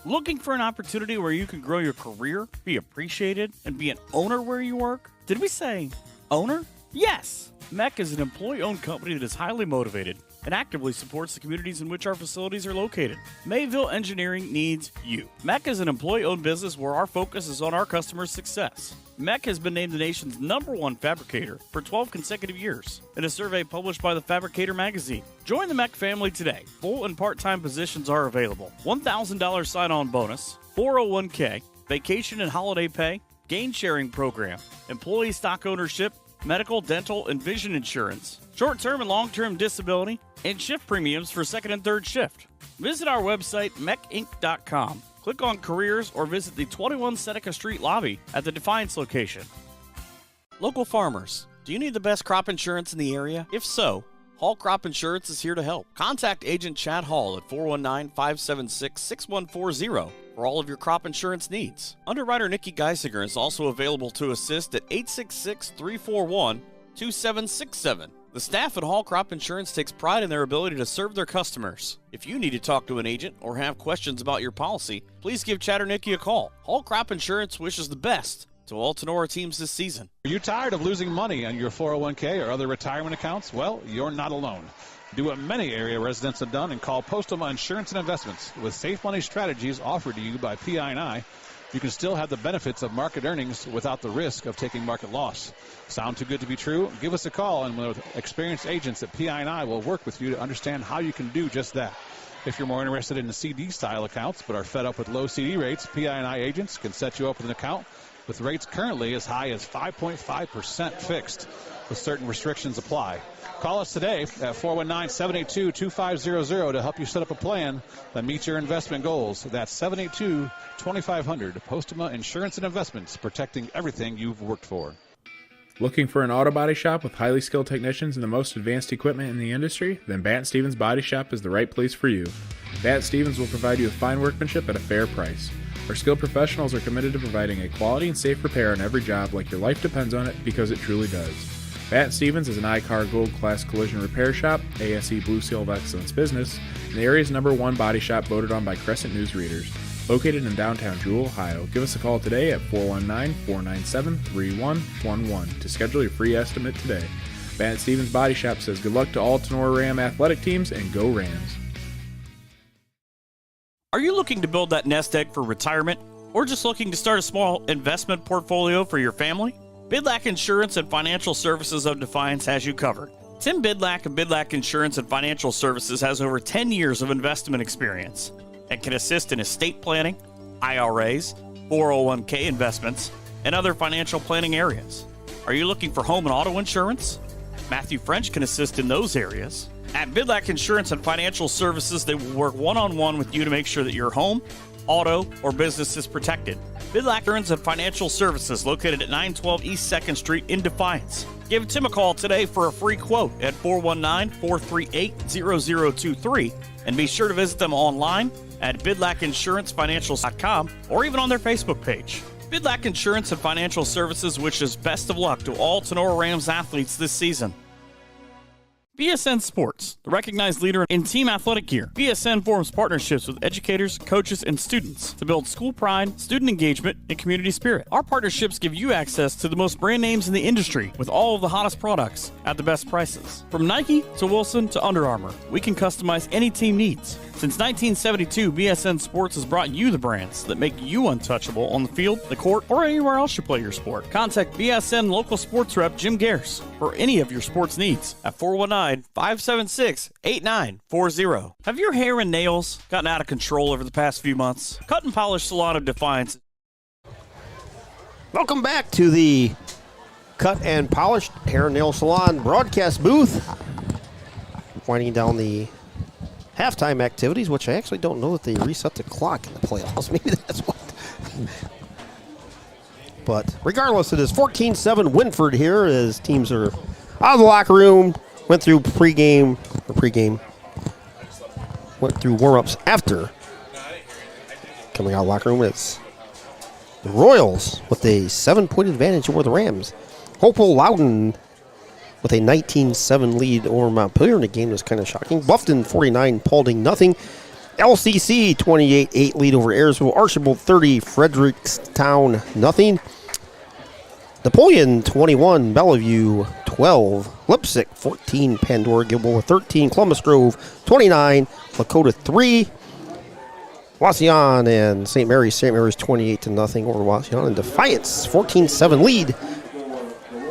Looking for an opportunity where you can grow your career, be appreciated, and be an owner where you work? Did we say owner? Yes! MEC is an employee-owned company that is highly motivated and actively supports the communities in which our facilities are located. Mayville Engineering needs you. MEC is an employee-owned business where our focus is on our customers' success. MEC has been named the nation's #1 fabricator for 12 consecutive years in a survey published by the Fabricator magazine. Join the MEC family today. Full and part-time positions are available. $1,000 sign-on bonus, 401k, vacation and holiday pay, gain-sharing program, employee stock ownership, medical, dental, and vision insurance, short-term and long-term disability, and shift premiums for second and third shift. Visit our website, mecinc.com. Click on Careers or visit the 21 Seneca Street lobby at the Defiance location. Local farmers, do you need the best crop insurance in the area? If so, Hall Crop Insurance is here to help. Contact Agent Chad Hall at 419-576-6140 for all of your crop insurance needs. Underwriter Nikki Geisinger is also available to assist at 866-341-2767. The staff at Hall Crop Insurance takes pride in their ability to serve their customers. If you need to talk to an agent or have questions about your policy, please give Chad or Nikki a call. Hall Crop Insurance wishes the best to all Tinora teams this season. Are you tired of losing money on your 401k or other retirement accounts? Well, you're not alone. Do what many area residents have done and call Postoma Insurance and Investments. With safe money strategies offered to you by PI&I, you can still have the benefits of market earnings without the risk of taking market loss. Sound too good to be true? Give us a call, and with experienced agents at PI&I will work with you to understand how you can do just that. If you're more interested in the CD-style accounts but are fed up with low CD rates, PI&I agents can set you up with an account with rates currently as high as 5.5% fixed, with certain restrictions apply. Call us today at 419-782-2500 to help you set up a plan that meets your investment goals. That's 782-2500. Postma Insurance and Investments, protecting everything you've worked for. Looking for an auto body shop with highly skilled technicians and the most advanced equipment in the industry? Then Bat Stevens Body Shop is the right place for you. Bat Stevens will provide you with fine workmanship at a fair price. Our skilled professionals are committed to providing a quality and safe repair on every job like your life depends on it, because it truly does. Bat Stevens is an iCar Gold Class Collision Repair Shop, ASE Blue Seal of Excellence business, and the area's #1 body shop voted on by Crescent News readers. Located in downtown Jewell, Ohio. Give us a call today at 419-497-3111 to schedule your free estimate today. Bat Stevens Body Shop says good luck to all Tinora Ram athletic teams, and go Rams. Are you looking to build that nest egg for retirement, or just looking to start a small investment portfolio for your family? Bidlack Insurance and Financial Services of Defiance has you covered. Tim Bidlack of Bidlack Insurance and Financial Services has over 10 years of investment experience and can assist in estate planning, IRAs, 401k investments, and other financial planning areas. Are you looking for home and auto insurance? Matthew French can assist in those areas. At Bidlack Insurance and Financial Services, they will work one-on-one with you to make sure that your home, auto, or business is protected. Bidlack Insurance and Financial Services, located at 912 East 2nd Street in Defiance. Give Tim a call today for a free quote at 419-438-0023, and be sure to visit them online at bidlackinsurancefinancials.com or even on their Facebook page. Bidlack Insurance and Financial Services wishes best of luck to all Tinora Rams athletes this season. BSN Sports, the recognized leader in team athletic gear. BSN forms partnerships with educators, coaches, and students to build school pride, student engagement, and community spirit. Our partnerships give you access to the most brand names in the industry with all of the hottest products at the best prices. From Nike to Wilson to Under Armour, we can customize any team needs. Since 1972, BSN Sports has brought you the brands that make you untouchable on the field, the court, or anywhere else you play your sport. Contact BSN local sports rep Jim Garris for any of your sports needs at 419-576-8940. Have your hair and nails gotten out of control over the past few months? Cut and Polish Salon of Defiance. Welcome back to the Cut and Polished Hair and Nail Salon broadcast booth. Winding down the halftime activities, which I actually don't know that they reset the clock in the playoffs. Maybe that's what. But regardless, it is 14-7 Wynford here as teams are out of the locker room. Went through pregame. Went through warm-ups after. Coming out of the locker room, it's the Royals with a 7-point advantage over the Rams. Hopewell Loudon with a 19-7 lead over Montpelier in the game was kind of shocking. Bluffton 49, Paulding nothing. LCC 28-8 lead over Ayersville. Archibald 30, Frederickstown nothing. Napoleon 21, Bellevue 12, Lipsick 14, Pandora Gilboa 13, Columbus Grove 29, Lakota 3, Wauseon and St. Mary's 28-0 over Wauseon, and Defiance 14-7 lead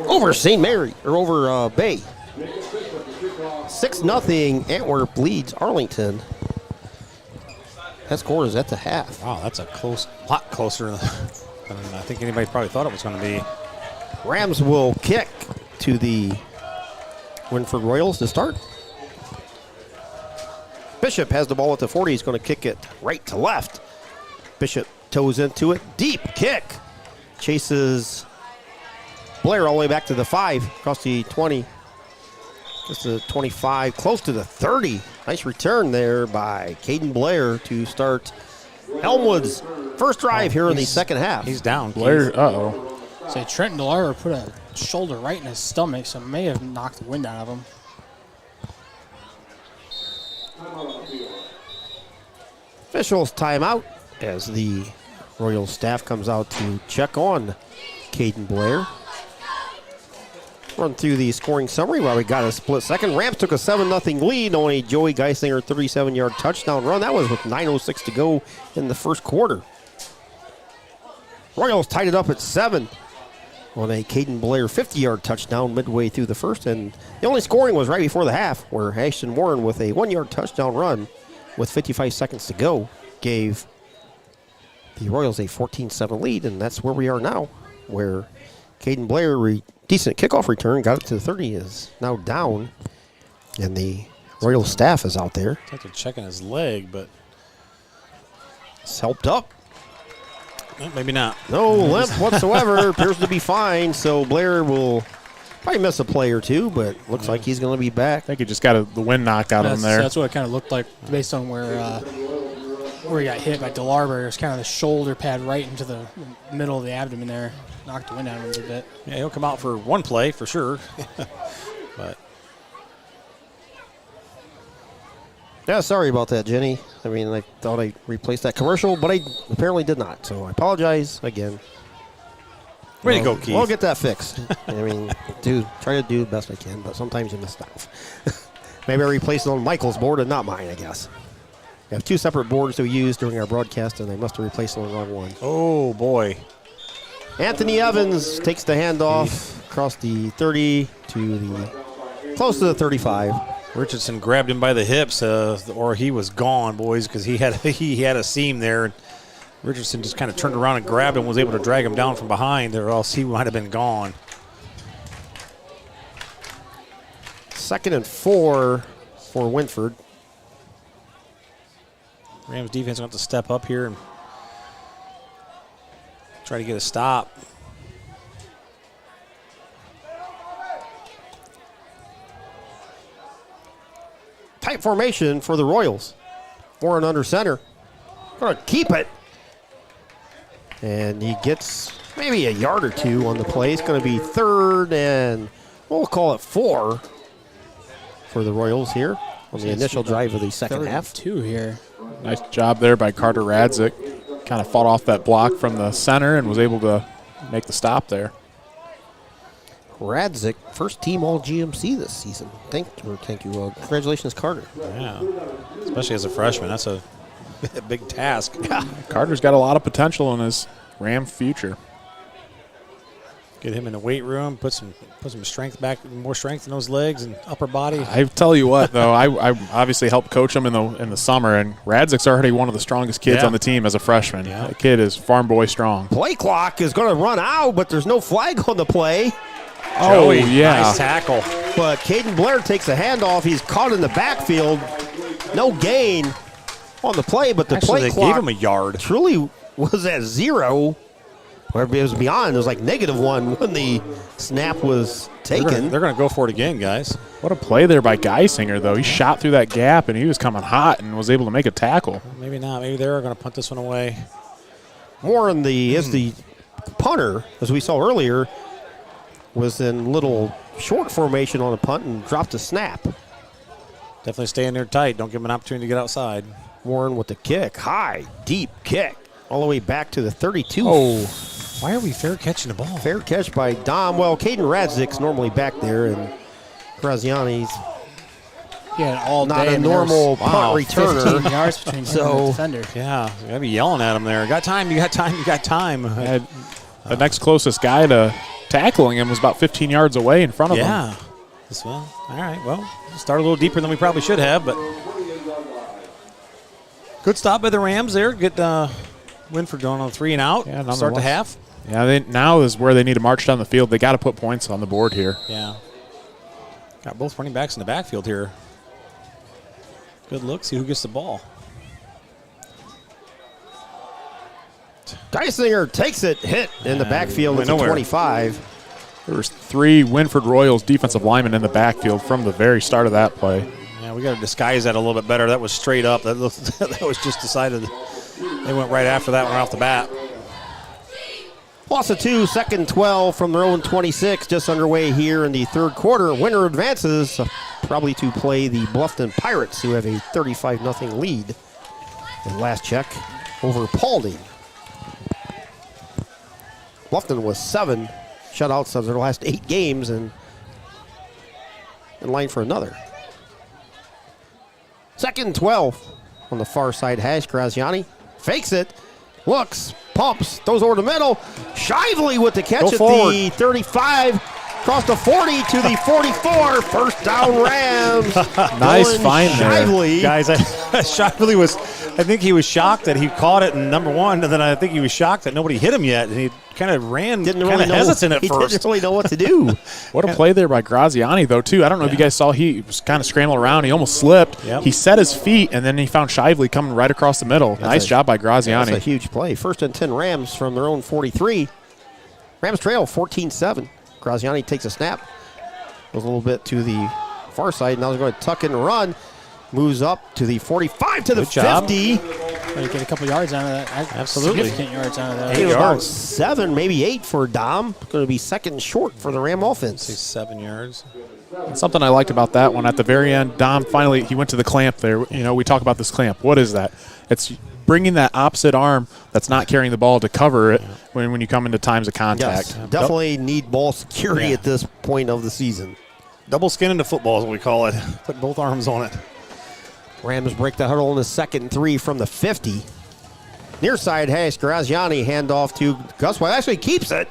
over St. Mary, or over Bay. 6-0 Antwerp leads Arlington. That score is at the half. Wow, that's a lot closer than I think anybody probably thought it was going to be. Rams will kick to the Wynford Royals to start. Bishop has the ball at the 40. He's going to kick it right to left. Bishop toes into it. Deep kick. Chases Blair all the way back to the 5. Across the 20. Just the 25. Close to the 30. Nice return there by Caden Blair to start Elmwood's first drive here in the second half. He's down. Blair, uh-oh. Say Trent Delara put a shoulder right in his stomach, so may have knocked the wind out of him. Officials timeout as the Royal staff comes out to check on Caden Blair. Run through the scoring summary while we got a split second. Rams took a 7-0 lead on a Joey Geisinger 37-yard touchdown run. That was with 9:06 to go in the first quarter. Royals tied it up at 7 on a Caden Blair 50-yard touchdown midway through the first. And the only scoring was right before the half, where Ashton Warren with a 1-yard touchdown run with 55 seconds to go gave the Royals a 14-7 lead. And that's where we are now, where Caden Blair, decent kickoff return, got it to the 30, is now down And the Royal staff is out there. I think they're checking his leg, but it's helped up. Well, maybe not. No limp whatsoever. Appears to be fine. So Blair will probably miss a play or two, but looks like he's going to be back. I think he just got the wind knocked out of him there. That's what it kind of looked like based on where he got hit by DeLarber. It was kind of the shoulder pad right into the middle of the abdomen there. Knocked the wind out of him a bit. Yeah, he'll come out for one play for sure. But yeah, sorry about that, Jenny. I mean, I thought I replaced that commercial, but I apparently did not. So I apologize again. Way to go, Keith. We'll get that fixed. I mean, try to do the best I can, but sometimes you miss stuff. Maybe I replaced it on Michael's board and not mine, I guess. We have two separate boards that we used during our broadcast, and I must have replaced it on the wrong one. Oh, boy. Anthony Evans takes the handoff across the 30 to the close to the 35. Richardson grabbed him by the hips, or he was gone, boys, because he had a seam there. And Richardson just kind of turned around and grabbed him, was able to drag him down from behind, or else he might have been gone. 2nd and 4 for Wynford. Rams defense will have to step up here and try to get a stop. Tight formation for the Royals. Warren under center. Going to keep it. And he gets maybe a yard or two on the play. It's going to be 3rd and we'll call it 4 for the Royals here on the initial drive of the second half. 2 here. Nice job there by Carter Radzik. Kind of fought off that block from the center and was able to make the stop there. Radzik, first team all GMC this season. Thank you. Congratulations, Carter. Yeah, especially as a freshman. That's a big task. Carter's got a lot of potential in his Ram future. Get him in the weight room, put some strength back, more strength in those legs and upper body. I tell you what, though, I obviously helped coach him in the summer, and Radzik's already one of the strongest kids on the team as a freshman. Yeah. That kid is farm boy strong. Play clock is going to run out, but there's no flag on the play. Oh, yeah. Nice tackle. But Caden Blair takes a handoff. He's caught in the backfield. No gain on the play, but the play they clock gave him a yard. Truly was at 0. Or it was beyond. It was like -1 when the snap was taken. They're going to go for it again, guys. What a play there by Geisinger, though. He shot through that gap, and he was coming hot and was able to make a tackle. Maybe not. Maybe they're going to punt this one away. Warren is the punter, as we saw earlier, was in little short formation on a punt and dropped a snap. Definitely stay in there tight. Don't give them an opportunity to get outside. Warren with the kick. High, deep kick. All the way back to the 32. Oh, why are we fair catching the ball? Fair catch by Dom. Well, Caden Radzik's normally back there, and Graziani's all not day a normal punt returner. 15 yards between him and the defender. Yeah, you got to be yelling at him there. Got time, you got time, you got time. The next closest guy to tackling him was about 15 yards away in front of him. Yeah. Well, all right, well, start a little deeper than we probably should have, but good stop by the Rams there. Get Wynford going on 3 and out. Yeah, start the half. Yeah, now is where they need to march down the field. They got to put points on the board here. Yeah. Got both running backs in the backfield here. Good look. See who gets the ball. Geisinger takes it, hit in the backfield at the 25. There was 3 Wynford Royals defensive linemen in the backfield from the very start of that play. Yeah, we got to disguise that a little bit better. That was straight up. That was just decided. They went right after that one off the bat. Loss of 2, 2nd 12 from their own 26, just underway here in the third quarter. Winner advances probably to play the Bluffton Pirates, who have a 35-0 lead. And last check over Paulding. Bluffton was 7 shutouts of their last 8 games and in line for another. 2nd 12 on the far side hash. Graziani fakes it, looks, pumps, throws over the middle. Shively with the catch at the 35. Across the 40 to the 44. First down, Rams. Nice find there. Shively. Guys, Shively was, I think he was shocked that he caught it in number one, and then I think he was shocked that nobody hit him yet, and he kind of ran kind of hesitant at first. He didn't really know what to do. What a play there by Graziani, though, too. I don't know if you guys saw, he was kind of scrambling around. He almost slipped. Yep. He set his feet, and then he found Shively coming right across the middle. Nice job by Graziani. That's a huge play. First and 10 Rams from their own 43. Rams trail 14-7. Graziani takes a snap. Goes a little bit to the far side. Now they're going to tuck in and run. Moves up to the 45 to the 50. You get a couple yards out of that. Absolutely. Significant yards out of that. 8 yards. 7, maybe 8 for Dom. Going to be second and short for the Ram offense. 7 yards. Something I liked about that one at the very end, Dom finally, he went to the clamp there. You know, we talk about this clamp. What is that? It's bringing that opposite arm that's not carrying the ball to cover it when you come into times of contact. Yes, definitely need ball security at this point of the season. Double skin into football is what we call it. Put both arms on it. Rams break the huddle in the second and 3 from the 50. Near side hash, Graziani handoff to Guswell. Actually keeps it.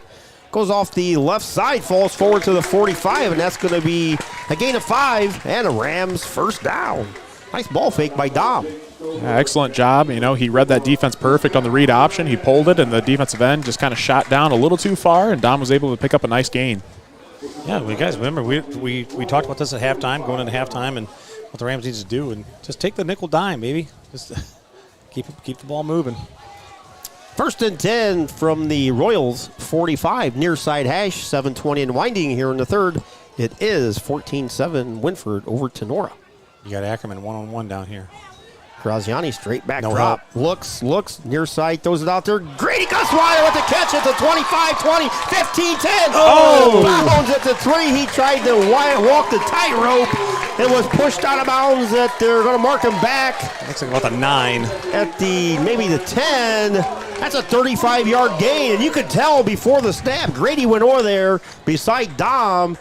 Goes off the left side, falls forward to the 45, and that's going to be a gain of 5 and a Rams first down. Nice ball fake by Dom. Yeah, excellent job. You know, he read that defense perfect on the read option. He pulled it, and the defensive end just kind of shot down a little too far, and Dom was able to pick up a nice gain. Yeah, we guys, remember, we talked about this at halftime, going into halftime, and what the Rams need to do, and just take the nickel dime, baby. Just keep the ball moving. First and 10 from the Royals, 45, near side hash, 7:20 and winding here in the third. It is 14-7 Wynford over Tinora. You got Ackerman one-on-one down here. Graziani straight back No drop. Looks, near side, throws it out there. Grady Gusweiler with the catch at the 25-20, 15-10. Oh! Bounds at the 3. He tried to walk the tightrope. It was pushed out of bounds that they're going to mark him back. Looks like about the 9. At maybe the 10. That's a 35-yard gain. And you could tell before the snap, Grady went over there beside Dom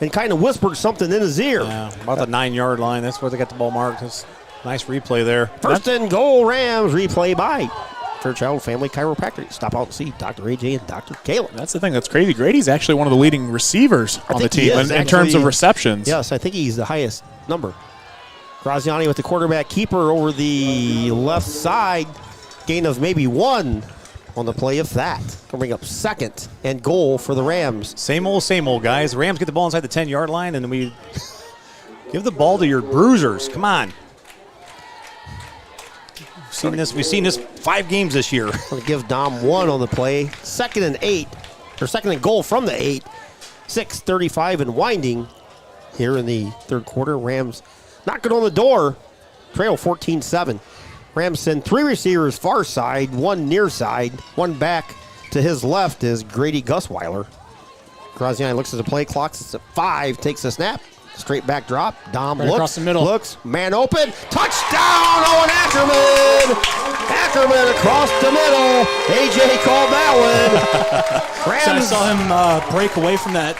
and kind of whispered something in his ear. Yeah, about the 9-yard line. That's where they got the ball marked. That's nice replay there. First and goal, Rams. Replay by Fairchild Family Chiropractic. Stop out and see Dr. AJ and Dr. Caleb. That's the thing that's crazy. Grady's actually one of the leading receivers on the team in terms of receptions. Yes, I think he's the highest number. Graziani with the quarterback keeper over the left side. Gain of maybe 1 on the play of that. Going to bring up second and goal for the Rams. Same old, guys. The Rams get the ball inside the 10-yard line, and then we give the ball to your bruisers. Come on. We've seen this 5 games this year. Going to give Dom 1 on the play. Second and goal from the 8. 6:35 and winding here in the third quarter. Rams knocking on the door. Trail 14-7. Rams send 3 receivers far side, 1 near side, 1 back to his left is Grady Gusweiler. Graziani looks at the play clock. It's at 5. Takes a snap. Straight back drop. Dom looks. Across the middle. Looks. Man open. Touchdown, Owen Ackerman. Ackerman across the middle. AJ called that one. So I saw him break away from that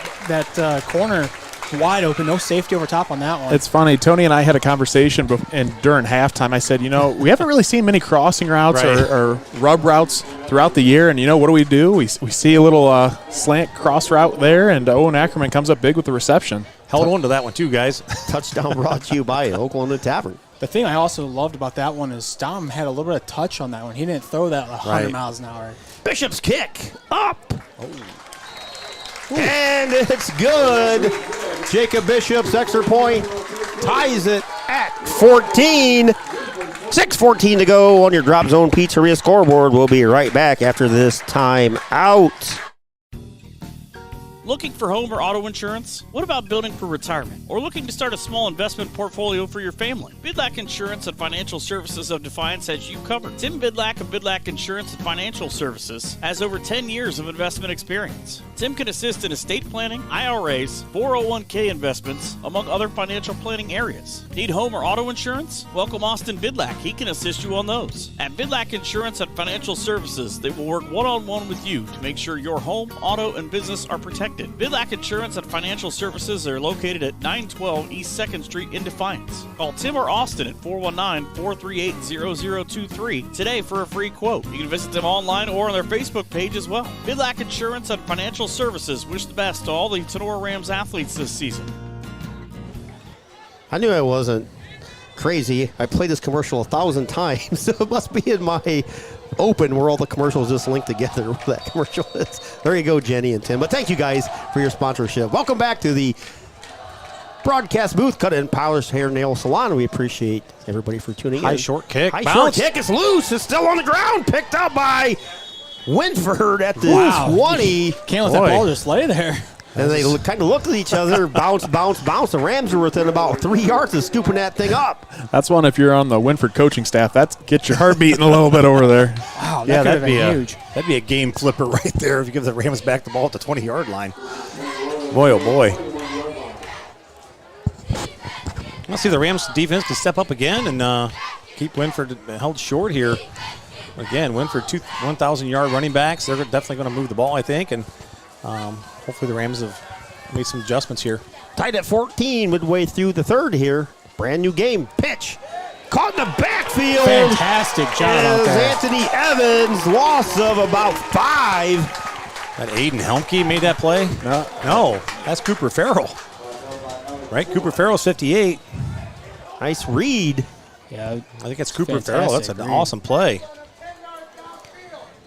corner. Wide open, no safety over top on that one. It's funny. Tony and I had a conversation during halftime. I said, we haven't really seen many crossing routes or rub routes throughout the year. And, what do? We see a little slant cross route there, and Owen Ackerman comes up big with the reception. Held on to that one, too, guys. Touchdown brought to you by Oklahoma Tavern. The thing I also loved about that one is Dom had a little bit of touch on that one. He didn't throw that 100 miles an hour. Bishop's kick. Up. And it's good. Jacob Bishop's extra point ties it at 14. 6:14 to go on your Drop Zone Pizzeria scoreboard. We'll be right back after this time out. Looking for home or auto insurance? What about building for retirement? Or looking to start a small investment portfolio for your family? Bidlack Insurance and Financial Services of Defiance has you covered. Tim Bidlack of Bidlack Insurance and Financial Services has over 10 years of investment experience. Tim can assist in estate planning, IRAs, 401k investments, among other financial planning areas. Need home or auto insurance? Welcome Austin Bidlack. He can assist you on those. At Bidlack Insurance and Financial Services, they will work one-on-one with you to make sure your home, auto, and business are protected. Bidlack Insurance and Financial Services are located at 912 East 2nd Street in Defiance. Call Tim or Austin at 419-438-0023 today for a free quote. You can visit them online or on their Facebook page as well. Bidlack Insurance and Financial Financial Services wish the best to all the Tinora Rams athletes this season. I knew I wasn't crazy. I played this commercial 1,000 times, so it must be in my open where all the commercials just link together where that commercial is. There you go, Jenny and Tim. But thank you guys for your sponsorship. Welcome back to the broadcast booth, Cut In Powers Hair Nail Salon. We appreciate everybody for tuning in. High short kick. High short kick is loose. It's still on the ground. Picked up by Wynford at the 20. Can't let that ball just lay there. And they kind of looked at each other, bounce. The Rams are within about 3 yards of scooping that thing up. That's one if you're on the Wynford coaching staff. That's get your heart beating a little bit over there. Wow, that could have been huge. That'd be a game flipper right there if you give the Rams back the ball at the 20-yard line. Boy, oh boy. Let's see the Rams defense to step up again and keep Wynford held short here. Again, Wynford, 1,000-yard running backs. They're definitely going to move the ball, I think, and hopefully the Rams have made some adjustments here. Tied at 14 midway through the third here. Brand new game. Pitch. Caught in the backfield. Fantastic job out there. Anthony Evans, loss of about 5. That Aiden Helmke made that play? No, that's Cooper Farrell. Right? Cooper Farrell's 58. Nice read. Yeah, I think it's Cooper Farrell. That's an awesome play.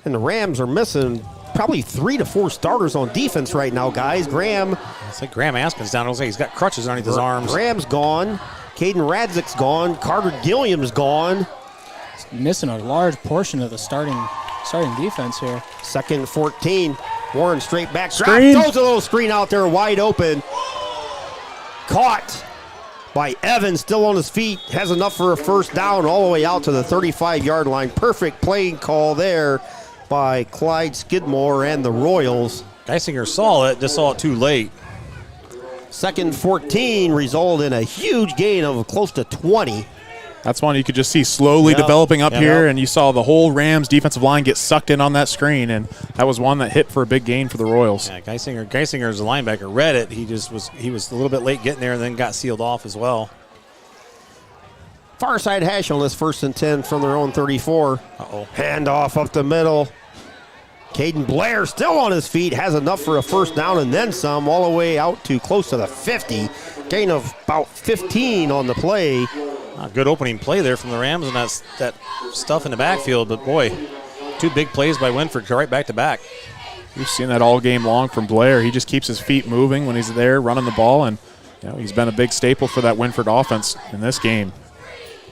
And the Rams are missing probably 3 to 4 starters on defense right now, guys. Graham. It's like Graham Askin's down. It looks like he's got crutches underneath his arms. Graham's gone. Caden Radzik's gone. Carter Gilliam's gone. He's missing a large portion of the starting defense here. Second 14. Warren straight back. Screen. Throws a little screen out there wide open. Caught by Evans, still on his feet. Has enough for a first down all the way out to the 35-yard line. Perfect playing call there by Clyde Skidmore and the Royals. Geisinger saw it, just saw it too late. Second 14 resulted in a huge gain of close to 20. That's one you could just see slowly developing up here, and you saw the whole Rams defensive line get sucked in on that screen, and that was one that hit for a big gain for the Royals. Yeah, Geisinger's a linebacker, read it. He was a little bit late getting there and then got sealed off as well. Far side hash on this 1st and 10 from their own 34. Handoff up the middle. Caden Blair still on his feet, has enough for a first down and then some, all the way out to close to the 50. Gain of about 15 on the play. A good opening play there from the Rams and that stuff in the backfield, but boy, 2 big plays by Wynford right back to back. We've seen that all game long from Blair. He just keeps his feet moving when he's there running the ball, and he's been a big staple for that Wynford offense in this game.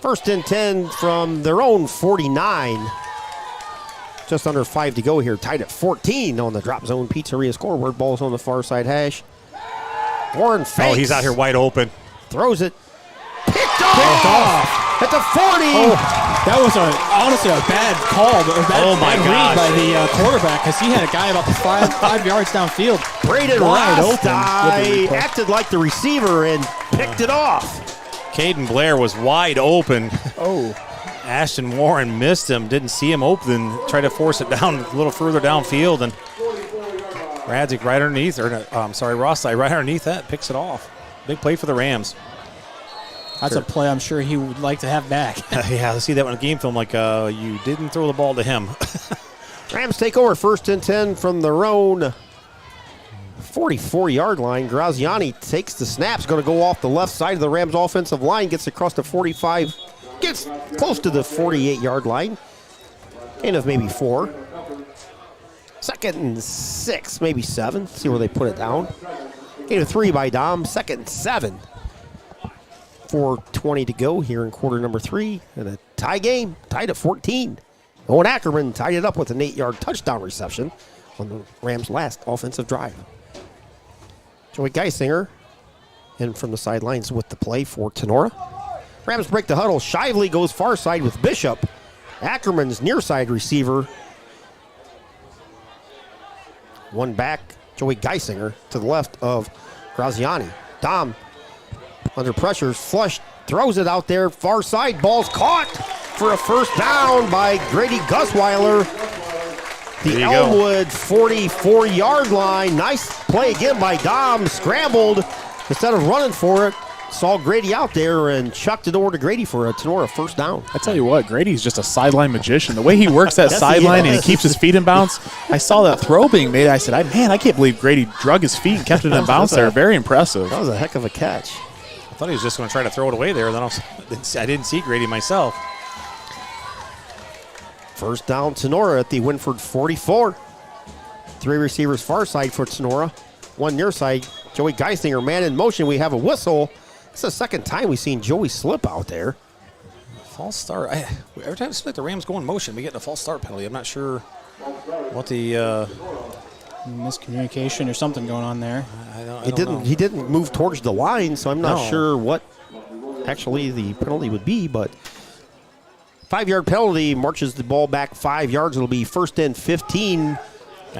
1st and 10 from their own 49. Just under 5 to go here. Tied at 14 on the Drop Zone Pizzeria scoreboard. Ball's on the far side hash. Warren fakes. Oh, he's out here wide open. Throws it. Picked off at the 40. That was honestly a bad call, but a bad read by the quarterback because he had a guy about 5 yards downfield. Braden Rostai acted like the receiver and picked it off. Caden Blair was wide open. Oh. Ashton Warren missed him, didn't see him open, tried to force it down a little further downfield, and Radzik right underneath, Rostai right underneath that, picks it off. Big play for the Rams. That's a play I'm sure he would like to have back. Yeah, I see that on a game film, like you didn't throw the ball to him. Rams take over 1st and 10 from their own 44-yard line. Graziani takes the snaps, going to go off the left side of the Rams offensive line, gets across the 45, gets close to the 48-yard line. Gain of maybe 4. 2nd and 6, maybe 7. See where they put it down. Gain of 3 by Dom. 2nd and 7. 4:20 to go here in quarter number 3. And a tie game, tied at 14. Owen Ackerman tied it up with an 8-yard touchdown reception on the Rams' last offensive drive. Joey Geisinger in from the sidelines with the play for Tinora. Rams break the huddle. Shively goes far side with Bishop. Ackerman's near side receiver. One back, Joey Geisinger to the left of Graziani. Dom under pressure, flush, throws it out there, far side, ball's caught for a first down by Grady Gusweiler. The Elmwood 44-yard line. Nice play again by Dom, scrambled instead of running for it. saw Grady out there and chucked it over to Grady for a Tinora first down. I tell you what, Grady's just a sideline magician. The way he works that Yes, sideline he and is. he keeps his feet in bounds. I saw that throw being made. I said, man, I can't believe Grady drug his feet and kept it in bounds there. Very impressive. That was a heck of a catch. I thought he was just going to try to throw it away there. Then I didn't see Grady myself. First down, Tinora at the Wynford 44. 3 receivers far side for Tinora. 1 near side. Joey Geisinger, man in motion. We have a whistle. It's the second time we've seen Joey slip out there. False start. Every time it seems like the Rams go in motion, we get a false start penalty. I'm not sure what the miscommunication or something going on there. He didn't move towards the line, so I'm not sure what actually the penalty would be, but 5-yard penalty marches the ball back 5 yards. It'll be first and 15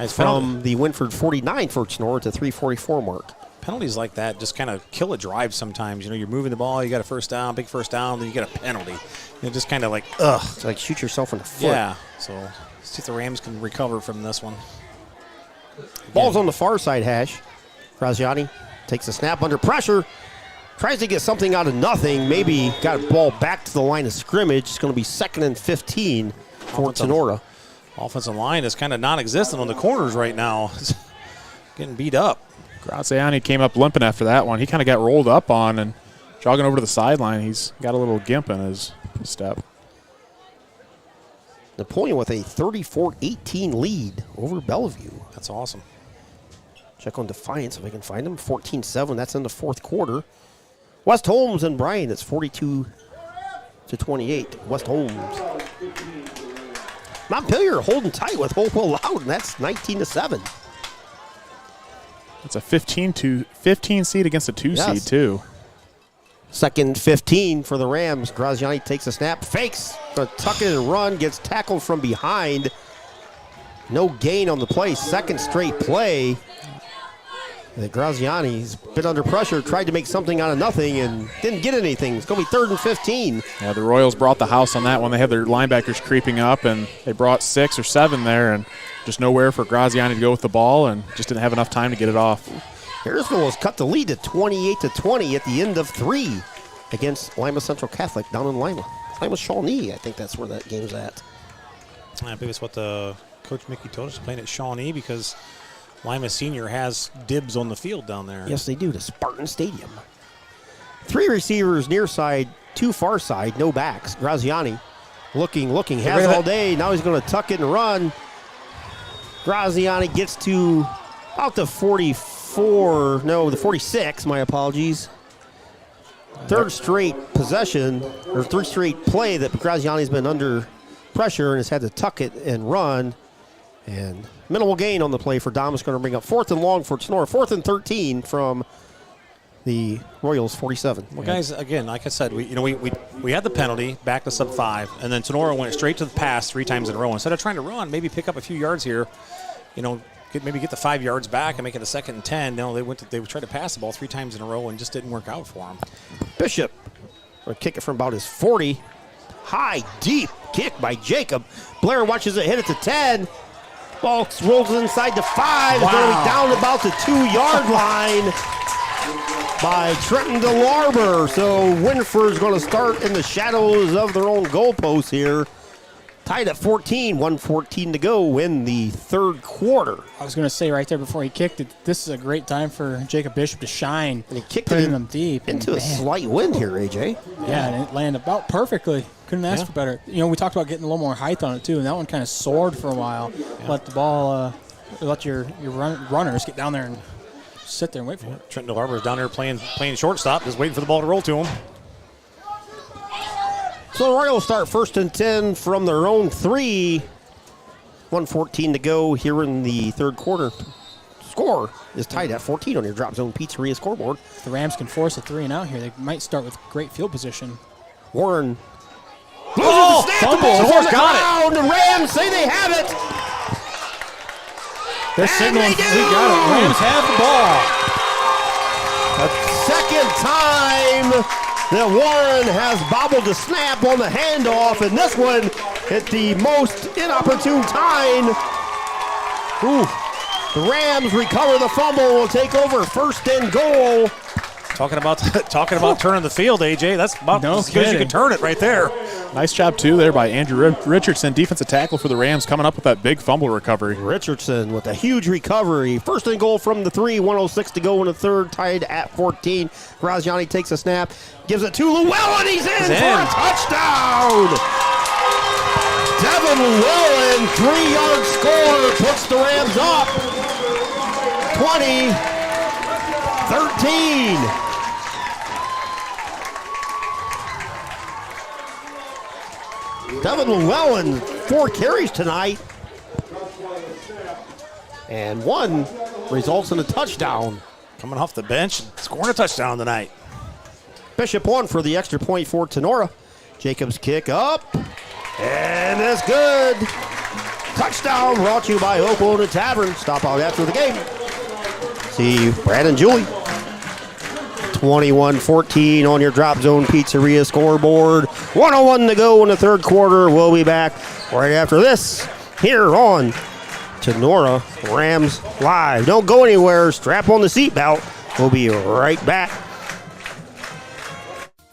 from the Wynford 49 for Tinora to 3:44 mark. Penalties like that just kind of kill a drive sometimes. You know, you're moving the ball, you got a first down, big first down, then you get a penalty. You know, just kind of like, ugh. It's like shoot yourself in the foot. Yeah, so let's see if the Rams can recover from this one. Ball's on the far side hash. Graziani takes a snap under pressure. Tries to get something out of nothing. Maybe got a ball back to the line of scrimmage. It's going to be 2nd and 15 for Tinora. Offensive line is kind of non-existent on the corners right now. It's getting beat up. Graziani came up limping after that one. He kind of got rolled up on and jogging over to the sideline. He's got a little gimp in his step. Napoleon with a 34-18 lead over Bellevue. That's awesome. Check on Defiance if I can find them. 14-7. That's in the fourth quarter. West Holmes and Bryan. It's 42-28. West Holmes. Montpelier holding tight with Hopewell Loud, and that's 19-7. It's a 15 seed against a 2 seed too. 2nd 15 for the Rams. Graziani takes a snap, fakes, gonna tuck it and run, gets tackled from behind. No gain on the play. Second straight play. Graziani's been under pressure, tried to make something out of nothing and didn't get anything. It's going to be 3rd and 15. Yeah, the Royals brought the house on that one. They had their linebackers creeping up, and they brought 6 or 7 there, and just nowhere for Graziani to go with the ball, and just didn't have enough time to get it off. Harrisville has cut the lead to 28-20 at the end of 3 against Lima Central Catholic down in Lima. Lima Shawnee, I think that's where that game's at. I believe it's what the Coach Mickey told us, playing at Shawnee because Lima Senior has dibs on the field down there. Yes, they do, to Spartan Stadium. 3 receivers near side, 2 far side, no backs. Graziani looking, has all day. Now he's going to tuck it and run. Graziani gets to about the 46, my apologies. 3rd straight possession, or 3rd straight play that Graziani's been under pressure and has had to tuck it and run. And minimal gain on the play for Dom. Is going to bring up 4th and long for Tinora. 4th and 13 from the Royals 47. Well, guys, again, like I said, we had the penalty, backed us up 5, and then Tinora went straight to the pass 3 times in a row. Instead of trying to run, maybe pick up a few yards here, maybe get the 5 yards back and make it a 2nd and 10. No, they tried to pass the ball 3 times in a row and just didn't work out for them. Bishop will kick it from about his 40. High, deep kick by Jacob. Blair watches it hit at the 10. Ball rolls inside the 5. It's going to be down about the 2-yard line by Trenton DeLarber. So Wynford's going to start in the shadows of their own goalposts here. Tied at 14, 1:14 to go in the 3rd quarter. I was going to say right there before he kicked it, this is a great time for Jacob Bishop to shine. And he kicked it in them deep. Into a slight wind here, AJ. Yeah, and it landed about perfectly. Couldn't ask for better. We talked about getting a little more height on it too, and that one kind of soared for a while. Yeah. Let the ball, let your runners get down there and sit there and wait for it. Trenton DeLarber is down there playing shortstop, just waiting for the ball to roll to him. So the Royals start 1st and 10 from their own 3. 1:14 to go here in the 3rd quarter. Score is tied at 14 on your Drop Zone Pizzeria scoreboard. If the Rams can force a 3 and out here, they might start with great field position. Warren. The snap. The ball's got it. The Rams say they have it. They're signaling. We got it. Rams have the ball. A second time that Warren has bobbled the snap on the handoff, and this one at the most inopportune time. The Rams recover the fumble, will take over 1st and goal Talking about turning the field, AJ. That's about as good as you can turn it right there. Nice job, too, there by Andrew Richardson, defensive tackle for the Rams, coming up with that big fumble recovery. Richardson with a huge recovery. First and goal from the 3, 1:06 to go in the third, tied at 14. Graziani takes a snap, gives it to Llewellyn. He's in for a touchdown. Devin Llewellyn, 3-yard score, puts the Rams up 20-13. Devin Llewellyn, 4 carries tonight. And 1 results in a touchdown. Coming off the bench and scoring a touchdown tonight. Bishop 1 for the extra point for Tinora. Jacobs kick up. And it's good. Touchdown brought to you by Oklahoma Tavern. Stop out after the game. See Brad and Julie. 21-14 on your Drop Zone Pizzeria scoreboard. 1:01 to go in the third quarter. We'll be back right after this here on Tinora Rams Live. Don't go anywhere. Strap on the seatbelt. We'll be right back.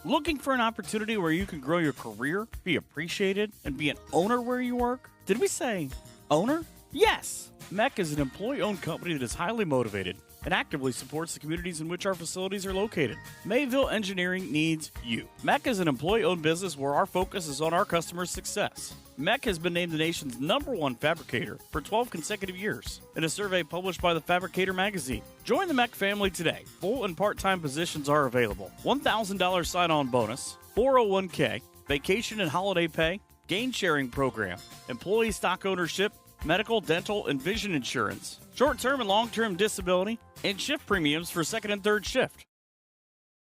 Looking for an opportunity where you can grow your career, be appreciated, and be an owner where you work? Did we say owner? Yes! MEC is an employee-owned company that is highly motivated and actively supports the communities in which our facilities are located. Mayville Engineering needs you. MEC is an employee-owned business where our focus is on our customers' success. MEC has been named the nation's #1 fabricator for 12 consecutive years in a survey published by the Fabricator magazine. Join the MEC family today. Full and part-time positions are available. $1,000 sign-on bonus, 401k, vacation and holiday pay, gain sharing program, employee stock ownership, medical, dental, and vision insurance, short-term and long-term disability, and shift premiums for second and third shift.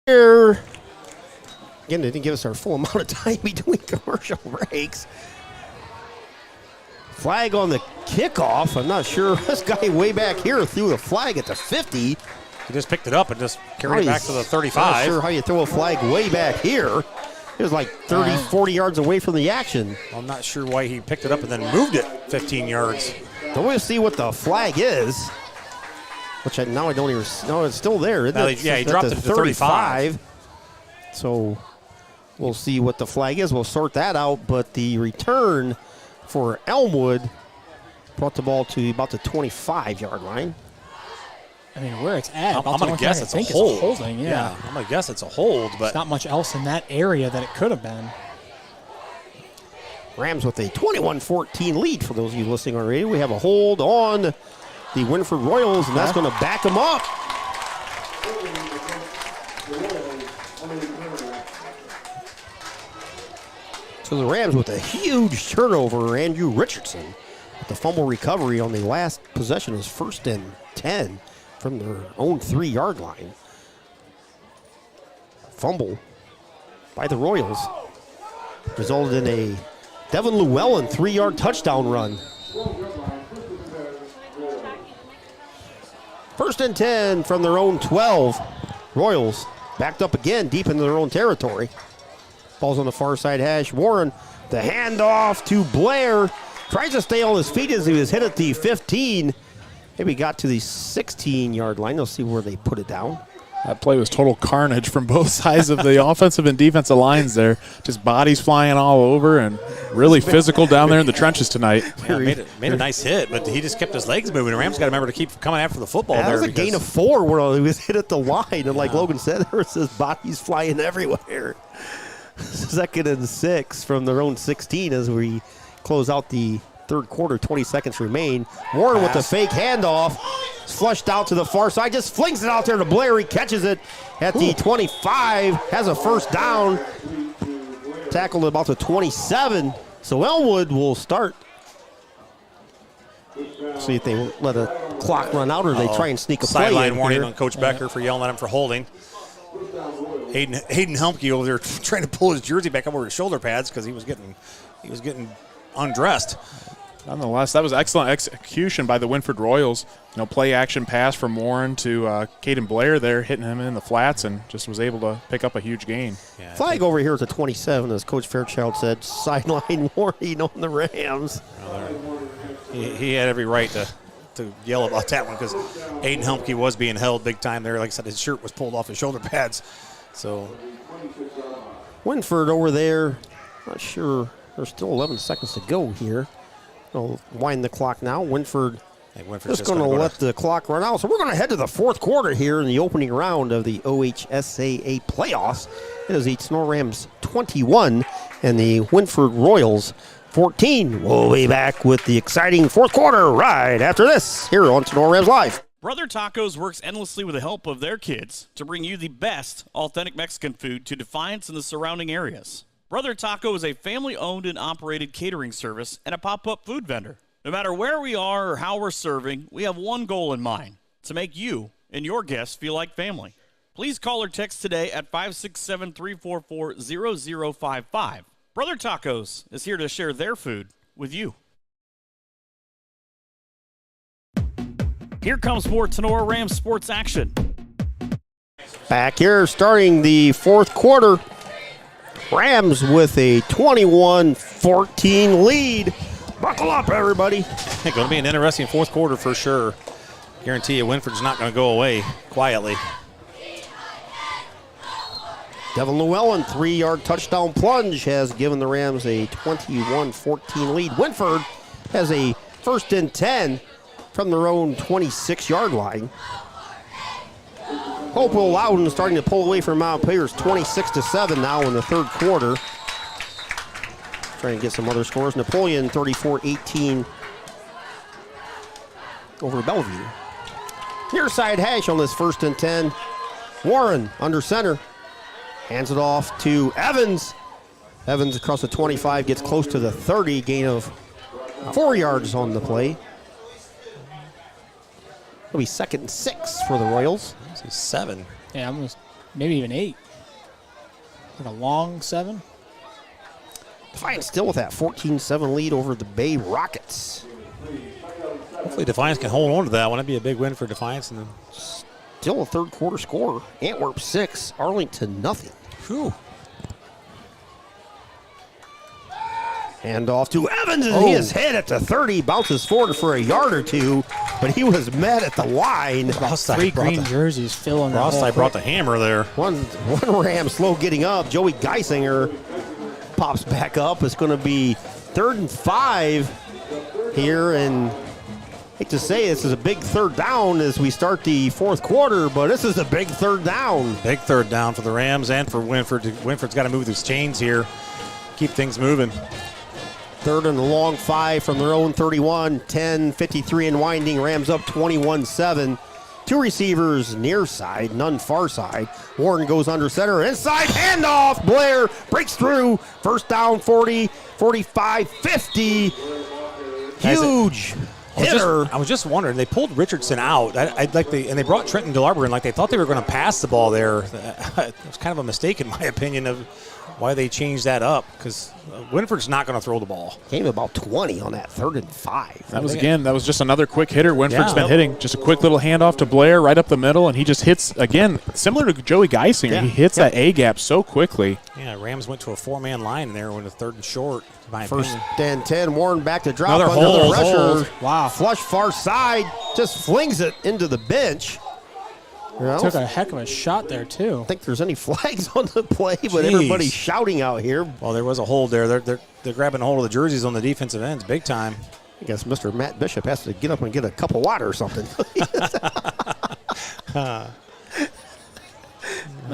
Here, again, they didn't give us our full amount of time between commercial breaks. Flag on the kickoff. I'm not sure. This guy way back here threw the flag at the 50. He just picked it up and just carried it back to the 35. I'm not sure how you throw a flag way back here. It was like 30, 40 yards away from the action. I'm not sure why he picked it up and then moved it 15 yards. Don't we see what the flag is? Which now I don't even. No, it's still there. Isn't it? Yeah, he dropped it to 35. So we'll see what the flag is. We'll sort that out. But the return for Elmwood brought the ball to about the 25-yard line. I mean, where it's at, I'm going to guess it's a hold. Holding, yeah. I'm going to guess it's a hold, but there's not much else in that area that it could have been. Rams with a 21-14 lead. For those of you listening on radio, we have a hold on the Wynford Royals, and that's going to back them up. So the Rams with a huge turnover. Andrew Richardson with the fumble recovery on the last possession is 1st and 10 from their own 3-yard line. Fumble by the Royals resulted in a Devin Llewellyn 3-yard touchdown run. 1st and 10 from their own 12. Royals backed up again deep into their own territory. Ball's on the far side hash. Warren, the handoff to Blair. Tries to stay on his feet as he was hit at the 15. Maybe got to the 16-yard line. They'll see where they put it down. That play was total carnage from both sides of the offensive and defensive lines there. Just bodies flying all over and really physical down there in the trenches tonight. Yeah, made a nice hit, but he just kept his legs moving. The Rams got to remember to keep coming after the football. That there was a gain of 4 where he was hit at the line. And like Logan said, there was his bodies flying everywhere. 2nd and 6 from their own 16 as we close out the third quarter. 20 seconds remain. Warren with the fake handoff. Flushed out to the far side. Just flings it out there to Blair. He catches it at the 25. Has a first down. Tackled at about the 27. So Elmwood will start. See if they let a clock run out or they try and sneak a play in. Sideline warning on Coach Becker for yelling at him for holding. Hayden Helmke over there trying to pull his jersey back up over his shoulder pads because he was getting undressed. Nonetheless, that was excellent execution by the Wynford Royals. Play action pass from Warren to Caden Blair there, hitting him in the flats, and just was able to pick up a huge gain. Yeah, flag over here at the 27, as Coach Fairchild said. Sideline warning on the Rams. He had every right to to yell about that one because Aiden Helmke was being held big time there. Like I said, his shirt was pulled off his shoulder pads. So Wynford over there, not sure. There's still 11 seconds to go here. We'll wind the clock now. Wynford just going to let the clock run out. So we're going to head to the fourth quarter here in the opening round of the OHSAA playoffs. It is the Tinora Rams 21 and the Wynford Royals 14. We'll be back with the exciting fourth quarter right after this here on Tinora Rams Live. Brother Tacos works endlessly with the help of their kids to bring you the best authentic Mexican food to Defiance and the surrounding areas. Brother Taco is a family-owned and operated catering service and a pop-up food vendor. No matter where we are or how we're serving, we have one goal in mind, to make you and your guests feel like family. Please call or text today at 567-344-0055. Brother Tacos is here to share their food with you. Here comes more Tinora Rams sports action. Back here starting the fourth quarter. Rams with a 21-14 lead. Buckle up, everybody. Going to be an interesting fourth quarter for sure. Guarantee you Wynford's not going to go away quietly. Devin Llewellyn, 3-yard touchdown plunge has given the Rams a 21-14 lead. Wynford has a 1st and 10 from their own 26-yard line. Hopewell Loudon starting to pull away from Mount Payers, 26-7 now in the third quarter. Trying to get some other scores. Napoleon 34-18 over Bellevue. Near side hash on this 1st and 10. Warren under center. Hands it off to Evans. Evans across the 25 gets close to the 30. Gain of 4 yards on the play. It'll be 2nd and 6 for the Royals. 7. Yeah, almost maybe even 8. Like a long 7. Defiance still with that 14-7 lead over the Bay Rockets. Hopefully Defiance can hold on to that one. That'd be a big win for Defiance. And then still a third quarter score. Antwerp 6, Arlington nothing. Whew. Hand off to Evans, and he is hit at the 30. Bounces forward for a yard or two, but he was met at the line. Three green jerseys filling the Rothstein brought the hammer there. One Ram slow getting up. Joey Geisinger pops back up. It's going to be 3rd and 5 here, and I hate to say this is a big third down as we start the fourth quarter, but this is a big third down. Big third down for the Rams and for Wynford. Wynford's got to move his chains here, keep things moving. 3rd and a long 5 from their own 31. 10:53 and winding. Rams up 21-7. 2 receivers near side, none far side. Warren goes under center. Inside handoff. Blair breaks through. 1st down 40, 45, 50. Huge hitter. I was just wondering. They pulled Richardson out. And they brought Trenton Delarber in like they thought they were going to pass the ball there. It was kind of a mistake in my opinion of why they changed that up, because Wynford's not going to throw the ball. Came about 20 on that 3rd and 5. That was just another quick hitter. Wynford's been hitting. Just a quick little handoff to Blair right up the middle, and he just hits, again, similar to Joey Geisinger. Yeah. He hits that A-gap so quickly. Yeah, Rams went to a 4-man line there when the 3rd and short. 1st and 10. Warren back to drop another pressure. Wow. Flush far side. Just flings it into the bench. Took a heck of a shot there, too. I don't think there's any flags on the play, but everybody's shouting out here. Well, there was a hold there. They're grabbing a hold of the jerseys on the defensive ends big time. I guess Mr. Matt Bishop has to get up and get a cup of water or something. Not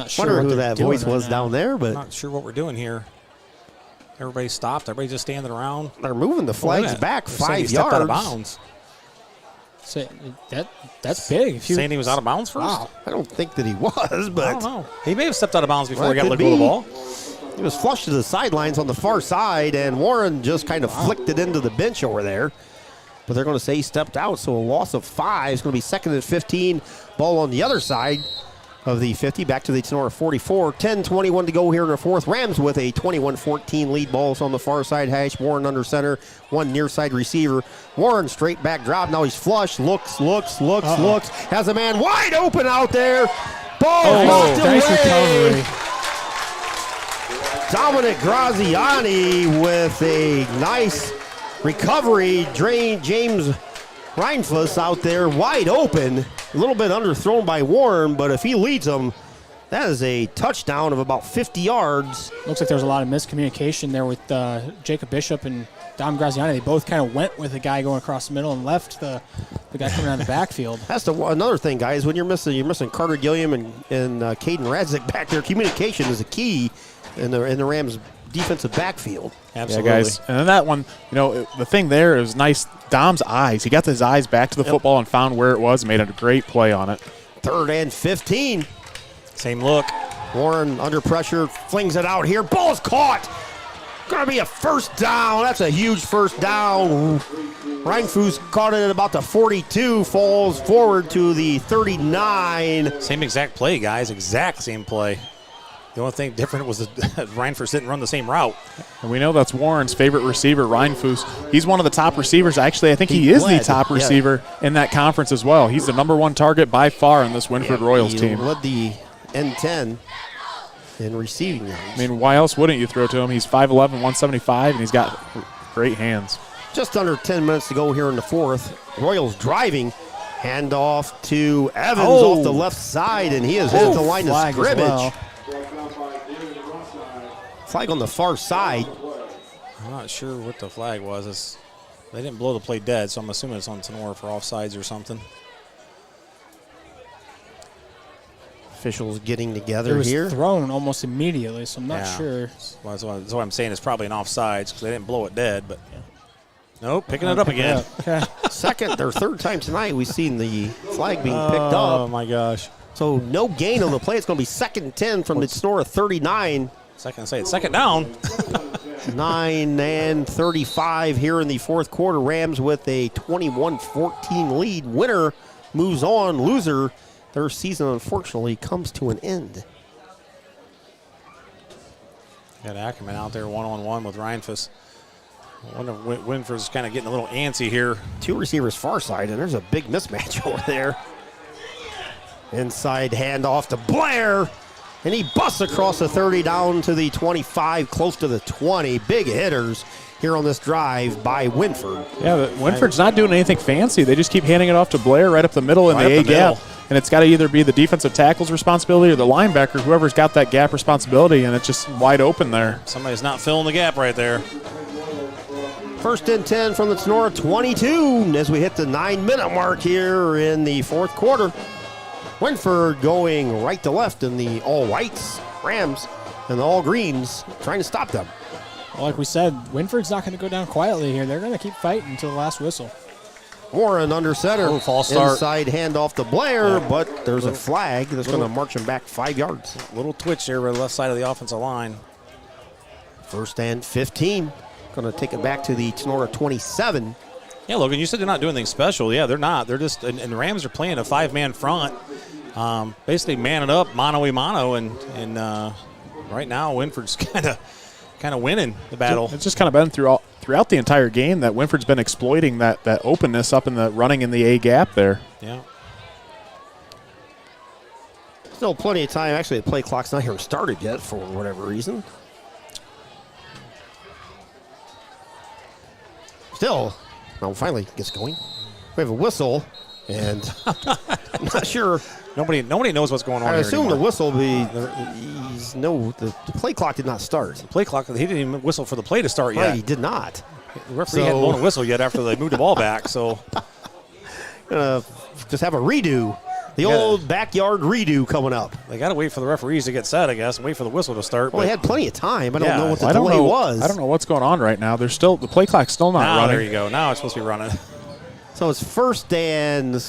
sure wonder who that voice was down there, but not sure what we're doing here. Everybody stopped. Everybody just standing around. They're moving the flags back 5 yards. Out of bounds. So that's big. Saying he was out of bounds first? Wow. I don't think that he was, but I don't know. He may have stepped out of bounds before he got let go of the ball. He was flushed to the sidelines on the far side, and Warren just kind of flicked it into the bench over there. But they're going to say he stepped out, so a loss of 5. It's going to be 2nd and 15. Ball on the other side of the 50, back to the Tinora 44. 10:21 to go here in the fourth. Rams with a 21-14 lead. Balls on the far side hash. Warren under center. One near side receiver. Warren straight back drop. Now he's flush. Looks. Has a man wide open out there. Ball knocked away. Dominic Graziani with a nice recovery. James Reinfuss out there wide open, a little bit underthrown by Warren, but if he leads them, that is a touchdown of about 50 yards. Looks like there was a lot of miscommunication there with Jacob Bishop and Dom Graziani. They both kind of went with the guy going across the middle and left the guy coming out of the backfield. That's another thing, guys. When you're missing Carter Gilliam and Caden Radzik back there, communication is a key in the Rams' defensive backfield. Absolutely. Yeah, guys. And then that one, the thing there is nice. Dom's eyes. He got his eyes back to the football and found where it was and made a great play on it. 3rd and 15. Same look. Warren under pressure, flings it out here. Ball's caught. Gonna be a first down. That's a huge first down. Reinfuss caught it at about the 42, falls forward to the 39. Same exact play, guys. Exact same play. The only thing different was that Reinfuss didn't run the same route. And we know that's Warren's favorite receiver, Reinfuss. He's one of the top receivers. Actually, I think he is the top receiver in that conference as well. He's the #1 target by far in this Wynford Royals team. He led the N10 in receiving yards. I mean, why else wouldn't you throw to him? He's 5'11", 175, and he's got great hands. Just under 10 minutes to go here in the 4th. Royals driving. Handoff to Evans off the left side, and he has hit the line of scrimmage. Flag on the far side. I'm not sure what the flag was. They didn't blow the play dead, so I'm assuming it's on Tinora for offsides or something. Officials getting together here. It was thrown almost immediately, so I'm not sure. That's what I'm saying. It's probably an offsides because they didn't blow it dead, but nope, picking it up again. Okay. Second or third time tonight we've seen the flag being picked up. Oh, my gosh. So no gain on the play. It's going to be 2nd and 10 from the Tinora 39. Second down. 9 and 35 here in the 4th quarter. Rams with a 21-14 lead. Winner moves on. Loser, their season unfortunately comes to an end. Got Ackerman out there one-on-one with Reinfuss. I wonder if Wynford's kind of getting a little antsy here. 2 receivers far side, and there's a big mismatch over there. Inside handoff to Blair. And he busts across the 30 down to the 25, close to the 20. Big hitters here on this drive by Wynford. Yeah, but Wynford's not doing anything fancy. They just keep handing it off to Blair right up the middle in the A gap. And it's got to either be the defensive tackle's responsibility or the linebacker, whoever's got that gap responsibility, and it's just wide open there. Somebody's not filling the gap right there. 1st and 10 from the Tinora 22 as we hit the 9-minute mark here in the 4th quarter. Wynford going right to left in the all-whites. Rams and the all-greens trying to stop them. Well, like we said, Wynford's not going to go down quietly here. They're going to keep fighting until the last whistle. Warren under center. Oh, false start. Inside handoff to Blair, but there's a flag that's going to march him back 5 yards. Little twitch there on the left side of the offensive line. 1st and 15. Going to take it back to the Tinora 27. Yeah, Logan, you said they're not doing anything special. Yeah, they're not. They're just, and the Rams are playing a 5-man front. Basically manning up mano-a-mano, and right now Wynford's kind of winning the battle. It's just kind of been throughout the entire game that Wynford's been exploiting that openness up in the running in the A gap there. Yeah. Still plenty of time. Actually, the play clock's not even started yet for whatever reason. Still, no, finally gets going. We have a whistle, and I'm not sure. Nobody knows what's going on. I here assume anymore. the whistle be. The play clock did not start. The play clock. He didn't even whistle for the play to start Right, yet. he did not. The referee hadn't blown a whistle yet after they moved the ball back. So, just have a redo. The old backyard redo coming up. They got to wait for the referees to get set, I guess, and wait for the whistle to start. Well, they had plenty of time. I don't know what the delay was. I don't know what's going on right now. There's still the play clock's still not running. There you go. Now it's supposed to be running. So it's first and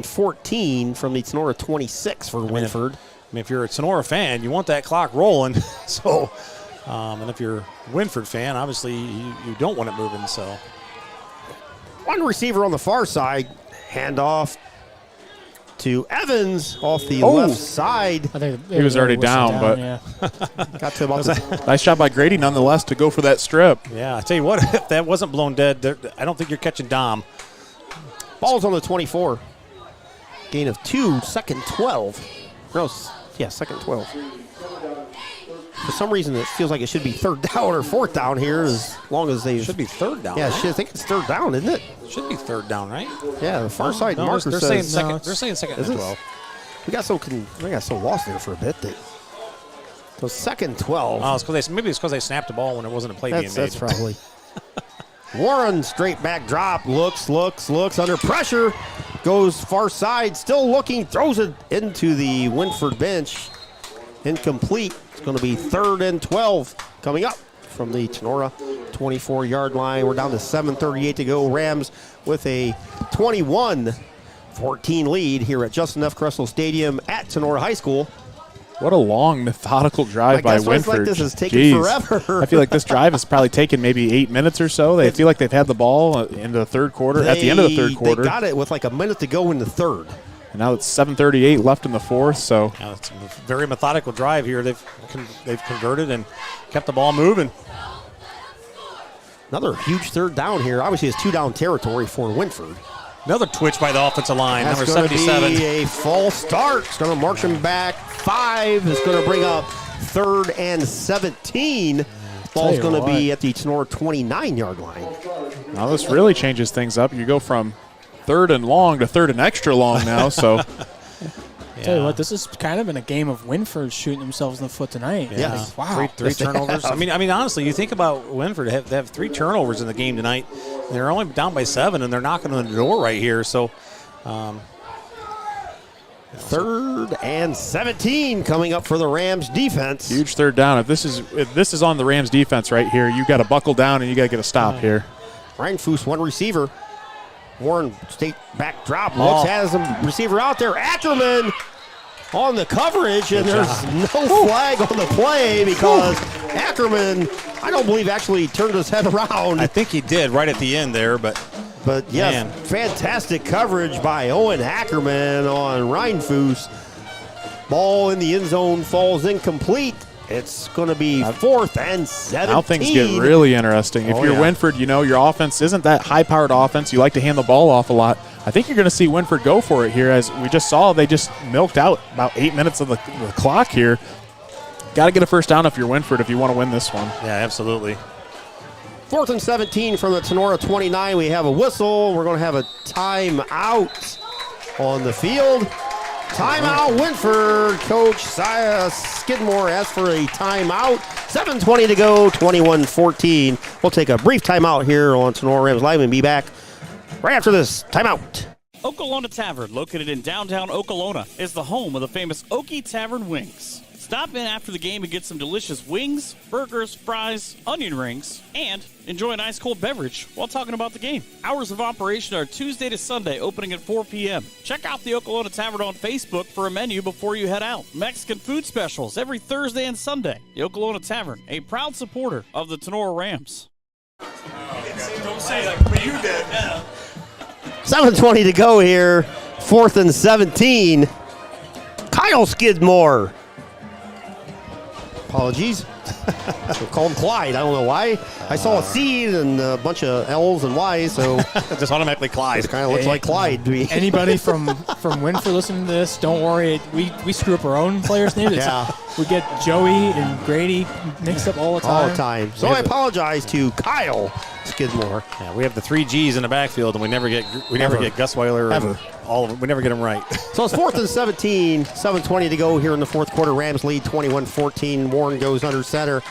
14 from the Tinora 26 for Wynford. If you're a Tinora fan, you want that clock rolling. So, and if you're a Wynford fan, obviously you don't want it moving. So, one receiver on the far side, handoff to Evans off the left side. I think he was already down, but got to about the nice job by Grady nonetheless to go for that strip. Yeah, I tell you what, if that wasn't blown dead, I don't think you're catching Dom. Ball's on the 24. Gain of 2, 2nd 12. No, yeah, 2nd 12. For some reason, it feels like it should be third down or fourth down here, as long as they Should be third down. Yeah, right? I think it's third down, isn't it? Should be third down, right? Yeah, the far side No, marker they're says saying second. They're saying second Is and it? 12. We got so lost there for a bit. So second 12. Oh, maybe it's because they snapped the ball when it wasn't a play being made. That's probably. Warren, straight back drop, looks under pressure, goes far side, still looking, throws it into the Wynford bench. Incomplete. It's going to be 3rd and 12 coming up from the Tinora 24-yard line. We're down to 7:38 to go. Rams with a 21-14 lead here at Justin F. Kressel Stadium at Tinora High School. What a long, methodical drive by Wynford. Like this is taking forever. I feel like this drive has probably taken maybe 8 minutes or so. They feel like they've had the ball in the third quarter, at the end of the third quarter. They got it with like a minute to go in the third. And now it's 7:38 left in the fourth, so. Yeah, it's a very methodical drive here. They've converted and kept the ball moving. Another huge third down here. Obviously, it's 2-down territory for Wynford. Another twitch by the offensive line, That's number going 77. to be a false start. It's going to march him back 5. It's going to bring up 3rd and 17. Ball's going to be at the Tinora 29-yard line. Now this really changes things up. You go from 3rd and long to 3rd and extra long now, so. Tell you what, this is kind of been a game of Wynford shooting themselves in the foot tonight. Yeah. Wow. Three turnovers. I mean, honestly, you think about Wynford, they have 3 turnovers in the game tonight. They're only down by 7, and they're knocking on the door right here. So, 3rd and 17 coming up for the Rams defense. Huge third down. If this is on the Rams defense right here, you got to buckle down and you got to get a stop here. Ryan Foose, one receiver. Warren, state back drop, looks, has a receiver out there. Ackerman on the coverage, and there's no flag on the play because Ackerman, I don't believe, actually turned his head around. I think he did right at the end there, but yes, man. Fantastic coverage by Owen Ackerman on Ryan Foose. Ball in the end zone falls incomplete. It's going to be 4th and 17. Now things get really interesting. If you're Wynford, you know your offense isn't that high-powered offense. You like to hand the ball off a lot. I think you're going to see Wynford go for it here. As we just saw, they just milked out about 8 minutes of the clock here. Got to get a first down if you're Wynford if you want to win this one. Yeah, absolutely. 4th and 17 from the Tinora 29. We have a whistle. We're going to have a timeout on the field. Timeout, Wynford. Coach Skidmore asked for a timeout. 7:20 to go, 21-14. We'll take a brief timeout here on Tinora Rams Live and be back right after this timeout. Okolona Tavern, located in downtown Okolona, is the home of the famous Okie Tavern wings. Stop in after the game and get some delicious wings, burgers, fries, onion rings, and enjoy an ice-cold beverage while talking about the game. Hours of operation are Tuesday to Sunday, opening at 4 p.m. Check out the Okolona Tavern on Facebook for a menu before you head out. Mexican food specials every Thursday and Sunday. The Okolona Tavern, a proud supporter of the Tinora Rams. Don't say that, but you did. 7:20 to go here. 4th and 17. Kyle Skidmore. Apologies. We'll call him Clyde. I don't know why. I saw a C and a bunch of L's and Y's, so just automatically Clyde. It kind of looks like Clyde to me. Anybody from Wynford listening to this, don't worry. We screw up our own players' names. Yeah. We get Joey and Grady mixed up all the time. All the time. So I apologize to Kyle Skidmore. Yeah, we have the 3 G's in the backfield, and we never get Gus Weiler. Ever. All of them. We never get them right. So it's 4th and 17, 7:20 to go here in the fourth quarter. Rams lead 21-14. Warren goes under center.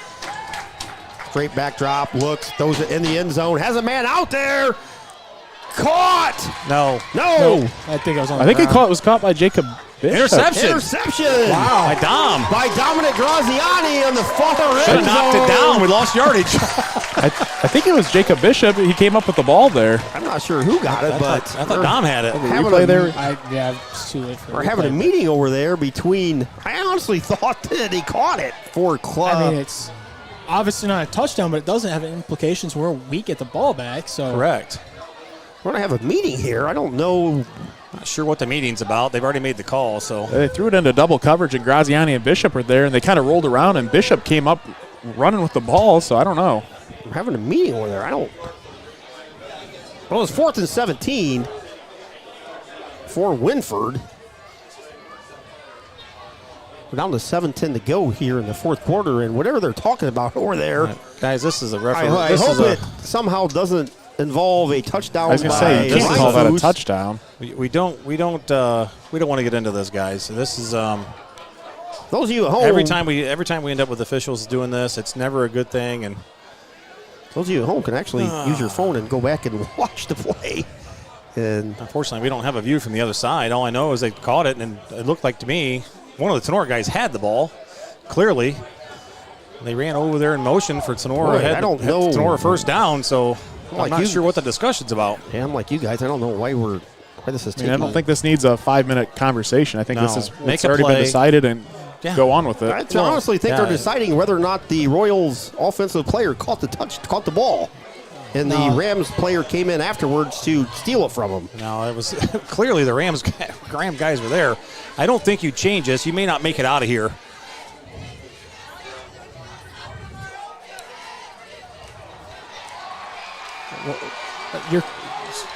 Straight back drop, looks, throws it in the end zone, has a man out there. Caught! No. I think I was on I think it was caught by Jacob Bishop. Interception! Wow. By Dom. By Dominic Graziani on the far end Should have knocked it down. We lost yardage. I think it was Jacob Bishop. He came up with the ball there. I'm not sure who got it, but I thought Dom had it. It's too late for We're having a meeting over there between. I honestly thought that he caught it for club. I mean, it's obviously not a touchdown, but it doesn't have implications where we get the ball back. So Correct. We're going to have a meeting here. I don't know. Not sure what the meeting's about. They've already made the call, so. They threw it into double coverage, and Graziani and Bishop were there, and they kind of rolled around, and Bishop came up running with the ball, so I don't know. We're having a meeting over there. Well, it's 4th and 17 for Wynford. We're down to 7:10 to go here in the fourth quarter, and whatever they're talking about over there, guys, this is a referee. I hope it somehow doesn't involve a touchdown. I was going to say, you can't call that a touchdown. We don't want to get into this, guys. This is those of you at home. Every time we end up with officials doing this, it's never a good thing. And those of you at home can actually use your phone and go back and watch the play. And unfortunately, we don't have a view from the other side. All I know is they caught it, and it looked like to me one of the Tinora guys had the ball. Clearly, they ran over there in motion for Tinora. I don't know. Tinora first down, so I'm not sure what the discussion's about. Yeah, I'm like you guys. I don't know why this is taking. I don't think this needs a 5-minute conversation. I think this is it's already been decided and go on with it. I honestly think they're deciding whether or not the Royals offensive player caught the ball. And the Rams player came in afterwards to steal it from him. No, it was clearly the Rams guys were there. I don't think you change this. You may not make it out of here.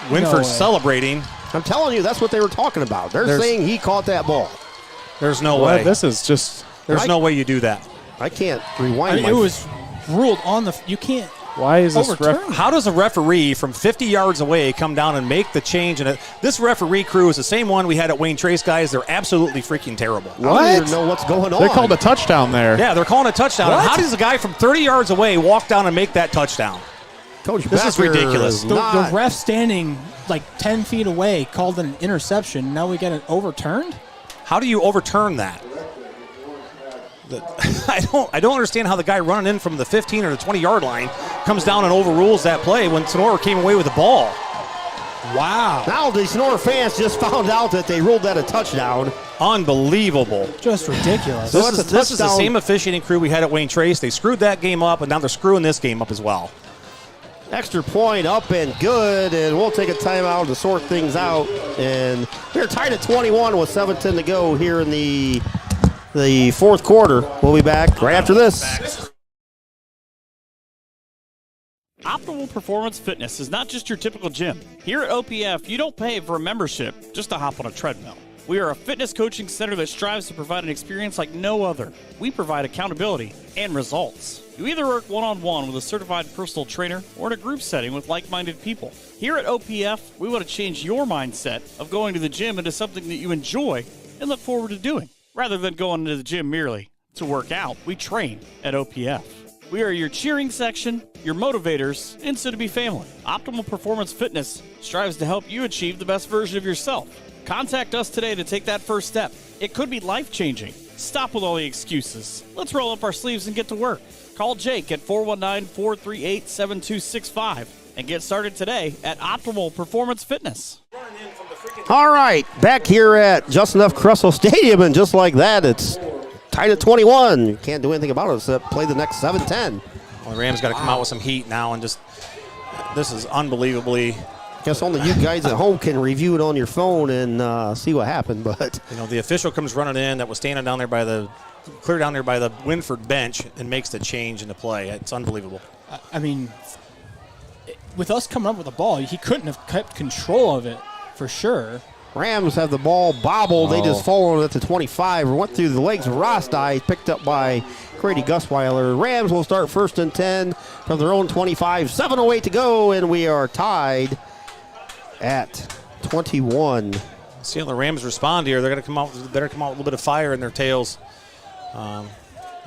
Wynford celebrating. I'm telling you, that's what they were talking about. They're saying he caught that ball. There's no way. This is just. There's no way you do that. I can't rewind. It was ruled on the. You can't. Why is this? How does a referee from 50 yards away come down and make the change? And this referee crew is the same one we had at Wayne Trace, guys. They're absolutely freaking terrible. What? I don't even know what's going on. They called a touchdown there. Yeah, they're calling a touchdown. How does a guy from 30 yards away walk down and make that touchdown? Coach, this is ridiculous. The ref standing like 10 feet away called an interception. Now we get it overturned? How do you overturn that? I don't understand how the guy running in from the 15 or the 20-yard line comes down and overrules that play when Tinora came away with the ball. Wow. Now the Tinora fans just found out that they ruled that a touchdown. Unbelievable. Just ridiculous. This is the same officiating crew we had at Wayne Trace. They screwed that game up, and now they're screwing this game up as well. Extra point up and good, and we'll take a timeout to sort things out. And we're tied at 21 with 7:10 to go here in the fourth quarter. We'll be back right after this. Optimal Performance Fitness is not just your typical gym. Here at OPF, you don't pay for a membership just to hop on a treadmill. We are a fitness coaching center that strives to provide an experience like no other. We provide accountability and results. You either work one-on-one with a certified personal trainer or in a group setting with like-minded people. Here at OPF, we want to change your mindset of going to the gym into something that you enjoy and look forward to doing. Rather than going to the gym merely to work out, we train at OPF. We are your cheering section, your motivators, and soon-to-be family. Optimal Performance Fitness strives to help you achieve the best version of yourself. Contact us today to take that first step. It could be life-changing. Stop with all the excuses. Let's roll up our sleeves and get to work. Call Jake at 419-438-7265 and get started today at Optimal Performance Fitness. All right, back here at Justin F. Crusoe Stadium, and just like that, it's tied at 21. You can't do anything about it except play the next 7-10. Well, the Rams got to come out with some heat now, and just this is unbelievably. I guess only you guys at home can review it on your phone and see what happened. But the official comes running in that was standing down there by the Wynford bench and makes the change in the play. It's unbelievable. I mean, with us coming up with the ball, he couldn't have kept control of it for sure. Rams have the ball bobbled. They just followed it at the 25. Went through the legs of Rostai, picked up by Grady Gusweiler. Rams will start 1st and 10 from their own 25. 7:08 to go, and we are tied at 21. See how the Rams respond here. They're going to come out. They're going to come out with a little bit of fire in their tails, and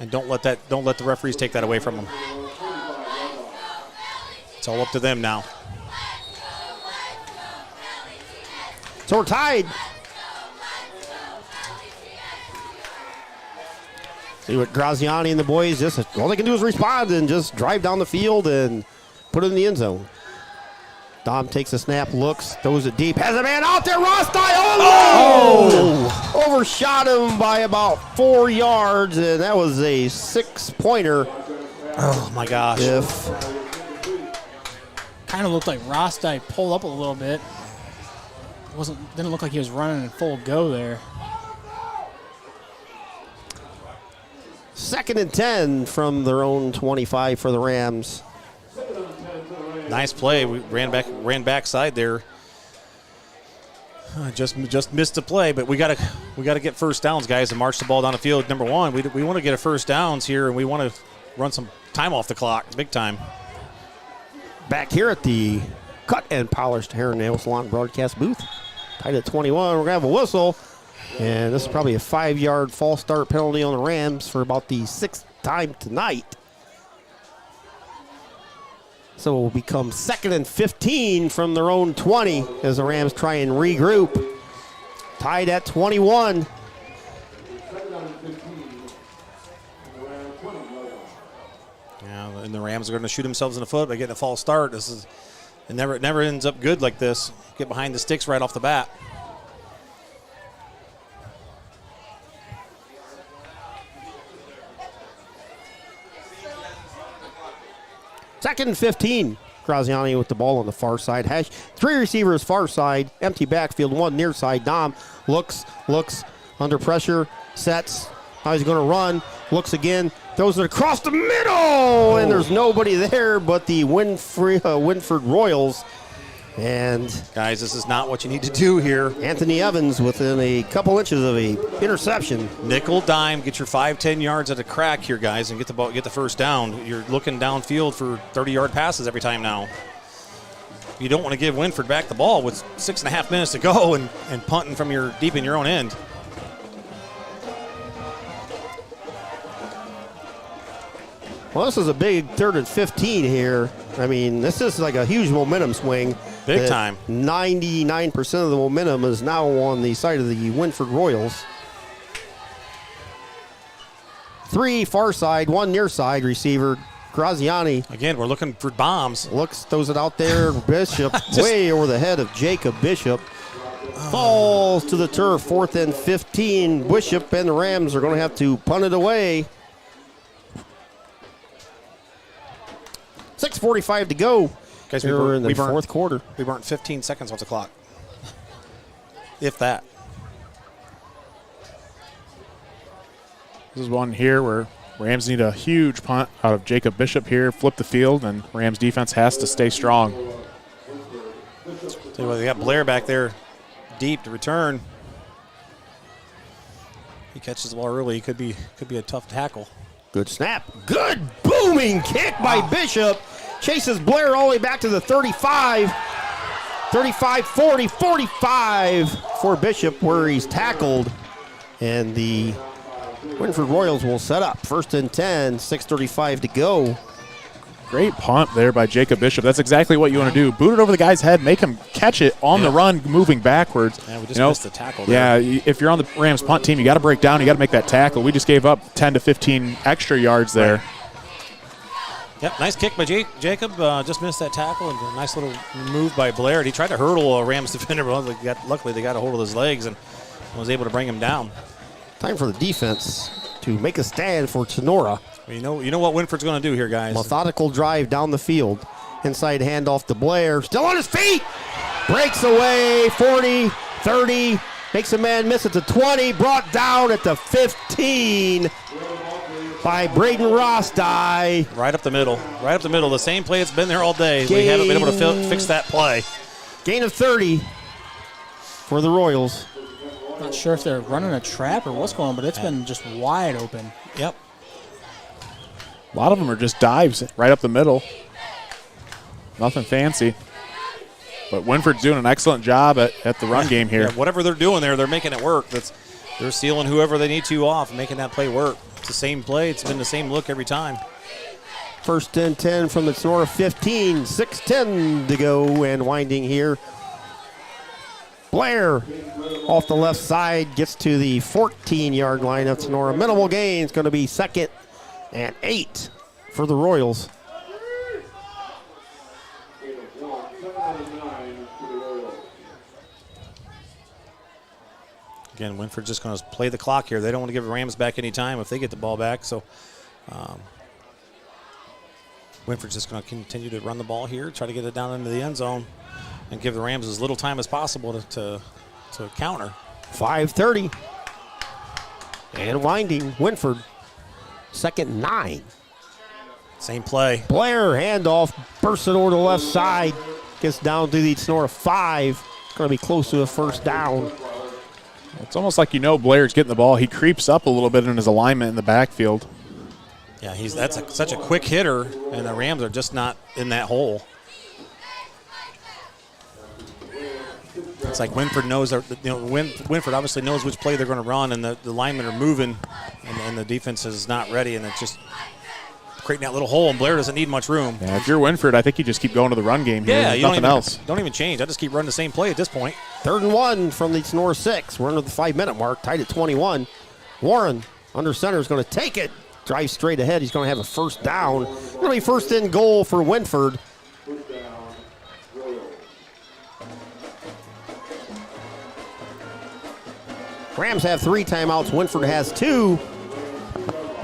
don't let the referees take that away from them. It's all up to them now. So we're tied. See what Graziani and the boys all they can do is respond and just drive down the field and put it in the end zone. Dom takes a snap, looks, throws it deep, has a man out there, Rostai, overshot him by about 4 yards, and that was a 6-pointer. Oh my gosh. Kind of looked like Rostai pulled up a little bit. Didn't look like he was running in full go there. 2nd and 10 from their own 25 for the Rams. Nice play. We ran backside there. Just missed the play, but we gotta get first downs, guys, and march the ball down the field. Number one, we want to get a first downs here, and we want to run some time off the clock, big time. Back here at the Cut and Polished Hair and Nail Salon broadcast booth, tied at 21. We're gonna have a whistle, and this is probably a 5-yard false start penalty on the Rams for about the 6th time tonight. So it will become 2nd and 15 from their own 20 as the Rams try and regroup. Tied at 21. Yeah, and the Rams are going to shoot themselves in the foot by getting a false start. It never ends up good like this. Get behind the sticks right off the bat. Second and 15. Graziani with the ball on the far side. 3 receivers far side. Empty backfield. 1 near side. Dom looks under pressure. Sets. Now he's going to run. Looks again. Throws it across the middle. And there's nobody there but the Wynford Royals. And guys, this is not what you need to do here. Anthony Evans within a couple inches of a interception. Nickel dime, get your 5-10 yards at a crack here, guys, and get the first down. You're looking downfield for 30-yard passes every time now. You don't want to give Wynford back the ball with 6.5 minutes to go and punting from deep in your own end. Well, this is a big 3rd and 15 here. I mean, this is like a huge momentum swing. Big time. 99% of the momentum is now on the side of the Wynford Royals. 3 far side, 1 near side receiver. Graziani. Again, we're looking for bombs. Throws it out there. Bishop way over the head of Jacob Bishop. Falls to the turf. 4th and 15. Bishop and the Rams are going to have to punt it away. 6:45 to go. Guys, we're in the 4th quarter. We burnt 15 seconds off the clock. If that. This is one here where Rams need a huge punt out of Jacob Bishop here, flip the field, and Rams defense has to stay strong. Tell you what, they got Blair back there deep to return. He catches the ball early. He could be a tough tackle. Good snap. Good booming kick by Bishop. Chases Blair all the way back to the 35. 35, 40, 45 for Bishop where he's tackled. And the Wynford Royals will set up. 1st and 10, 6:35 to go. Great punt there by Jacob Bishop. That's exactly what you want to do. Boot it over the guy's head, make him catch it on the run, moving backwards. Yeah, we just missed the tackle there. Yeah, if you're on the Rams punt team, you got to break down. You got to make that tackle. We just gave up 10 to 15 extra yards there. Right. Yep, nice kick by Jacob. Just missed that tackle, and a nice little move by Blair. He tried to hurdle a Rams defender, but luckily they got a hold of his legs and was able to bring him down. Time for the defense to make a stand for Tinora. You know what Wynford's going to do here, guys. Methodical drive down the field. Inside handoff to Blair. Still on his feet. Breaks away. 40, 30. Makes a man miss at the 20. Brought down at the 15 by Braden Rostai. Right up the middle. Right up the middle. The same play that's been there all day. We haven't been able to fix that play. Gain of 30 for the Royals. Not sure if they're running a trap or what's going on, but it's been just wide open. Yep. A lot of them are just dives right up the middle. Nothing fancy. But Wynford's doing an excellent job at the run game here. Yeah, whatever they're doing there, they're making it work. They're sealing whoever they need to off, making that play work. It's the same play. It's been the same look every time. 1st and 10 from the Tinora 15. 6:10 to go and winding here. Blair off the left side gets to the 14-yard line of Tinora. Minimal gain. It's going to be 2nd and 8 for the Royals. Again, Wynford's just going to play the clock here. They don't want to give the Rams back any time if they get the ball back. So Wynford's just going to continue to run the ball here, try to get it down into the end zone, and give the Rams as little time as possible to counter. 5:30. And winding, Wynford. 2nd and 9. Same play. Blair handoff, bursts it over to the left side. Gets down to the Tinora 5. going to be close to a first down. It's almost like Blair's getting the ball. He creeps up a little bit in his alignment in the backfield. Yeah, that's such a quick hitter, and the Rams are just not in that hole. It's like Wynford knows, Wynford obviously knows which play they're going to run, and the linemen are moving, and the defense is not ready, and it's just creating that little hole, and Blair doesn't need much room. Yeah, if you're Wynford, I think you just keep going to the run game here. Yeah, you nothing else. Don't even change. I just keep running the same play at this point. 3rd and 1 from the Tinora 6. We're under the 5-minute mark, tied at 21. Warren, under center, is going to take it. Drive straight ahead. He's going to have a first down. Going to be first and goal for Wynford. Rams have 3 timeouts. Wynford has 2.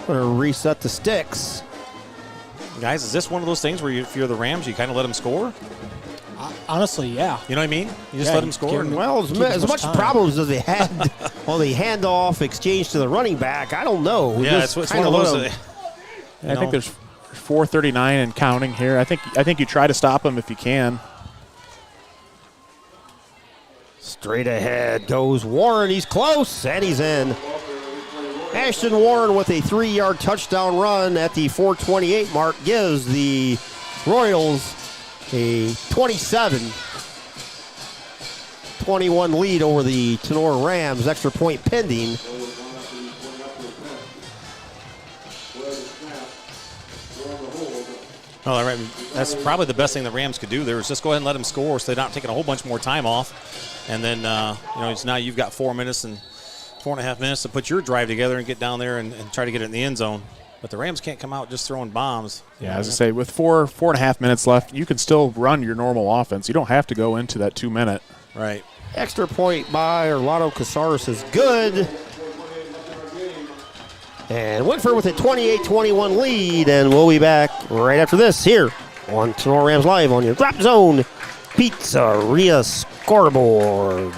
Going to reset the sticks. Guys, is this one of those things where if you're the Rams, you kind of let them score? Honestly, yeah. You know what I mean? You just let them score? Well, as much problems as they had on the handoff exchange to the running back, I don't know. Yeah, it's one of those. I think there's 4:39 and counting here. I think you try to stop him if you can. Straight ahead goes Warren. He's close, and he's in. Ashton Warren with a 3-yard touchdown run at the 4:28 mark gives the Royals a 27-21 lead over the Tinora Rams. Extra point pending. Well, that's probably the best thing the Rams could do there is just go ahead and let them score so they're not taking a whole bunch more time off. And then, it's now you've got 4 minutes and 4.5 minutes to put your drive together and get down there and try to get it in the end zone. But the Rams can't come out just throwing bombs. Yeah, as I say, with 4.5 minutes left, you can still run your normal offense. You don't have to go into that 2-minute. Right. Extra point by Orlando Casares is good. And Wynford with a 28-21 lead, and we'll be back right after this here on Tinora Rams Live on your Drop Zone Pizzeria scoreboard.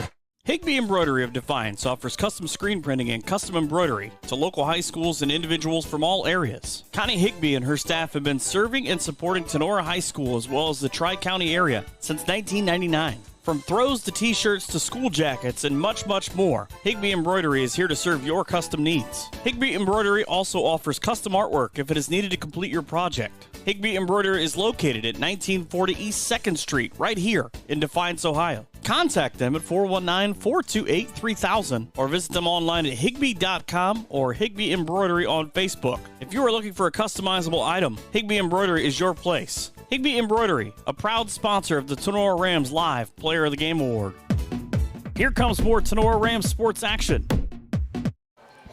Higby Embroidery of Defiance offers custom screen printing and custom embroidery to local high schools and individuals from all areas. Connie Higby and her staff have been serving and supporting Tinora High School as well as the Tri-County area since 1999. From throws to t-shirts to school jackets and much, much more, Higby Embroidery is here to serve your custom needs. Higby Embroidery also offers custom artwork if it is needed to complete your project. Higby Embroidery is located at 1940 East 2nd Street, right here in Defiance, Ohio. Contact them at 419-428-3000 or visit them online at higby.com or Higby Embroidery on Facebook. If you are looking for a customizable item, Higby Embroidery is your place. Higby Embroidery, a proud sponsor of the Tinora Rams Live Player of the Game Award. Here comes more Tinora Rams sports action.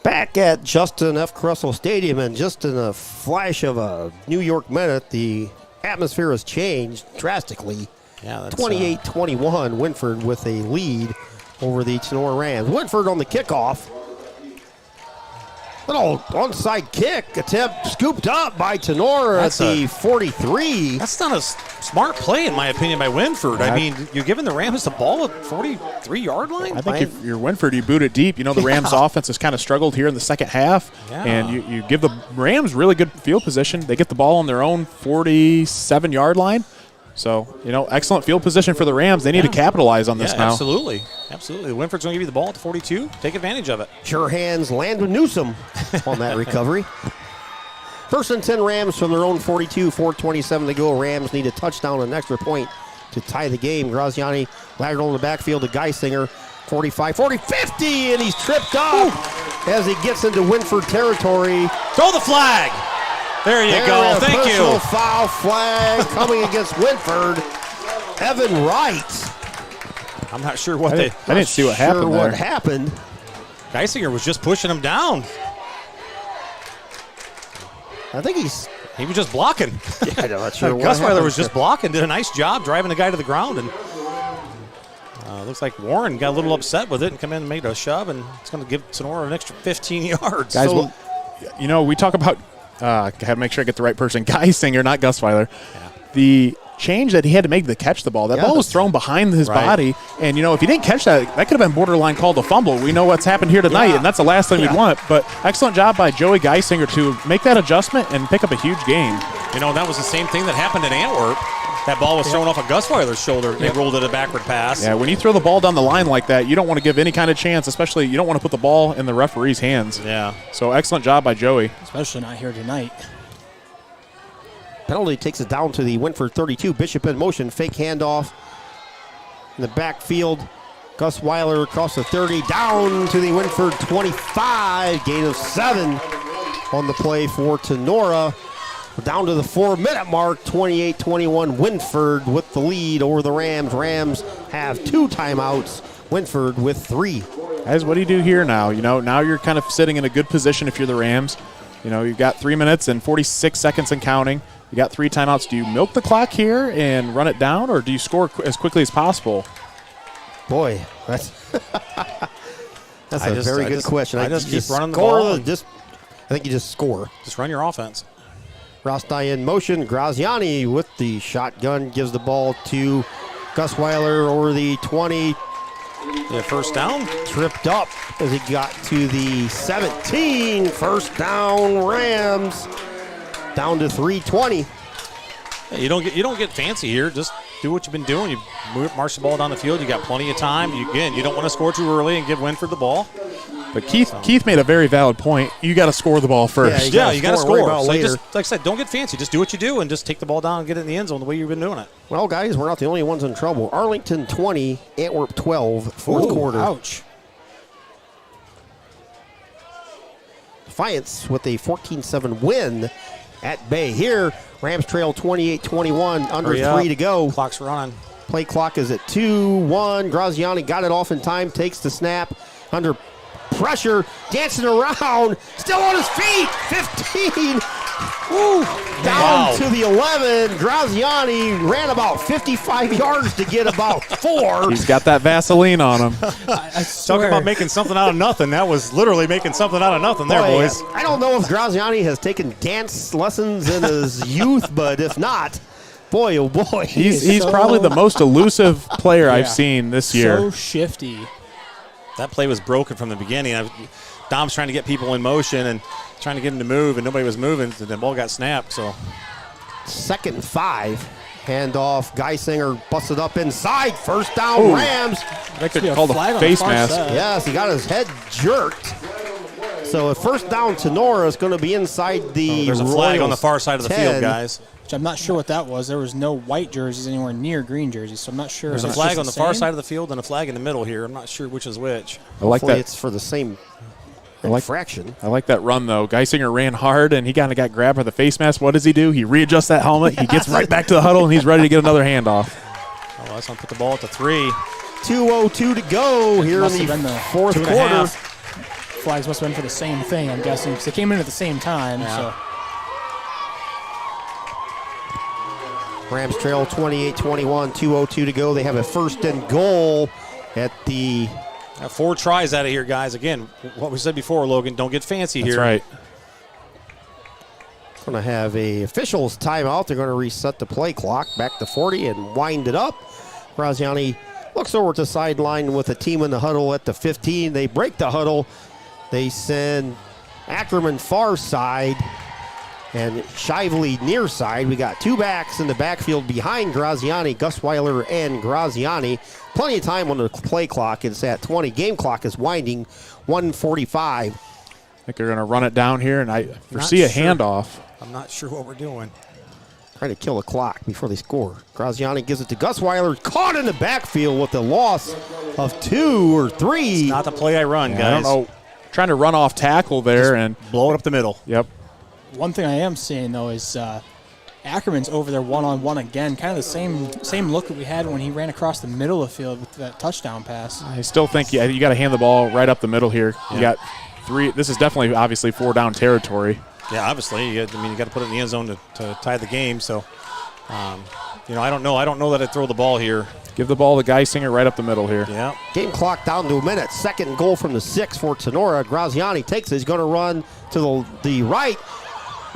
Back at Justin F. Crussell Stadium, and just in a flash of a New York minute, the atmosphere has changed drastically. Yeah, that's 28-21, Wynford with a lead over the Tinora Rams. Wynford on the kickoff. Little onside kick attempt scooped up by Tinora at the 43. That's not a smart play, in my opinion, by Wynford. I mean, you're giving the Rams the ball at 43-yard line? I think if you're Wynford, you boot it deep. The Rams' offense has kind of struggled here in the second half, and you give the Rams really good field position. They get the ball on their own 47-yard line. So, excellent field position for the Rams. They need to capitalize on this now. Absolutely. Absolutely. Wynford's going to give you the ball at the 42. Take advantage of it. Sure hands Landon Newsom on that recovery. First and 10 Rams from their own 42, 4:27 to go. Rams need a touchdown and an extra point to tie the game. Graziani lateral in the backfield to Geisinger. 45, 40, 50, and he's tripped up as he gets into Wynford territory. Throw the flag. There you go. Thank you. Personal foul flag coming against Wynford. Evan Wright. I'm not sure what I didn't see what happened there. What happened. Geisinger was just pushing him down. I think he was just blocking. Yeah, I'm not sure what Gusweiler happened. was just blocking, did a nice job driving the guy to the ground, and looks like Warren got a little upset with it and come in and made a shove, and it's going to give Tinora an extra 15 yards. Guys, we talk about got to make sure I get the right person. Geisinger, not Gusweiler. Yeah. The change that he had to make to catch the ball. That ball was thrown behind his body, and if he didn't catch that could have been borderline called a fumble. We know what's happened here tonight, and that's the last thing we'd want. But excellent job by Joey Geisinger to make that adjustment and pick up a huge gain. You know, that was the same thing that happened in Antwerp. That ball was thrown off of Gusweiler's shoulder. They rolled it a backward pass. Yeah, when you throw the ball down the line like that, you don't want to give any kind of chance, especially you don't want to put the ball in the referee's hands. Yeah. So excellent job by Joey. Especially not here tonight. Penalty takes it down to the Wynford 32. Bishop in motion, fake handoff in the backfield. Gusweiler across the 30, down to the Wynford 25. Gain of 7 on the play for Tinora. We're down to the 4-minute mark, 28-21. Wynford with the lead over the Rams. Rams have 2 timeouts. Wynford with 3. Guys, what do you do here now? You know, now you're kind of sitting in a good position if you're the Rams. You know, you've got 3 minutes and 46 seconds and counting. You got 3 timeouts. Do you milk the clock here and run it down, or do you score as quickly as possible? Boy, that's a very good question. I just keep running the ball. I think you just score. Just run your offense. Rostai in motion. Graziani with the shotgun gives the ball to Gusweiler over the 20. Yeah, first down. Tripped up as he got to the 17. First down, Rams. Down to 3:20. Yeah, you don't get fancy here. Just do what you've been doing. You march the ball down the field. You got plenty of time. You don't want to score too early and give Wynford the ball. But Keith made a very valid point. You got to score the ball first. Yeah, you got to score. So just, like I said, don't get fancy. Just do what you do and just take the ball down and get it in the end zone the way you've been doing it. Well, guys, we're not the only ones in trouble. Arlington 20, Antwerp 12, fourth quarter. Ouch. Defiance with a 14-7 win at bay. Here, Rams trail 28-21, under 3 to go. Clock's running. Play clock is at 2-1. Graziani got it off in time, takes the snap under pressure, dancing around, still on his feet, 15. Woo, down to the 11. Graziani ran about 55 yards to get about 4. He's got that Vaseline on him. Talking about making something out of nothing. That was literally making something out of nothing there, boys. I don't know if Graziani has taken dance lessons in his youth, but if not, boy, oh boy. He's probably the most elusive player I've seen this year. So shifty. That play was broken from the beginning. Dom's trying to get people in motion and trying to get them to move, and nobody was moving, so the ball got snapped. So, 2nd and 5. Handoff. Geisinger busted up inside. First down, Rams. I think they called a face mask. Yes, he got his head jerked. So a first down, Tinora is going to be inside the there's a flag on the far side of the field, guys. Which I'm not sure what that was. There was no white jerseys anywhere near green jerseys, so I'm not sure. There's a flag on the far side of the field and a flag in the middle here. I'm not sure which is which. I like Hopefully that. it's for the same infraction. I like that run, though. Geisinger ran hard, and he kind of got grabbed by the face mask. What does he do? He readjusts that helmet. He gets right back to the huddle, and he's ready to get another handoff. Oh, that's going to put the ball at the 3. 2:02 to go here in the fourth quarter. Flags must have been for the same thing, I'm guessing, because they came in at the same time. Yeah. So. Rams trail 28-21, 2:02 to go. They have a first and goal at the... 4 tries out of here, guys. Again, what we said before, Logan, don't get fancy here. That's right. Going to have a officials timeout. They're going to reset the play clock back to 40 and wind it up. Graziani looks over to the sideline with a team in the huddle at the 15. They break the huddle. They send Ackerman far side and Shively near side. We got 2 backs in the backfield behind Graziani, Gusweiler and Graziani. Plenty of time on the play clock. It's at 20. Game clock is winding, 1:45. I think they're going to run it down here, and I foresee a handoff. I'm not sure what we're doing. Trying to kill the clock before they score. Graziani gives it to Gusweiler, caught in the backfield with a loss of 2 or 3. It's not the play I run, guys. I don't know. Trying to run off tackle there and blow it up the middle. Yep. One thing I am seeing, though, is Ackerman's over there one-on-one again. Kind of the same look that we had when he ran across the middle of the field with that touchdown pass. I still think you got to hand the ball right up the middle here. Yeah. You got 3. This is definitely, obviously, 4-down territory. Yeah, obviously. You got to put it in the end zone to tie the game. So, I don't know. I don't know that I'd throw the ball here. Give the ball to Geisinger right up the middle here. Yeah. Game clock down to a minute. Second goal from the 6 for Tinora. Graziani takes it. He's going to run to the right.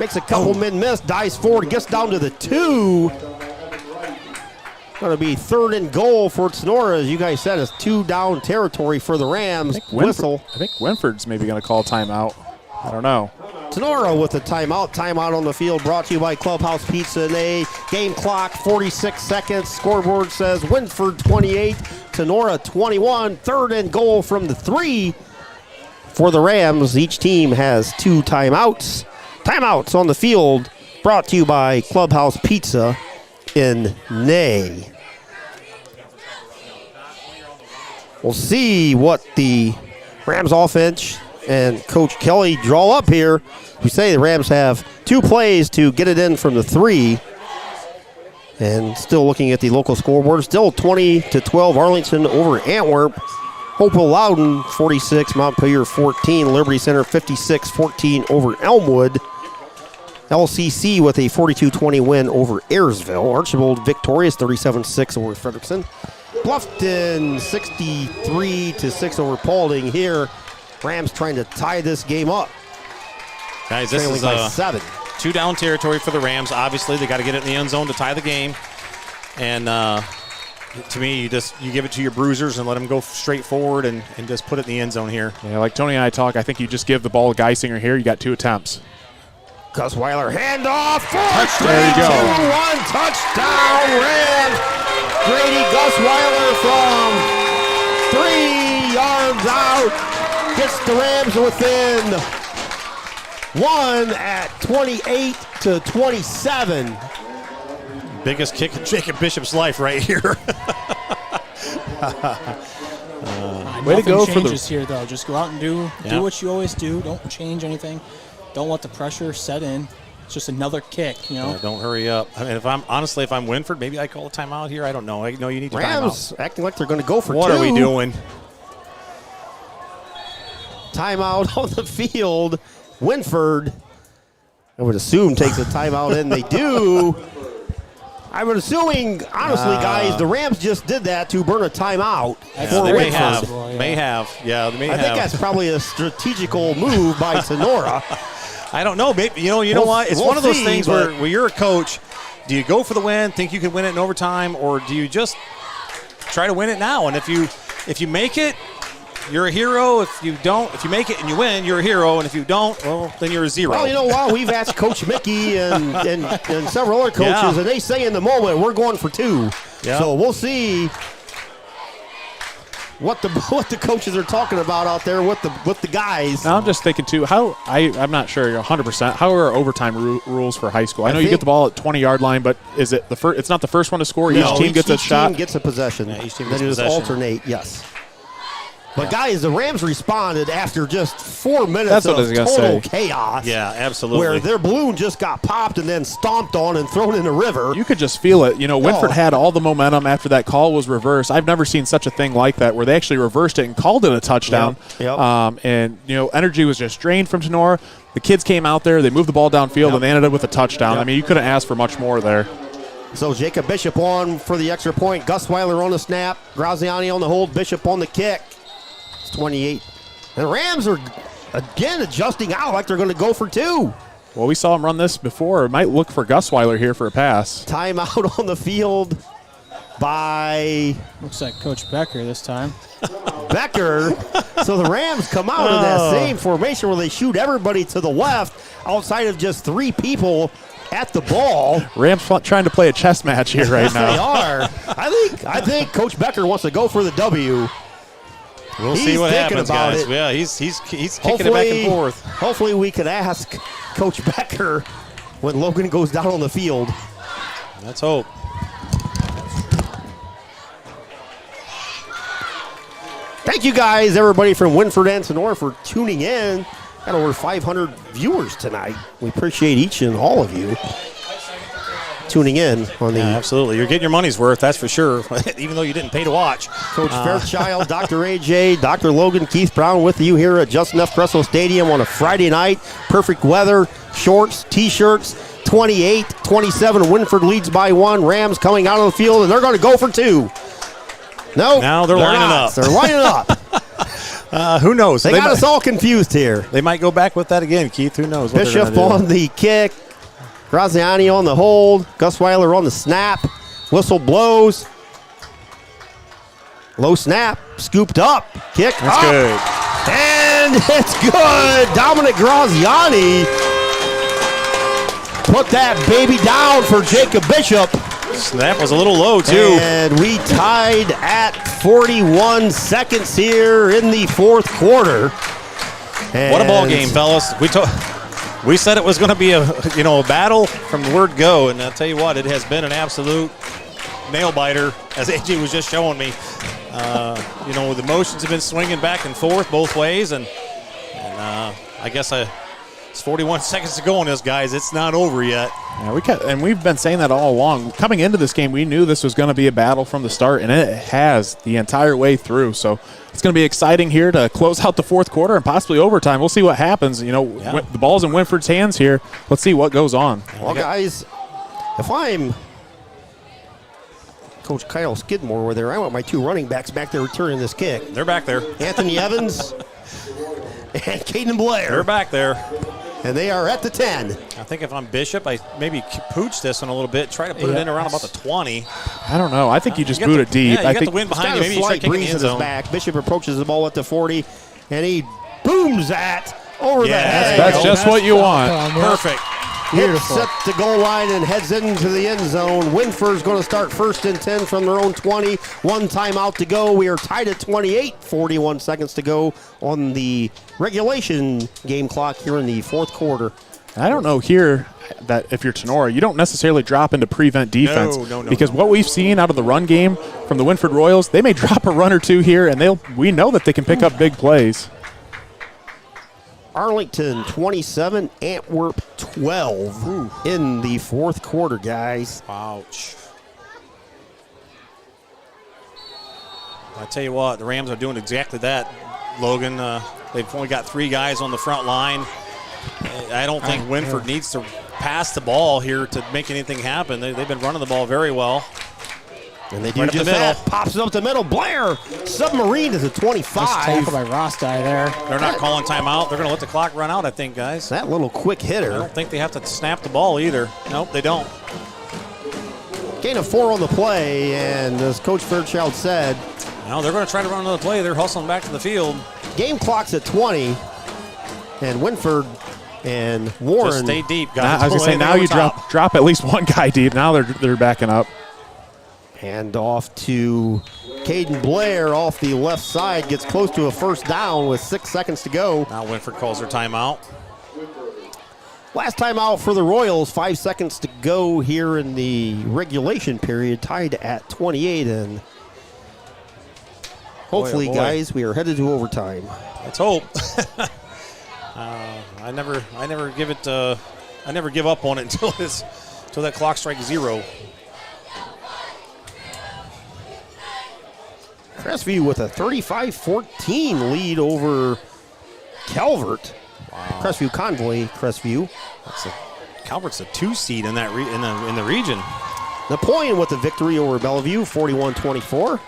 Makes a couple men miss. Dives forward. Gets down to the 2. Going to be 3rd and goal for Tinora. As you guys said, it's 2-down territory for the Rams. Whistle. I think Wynford's maybe going to call timeout. I don't know. Tinora with the timeout. Timeout on the field brought to you by Clubhouse Pizza and A. Game clock, 46 seconds. Scoreboard says Wynford 28, Tinora 21. Third and goal from the 3 for the Rams. Each team has 2 timeouts. Timeouts on the field brought to you by Clubhouse Pizza in Nay. We'll see what the Rams offense and Coach Kelly draw up here. We say the Rams have 2 plays to get it in from the 3. And still looking at the local scoreboard, still 20-12 Arlington over Antwerp. Hopewell Loudon 46, Montpelier 14, Liberty Center 56-14 over Elmwood. LCC with a 42-20 win over Ayersville. Archibald victorious 37-6 over Frederickson. Bluffton 63-6 over Paulding here. Rams trying to tie this game up. Guys, this is by 7. 2 down territory for the Rams. Obviously, they got to get it in the end zone to tie the game. And to me, you give it to your bruisers and let them go straight forward and just put it in the end zone here. Yeah, like Tony and I talk, I think you just give the ball to Geisinger here. You got 2 attempts. Gus Weiler, handoff, There you go. 2-1 touchdown Rams. Grady Gus Weiler from 3 yards out gets the Rams within 1 at 28-27. Biggest kick in Jacob Bishop's life right here. Way to go for the here though. Just go out and do what you always do. Don't change anything. Don't let the pressure set in. It's just another kick, you know. Yeah, don't hurry up. I mean, if I'm Wynford, maybe I call a timeout here. I don't know. I know you need to Rams timeout. acting like they're going to go for 2. What are we doing? Timeout on the field. Wynford, I would assume, takes a timeout, and they do. I would assuming, honestly, guys, the Rams just did that to burn a timeout for they Wynford. may have. Yeah, they may have. I think that's probably a strategical move by Tinora. I don't know. Maybe, you know what? It's one of those things where you're a coach. Do you go for the win, think you can win it in overtime, or do you just try to win it now? And if you make it, you're a hero. If you make it and you win, you're a hero. And if you don't, well, then you're a 0. Well, you know what? We've asked Coach Mickey and several other coaches, and they say in the moment, we're going for 2. Yeah. So we'll see what the coaches are talking about out there with the guys. Now I'm just thinking too. I'm not sure 100%. How are overtime rules for high school? I know you get the ball at 20-yard line, but is it the first? It's not the first one to score. No, each team gets a shot. Each team gets a possession. Yeah, each team then gets just possession. alternate. Yes. But guys, the Rams responded after just 4 minutes of total chaos. Yeah, absolutely. Where their balloon just got popped and then stomped on and thrown in the river. You could just feel it. You know, Wynford had all the momentum after that call was reversed. I've never seen such a thing like that where they actually reversed it and called it a touchdown. Yep. And, you know, energy was just drained from Tinora. The kids came out there. They moved the ball downfield, and they ended up with a touchdown. I mean, you couldn't ask for much more there. So Jacob Bishop on for the extra point. Gus Weiler on the snap. Graziani on the hold. Bishop on the kick. 28. And the Rams are again adjusting out like they're going to go for 2. Well, we saw him run this before. It might look for Gus Weiler here for a pass. Timeout on the field by... Looks like Coach Becker this time. Becker. So the Rams come out in that same formation where they shoot everybody to the left outside of just 3 people at the ball. Rams trying to play a chess match here right now. They are. I think Coach Becker wants to go for the W. We'll see what happens, guys. Yeah, he's kicking it back and forth. Hopefully we can ask Coach Becker when Logan goes down on the field. Let's hope. Thank you guys, everybody from Wynford and Tinora for tuning in. Got over 500 viewers tonight. We appreciate each and all of you tuning in on the... Yeah, absolutely. You're getting your money's worth, that's for sure, even though you didn't pay to watch. Coach Fairchild, Dr. AJ, Dr. Logan, Keith Brown with you here at Justin F. Presso Stadium on a Friday night. Perfect weather, shorts, T-shirts, 28-27. Wynford leads by 1. Rams coming out on the field, and they're going to go for 2. No, now they're lining not. up. They're lining up. Who knows? They got us all confused here. They might go back with that again, Keith. Who knows what Bishop they're on the kick. Graziani on the hold. Gus Weiler on the snap. Whistle blows. Low snap. Scooped up. Kick That's up. good. And it's good. Dominic Graziani put that baby down for Jacob Bishop. Snap was a little low, too. And we tied at 41 seconds here in the fourth quarter. What a ball game, fellas. We said it was going to be a battle from the word go, and I'll tell you what, it has been an absolute nail biter, as AJ was just showing me. The motions have been swinging back and forth both ways, and I guess it's 41 seconds to go on this, guys. It's not over yet. Yeah, we've been saying that all along. Coming into this game, we knew this was going to be a battle from the start, and it has the entire way through. So it's going to be exciting here to close out the fourth quarter and possibly overtime. We'll see what happens. The ball's in Wynford's hands here. Let's see what goes on. Well, guys, if I'm Coach Kyle Skidmore over there, I want my two running backs back there returning this kick. They're back there. Anthony Evans and Caden Blair. They're back there. And they are at the 10. I think if I'm Bishop, I maybe pooch this one a little bit, try to put it in around about the 20. I don't know. I think you just boot it deep. Yeah, I got think the wind behind you. Maybe Maybe you start kicking the end zone. Back. Bishop approaches the ball at the 40, and he booms that over the head. That's just what you want. Perfect. Beautiful. Hits at the goal line and heads into the end zone. Wynford's going to start 1st and 10 from their own 20. One timeout to go. We are tied at 28. 41 seconds to go on the regulation game clock here in the fourth quarter. I don't know here that if you're Tinora, you don't necessarily drop into prevent defense. No, because what we've seen out of the run game from the Wynford Royals, they may drop a run or two here, and we know that they can pick up big plays. Arlington 27, Antwerp 12 in the fourth quarter, guys. Ouch. I tell you what, the Rams are doing exactly that, Logan. They've only got 3 guys on the front line. I don't think Wynford needs to pass the ball here to make anything happen. They've been running the ball very well. And they do just that. Pops it up the middle. Blair, submarine is a 25. Nice tackle by Rosti there. They're not calling timeout. They're going to let the clock run out, I think, guys. That little quick hitter. I don't think they have to snap the ball either. Nope, they don't. Gain of 4 on the play, and as Coach Fairchild said, no, they're going to try to run another play. They're hustling back to the field. Game clock's at 20, and Wynford and Warren. Just stay deep, guys. I was going to say, now you drop at least one guy deep. Now they're backing up. Hand off to Caden Blair off the left side. Gets close to a first down with 6 seconds to go. Now Wynford calls their timeout. Last timeout for the Royals. 5 seconds to go here in the regulation period. Tied at 28. And hopefully, guys, we are headed to overtime. Let's hope. I never give it. I never give up on it until that clock strikes 0. Crestview with a 35-14 lead over Calvert. Wow. Crestview Convoy, Crestview. Calvert's a 2 seed in that in the region. Napoleon with the victory over Bellevue, 41-24.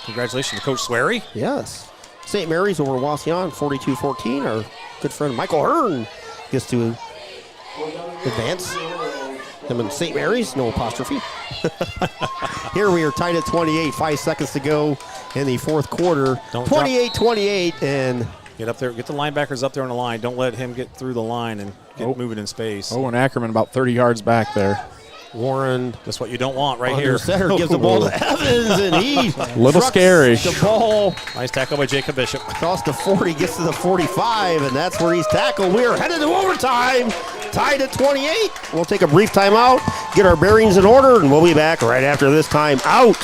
Congratulations to Coach Swery. Yes. St. Mary's over Wauseon, 42-14. Our good friend Michael Hearn gets to advance. Him and St. Mary's, no apostrophe. Here we are tied at 28, 5 seconds to go in the fourth quarter. 28-28, and get up there, get the linebackers up there on the line. Don't let him get through the line and get moving in space. And Ackerman about 30 yards back there. Warren, that's what you don't want right here. Center gives the ball to Evans, and he little scary. The ball. Nice tackle by Jacob Bishop. Across the 40, gets to the 45, and that's where he's tackled. We are headed to overtime. Tied at 28. We'll take a brief timeout, get our bearings in order, and we'll be back right after this time out.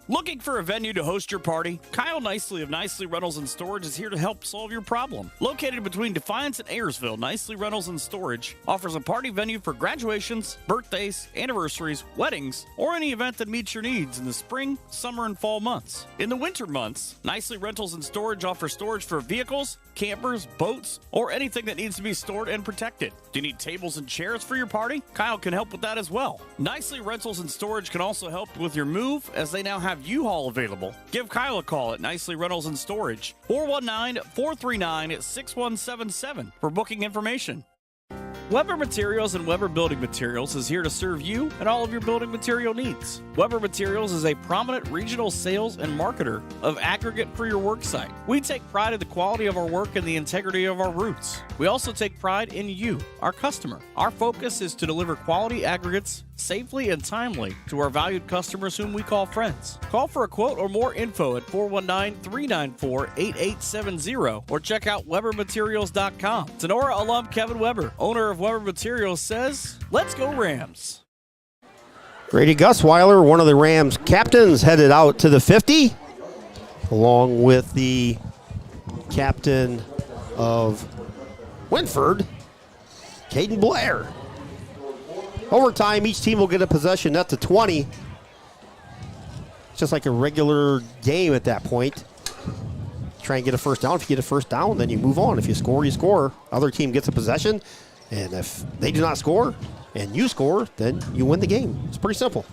Looking for a venue to host your party? Kyle Nicely of Nicely Rentals and Storage is here to help solve your problem. Located between Defiance and Ayersville, Nicely Rentals and Storage offers a party venue for graduations, birthdays, anniversaries, weddings, or any event that meets your needs in the spring, summer, and fall months. In the winter months, Nicely Rentals and Storage offers storage for vehicles, campers, boats, or anything that needs to be stored and protected. Do you need tables and chairs for your party? Kyle can help with that as well. Nicely Rentals and Storage can also help with your move, as they now have U-Haul available. Give Kyle a call at Nicely Rentals and Storage, 419-439-6177 for booking information. Weber Materials and Weber Building Materials is here to serve you and all of your building material needs. Weber Materials is a prominent regional sales and marketer of aggregate for your work site. We take pride in the quality of our work and the integrity of our roots. We also take pride in you, our customer. Our focus is to deliver quality aggregates safely and timely to our valued customers whom we call friends. Call for a quote or more info at 419-394-8870 or check out WeberMaterials.com. Tinora alum Kevin Weber, owner of Weber Materials, says, "Let's go Rams." Grady Gusweiler, one of the Rams captains, headed out to the 50, along with the captain of Wynford, Caden Blair. Overtime, each team will get a possession at the 20. It's just like a regular game at that point. Try and get a first down. If you get a first down, then you move on. If you score, you score. Other team gets a possession, and if they do not score and you score, then you win the game. It's pretty simple.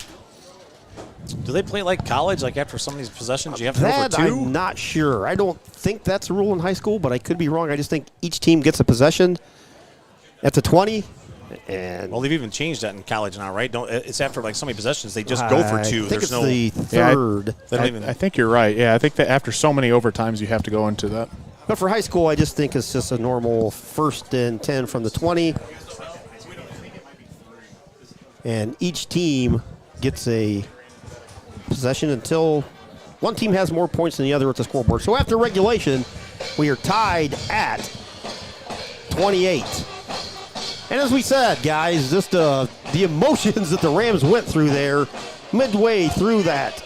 Do they play like college? Like after some of these possessions, you have to go for That two? I'm not sure. I don't think that's a rule in high school, but I could be wrong. I just think each team gets a possession at the 20. And Well, they've even changed that in college now, right? It's after like so many possessions, they just go for two. I think There's it's no the third. I think you're right. Yeah, I think that after so many overtimes, you have to go into that. But for high school, I just think it's just a normal 1st and 10 from the 20. And each team gets a possession until one team has more points than the other at the scoreboard. So after regulation, we are tied at 28. And as we said, guys, just the emotions that the Rams went through there midway through that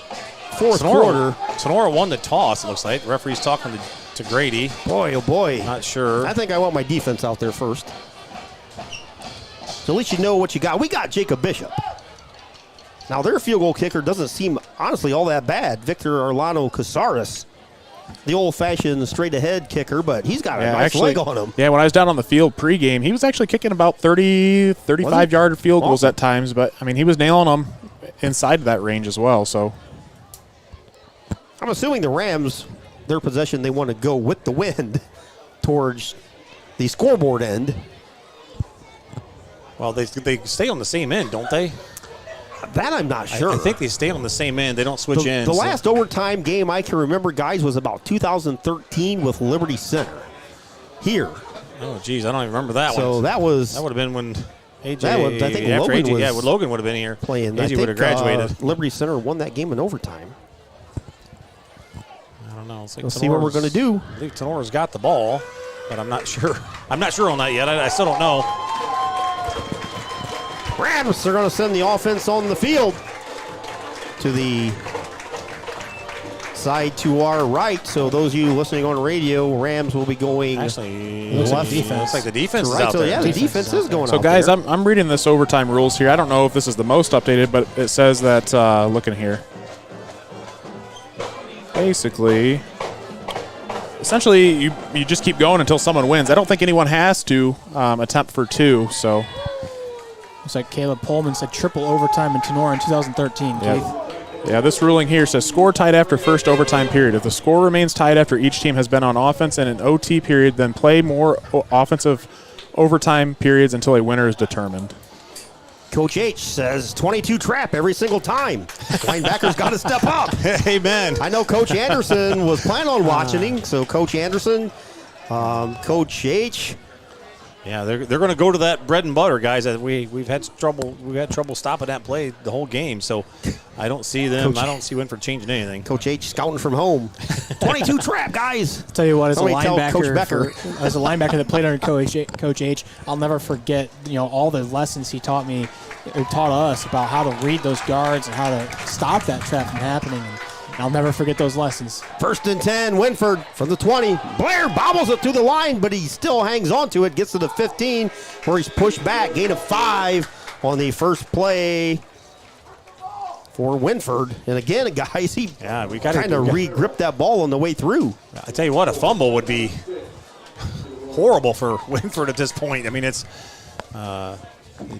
fourth quarter. Tinora won the toss, it looks like. The referee's talking to Grady. Boy, oh boy. Not sure. I think I want my defense out there first. So at least you know what you got. We got Jacob Bishop. Now their field goal kicker doesn't seem, honestly, all that bad. Victor Arlano Casares. The old-fashioned straight-ahead kicker, but he's got a nice leg on him. Yeah, when I was down on the field pregame, he was actually kicking about 30, 35-yard field goals at times. But, I mean, he was nailing them inside of that range as well. So I'm assuming the Rams, their possession, they want to go with the wind towards the scoreboard end. Well, they stay on the same end, don't they? That I'm not sure. I think they stay on the same end. They don't switch ends. The last overtime game I can remember, guys, was about 2013 with Liberty Center here. Oh, geez, I don't even remember that one. So that would have been when AJ. I think Logan was Logan would have been here playing. AJ would have graduated. Liberty Center won that game in overtime. I don't know. We'll see what we're going to do. I think Tenora's got the ball, but I'm not sure. I'm not sure on that yet. I still don't know. Rams are going to send the offense on the field to the side to our right. So those of you listening on radio, Rams will be going actually left. Looks like the defense is right. out So there. yeah, the defense is going out. So, guys, there. I'm reading this overtime rules here. I don't know if this is the most updated, but it says that, looking here, basically, essentially, you just keep going until someone wins. I don't think anyone has to attempt for two, so. It's like Caleb Pullman said triple overtime in Tinora in 2013. Yeah, this ruling here says score tied after first overtime period. If the score remains tied after each team has been on offense in an OT period, then play more offensive overtime periods until a winner is determined. Coach H says 22 trap every single time. Linebackers got to step up. Amen. I know Coach Anderson was planning on watching, so Coach Anderson, Coach H. Yeah, they're going to go to that bread and butter, guys. We've had trouble stopping that play the whole game. So I don't see them. I don't see Wynford changing anything. Coach H scouting from home. 22 trap, guys. I'll tell you what, as a Coach Becker. as a linebacker that played under Coach H, I'll never forget all the lessons he taught me, or taught us about how to read those guards and how to stop that trap from happening. And I'll never forget those lessons. 1st and 10, Wynford from the 20. Blair bobbles it through the line, but he still hangs on to it. Gets to the 15, where he's pushed back. Gain of 5 on the first play for Wynford. And again, guys, he we kind of re-gripped that ball on the way through. I tell you what, a fumble would be horrible for Wynford at this point. I mean, it's you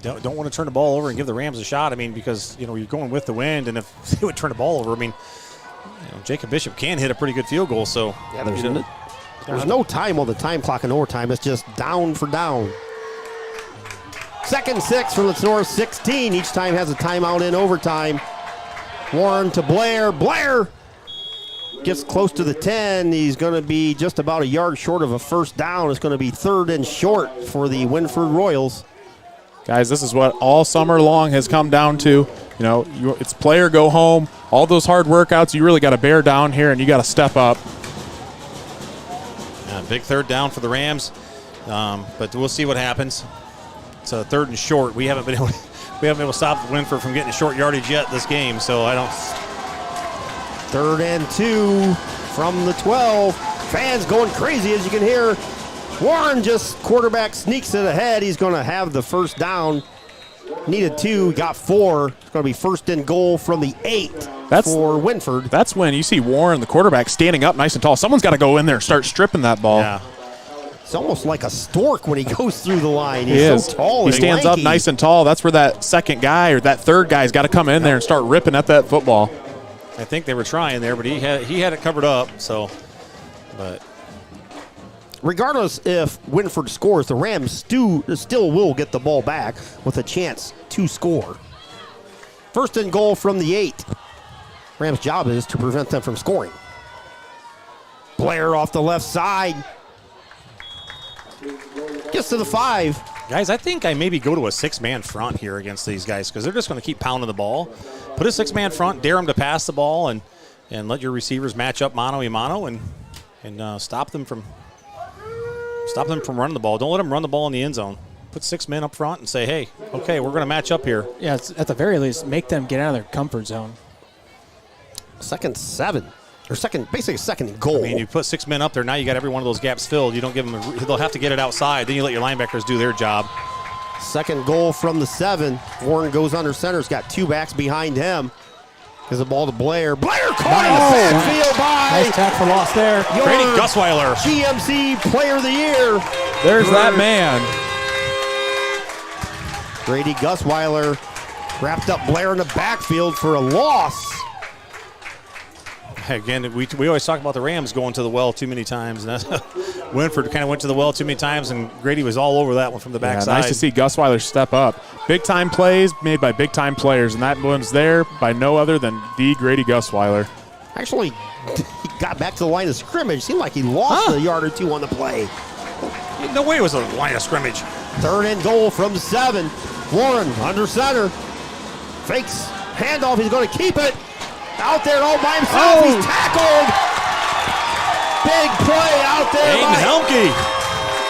don't want to turn the ball over and give the Rams a shot. I mean, because you're going with the wind, and if they would turn the ball over, I mean, Jacob Bishop can hit a pretty good field goal. So yeah, there's no time on the time clock in overtime. It's just down for down. 2nd 6 from the Tinora 16. Each time has a timeout in overtime. Warren to Blair. Blair gets close to the 10. He's going to be just about a yard short of a first down. It's going to be 3rd and short for the Wynford Royals. Guys, this is what all summer long has come down to. You know, it's play or go home. All those hard workouts, you really got to bear down here, and you got to step up. Big 3rd down for the Rams, but we'll see what happens. It's a 3rd and short. We haven't been able to stop Wynford from getting a short yardage yet this game, so I don't. 3rd and 2 from the 12. Fans going crazy, as you can hear. Warren quarterback sneaks it ahead. He's going to have the first down. Needed 2, got 4. It's going to be 1st and goal from the 8 for Wynford. That's when you see Warren, the quarterback, standing up nice and tall. Someone's got to go in there and start stripping that ball. Yeah. It's almost like a stork when he goes through the line. He's so tall. He stands up nice and tall. That's where that second guy or that third guy's got to come in there and start ripping at that football. I think they were trying there, but he had it covered up. So, but regardless if Wynford scores, the Rams still will get the ball back with a chance to score. 1st and goal from the 8. Rams' job is to prevent them from scoring. Blair off the left side. Gets to the 5. Guys, I think I maybe go to a 6-man front here against these guys because they're just going to keep pounding the ball. Put a 6-man front, dare them to pass the ball, and let your receivers match up mano-a-mano and stop them from running the ball. Don't let them run the ball in the end zone. Put 6 men up front and say, hey, okay, we're going to match up here. Yeah, it's, at the very least, make them get out of their comfort zone. 2nd 7. Or basically 2nd and goal. I mean, you put 6 men up there, now you got every one of those gaps filled. You don't give them they'll have to get it outside. Then you let your linebackers do their job. 2nd goal from the 7. Warren goes under center. He's got 2 backs behind him. Gives the ball to Blair. Blair caught in the backfield by nice tackle for loss there. Grady Gusweiler. GMC Player of the Year. There's that man. Grady Gusweiler wrapped up Blair in the backfield for a loss. Again, we always talk about the Rams going to the well too many times. And Wynford kind of went to the well too many times, and Grady was all over that one from the backside. Nice to see Gusweiler step up. Big-time plays made by big-time players, and that one's there by no other than the Grady Gusweiler. Actually, he got back to the line of scrimmage. Seemed like he lost a yard or 2 on the play. No way it was a line of scrimmage. 3rd and goal from 7. Warren under center. Fakes. Handoff. He's going to keep it. Out there all by himself. He's tackled. Big play out there. Aiden Helmke.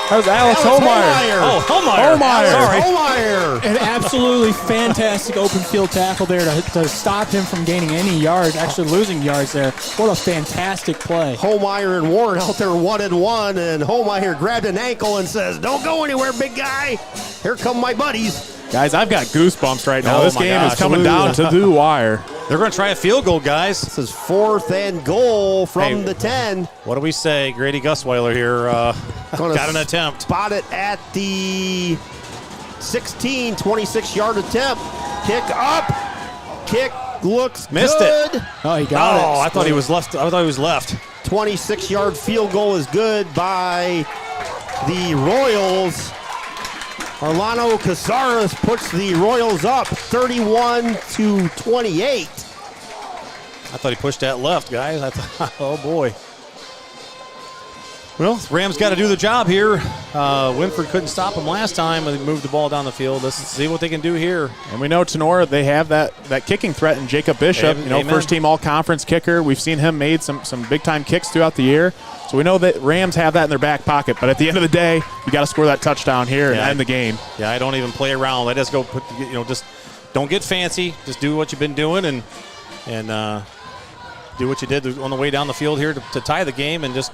That was Alex Holmeyer. Oh, Holmeyer. Sorry. Holmeyer. An absolutely fantastic open field tackle there to stop him from gaining any yards, actually losing yards there. What a fantastic play. Holmeyer and Warren out there 1-1, and Holmeyer grabbed an ankle and says, don't go anywhere, big guy. Here come my buddies. Guys, I've got goosebumps right now. Oh This game is coming down to the wire. They're going to try a field goal, guys. This is 4th and goal from the 10. What do we say? Grady Gusweiler here got an attempt. Spot it at the 16, 26-yard attempt. Kick up. Kick looks Missed good. it. Oh, he got it. Oh, I thought he was left. 26-yard field goal is good by the Royals. Arlano Casares puts the Royals up 31-28. I thought he pushed that left, guys. Oh, boy. Well, Rams got to do the job here. Wynford couldn't stop him last time when they moved the ball down the field. Let's see what they can do here. And we know Tinora, they have that kicking threat in Jacob Bishop. First team all-conference kicker. We've seen him made some big-time kicks throughout the year. So we know that Rams have that in their back pocket. But at the end of the day, you got to score that touchdown here and end the game. Yeah, I don't even play around. I just go just don't get fancy. Just do what you've been doing and do what you did on the way down the field here to tie the game, and just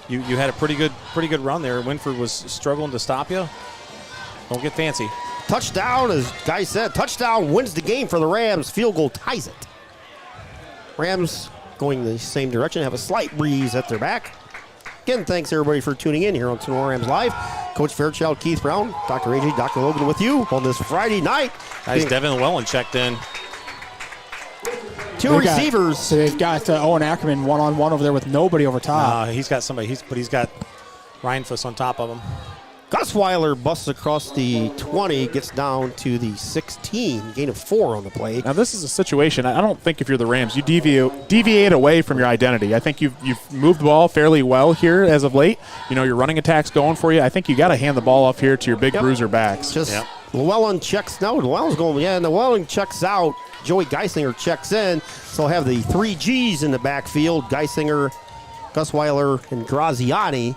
you had a pretty good run there. Wynford was struggling to stop you. Don't get fancy. Touchdown, as Guy said, touchdown wins the game for the Rams. Field goal ties it. Rams going the same direction, have a slight breeze at their back. Again, thanks everybody for tuning in here on Tinora Rams Live. Coach Fairchild, Keith Brown, Dr. AJ, Dr. Logan with you on this Friday night. Guys, Devin Llewellyn checked in. Two receivers. So they've got Owen Ackerman one-on-one over there with nobody over top. He's got somebody, but he's got Ryan Fuss on top of him. Gusweiler busts across the 20, gets down to the 16, gain of 4 on the play. Now this is a situation, I don't think if you're the Rams, you deviate away from your identity. I think you've moved the ball fairly well here as of late. You know, your running attack's going for you. I think you got to hand the ball off here to your big bruiser backs. Llewellyn checks, no, Llewellyn's going, and Llewellyn checks out. Joey Geisinger checks in, so have the 3 Gs in the backfield, Geisinger, Gusweiler, and Graziani.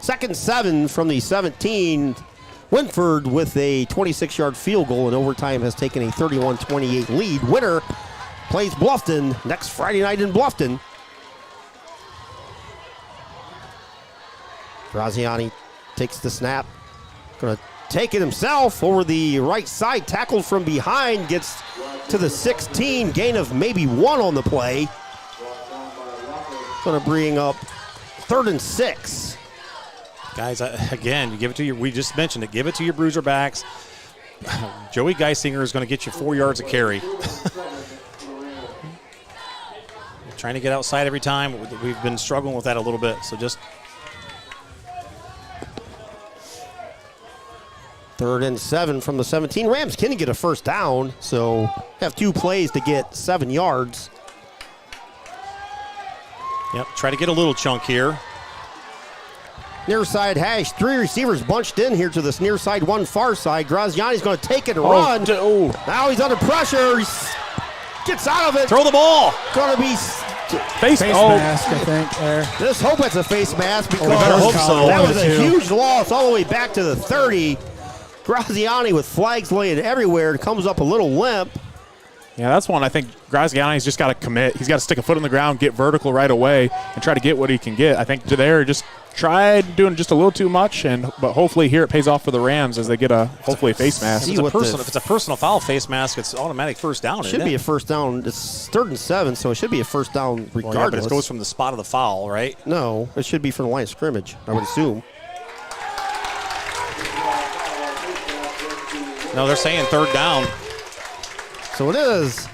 2nd and 7 from the 17. Wynford with a 26-yard field goal in overtime has taken a 31-28 lead. Winner plays Bluffton next Friday night in Bluffton. Graziani takes the snap. Going to take it himself over the right side. Tackled from behind. Gets to the 16. Gain of maybe 1 on the play. Going to bring up 3rd and 6. Guys, again, you give it to we just mentioned it, give it to your bruiser backs. Joey Geisinger is going to get you 4 yards of carry. Trying to get outside every time. We've been struggling with that a little bit, so just. 3rd and 7 from the 17. Rams can get a first down, so have 2 plays to get 7 yards. Yep, try to get a little chunk here. Near side hash, 3 receivers bunched in here to this near side, 1 far side. Graziani's going to take it and run. Now he's under pressure. He gets out of it. Throw the ball. Going to be face mask, I think. There. Just hope it's a face mask because hope so. that was a huge loss all the way back to the 30. Graziani with flags laying everywhere. It comes up a little limp. Yeah, that's one I think Graziani's just got to commit. He's got to stick a foot on the ground, get vertical right away, and try to get what he can get. I think Jader just tried doing just a little too much, but hopefully here it pays off for the Rams as they get hopefully a face mask. If it's a personal foul face mask, it's automatic first down. Should be a first down. It's 3rd and 7, so it should be a first down regardless. Well, yeah, but it goes from the spot of the foul, right? No, it should be from the line of scrimmage, I would assume. No, they're saying 3rd down. So it is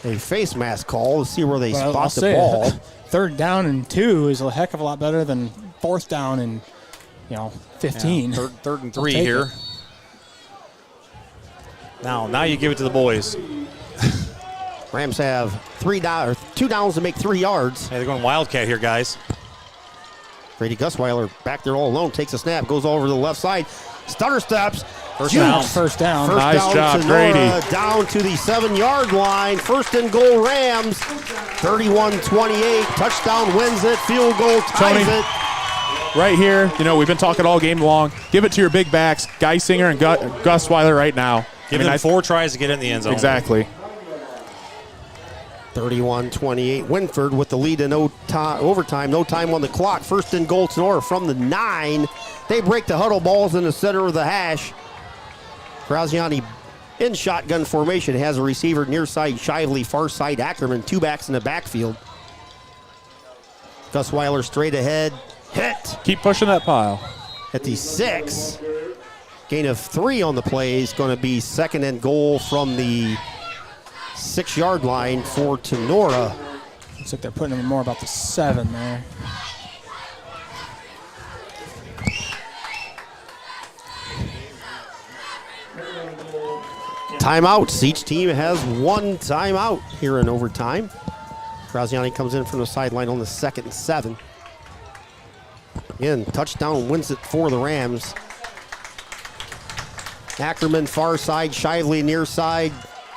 a face mask call. Let's see where they spot the ball. 3rd down and 2 is a heck of a lot better than 4th down and 15. Yeah, 3rd and 3 here. Now you give it to the boys. Rams have 2 downs to make 3 yards. Hey, they're going Wildcat here, guys. Grady Gusweiler back there all alone, takes a snap, goes over to the left side, stutter steps. First down. Nice job, Tinora, Grady. down to the 7-yard line. 1st and goal, Rams. 31-28. Touchdown wins it. Field goal ties it. Right here, we've been talking all game long. Give it to your big backs, Geisinger and Gusweiler right now. Give them 4 tries to get in the end zone. Exactly. 31-28. Wynford with the lead in overtime. No time on the clock. 1st and goal, Tinora from the 9. They break the huddle balls in the center of the hash. Graziani in shotgun formation has a receiver near side Shively, far side Ackerman, 2 backs in the backfield. Gusweiler straight ahead, hit. Keep pushing that pile. At the 6. Gain of 3 on the play is going to be 2nd and goal from the 6-yard line for Tinora. Looks like they're putting him more about the 7 there. Timeouts. Each team has 1 timeout here in overtime. Graziani comes in from the sideline on the 2nd and 7. Again, touchdown wins it for the Rams. Ackerman far side, Shively near side.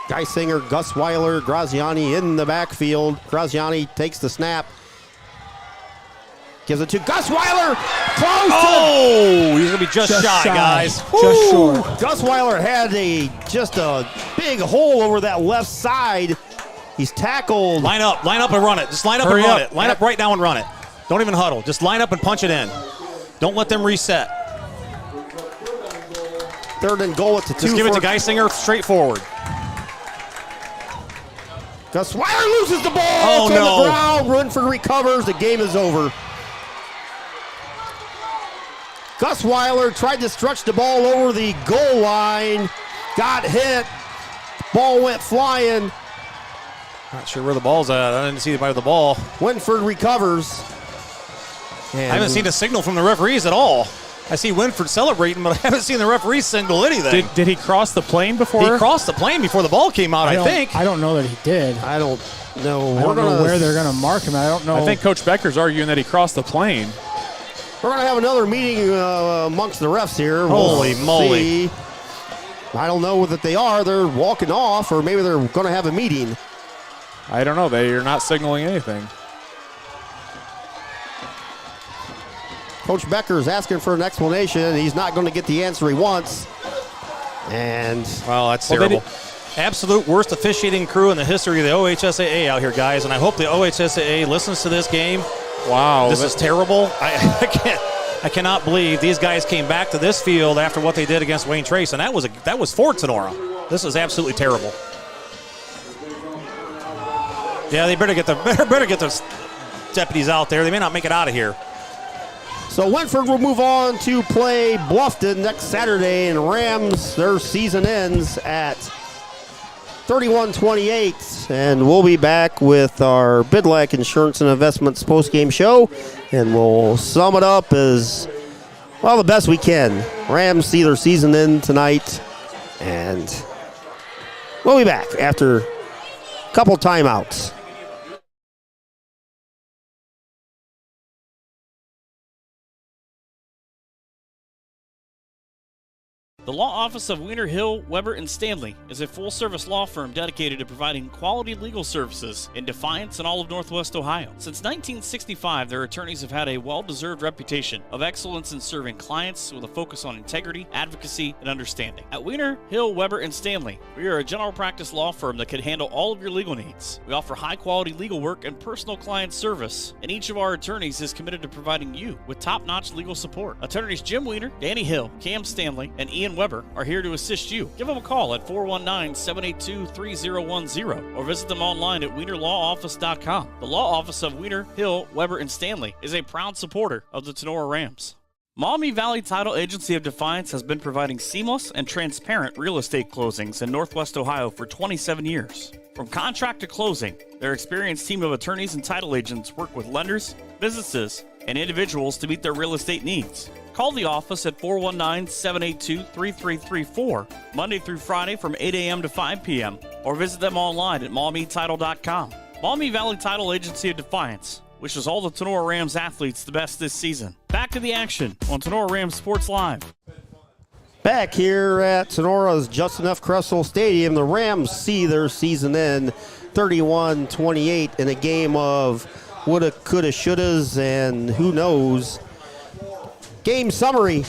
Geisinger, Gusweiler, Graziani in the backfield. Graziani takes the snap. Gives it to Gusweiler. Close. He's going to be just shy, guys. Just short. Gusweiler had just a big hole over that left side. He's tackled. Line up and run it. Just line up and run it. Line up right now and run it. Don't even huddle. Just line up and punch it in. Don't let them reset. 3rd and goal at the 2. Just give it to Geisinger straight forward. Gusweiler loses the ball. The ground. Wynford recovers. The game is over. Gusweiler tried to stretch the ball over the goal line. Got hit. Ball went flying. Not sure where the ball's at. I didn't see anybody with the ball. Wynford recovers. I haven't seen a signal from the referees at all. I see Wynford celebrating, but I haven't seen the referee signal anything. Did he cross the plane before? He crossed the plane before the ball came out, I think. I don't know that he did. I don't know. I don't know where they're going to mark him. I don't know. I think Coach Becker's arguing that he crossed the plane. We're going to have another meeting amongst the refs here. Holy moly. See. I don't know that they are. They're walking off, or maybe they're going to have a meeting. I don't know. They're not signaling anything. Coach Becker is asking for an explanation, and he's not going to get the answer he wants. And well, that's terrible. Absolute worst officiating crew in the history of the OHSAA out here, guys. And I hope the OHSAA listens to this game. Wow, this is terrible. I cannot believe these guys came back to this field after what they did against Wayne Trace, and that was for Tinora. This is absolutely terrible. Yeah, they better get their deputies out there. They may not make it out of here. So Wynford will move on to play Bluffton next Saturday, and Rams, their season ends at 31-28, and we'll be back with our Bidlack Insurance and Investments post-game show, and we'll sum it up as, well, the best we can. Rams see their season end tonight, and we'll be back after a couple timeouts. The law office of Wiener, Hill, Weber, and Stanley is a full-service law firm dedicated to providing quality legal services in Defiance and all of Northwest Ohio. Since 1965, their attorneys have had a well-deserved reputation of excellence in serving clients with a focus on integrity, advocacy, and understanding. At Wiener, Hill, Weber, and Stanley, we are a general practice law firm that can handle all of your legal needs. We offer high-quality legal work and personal client service, and each of our attorneys is committed to providing you with top-notch legal support. Attorneys Jim Wiener, Danny Hill, Cam Stanley, and Ian Weber are here to assist you. Give them a call at 419-782-3010 or visit them online at wienerlawoffice.com. The law office of Wiener, Hill, Weber, and Stanley is a proud supporter of the Tinora Rams. Maumee Valley Title Agency of Defiance has been providing seamless and transparent real estate closings in Northwest Ohio for 27 years. From contract to closing, their experienced team of attorneys and title agents work with lenders, businesses, and individuals to meet their real estate needs. Call the office at 419-782-3334, Monday through Friday from 8 a.m. to 5 p.m., or visit them online at maumeetitle.com. Maumee Valley Title Agency of Defiance wishes all the Tinora Rams athletes the best this season. Back to the action on Tinora Rams Sports Live. Back here at Tinora's Justin F. Kressel Stadium, the Rams see their season end 31-28 in a game of woulda, coulda, shouldas, and who knows. Game summary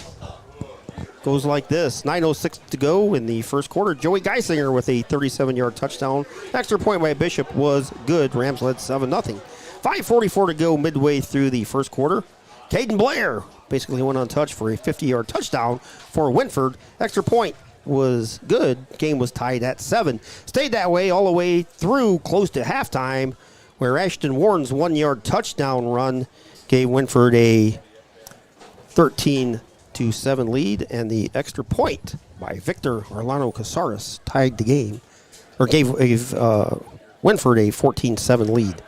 goes like this. 9:06 to go in the first quarter. Joey Geisinger with a 37-yard touchdown. Extra point by Bishop was good. Rams led 7-0. 5:44 to go midway through the first quarter. Caden Blair basically went untouched for a 50-yard touchdown for Wynford. Extra point was good. Game was tied at 7. Stayed that way all the way through close to halftime, where Ashton Warren's 1-yard touchdown run gave Wynford a 13-7 lead, and the extra point by Victor Orlando Casares tied the game, or gave Wynford a 14-7 lead.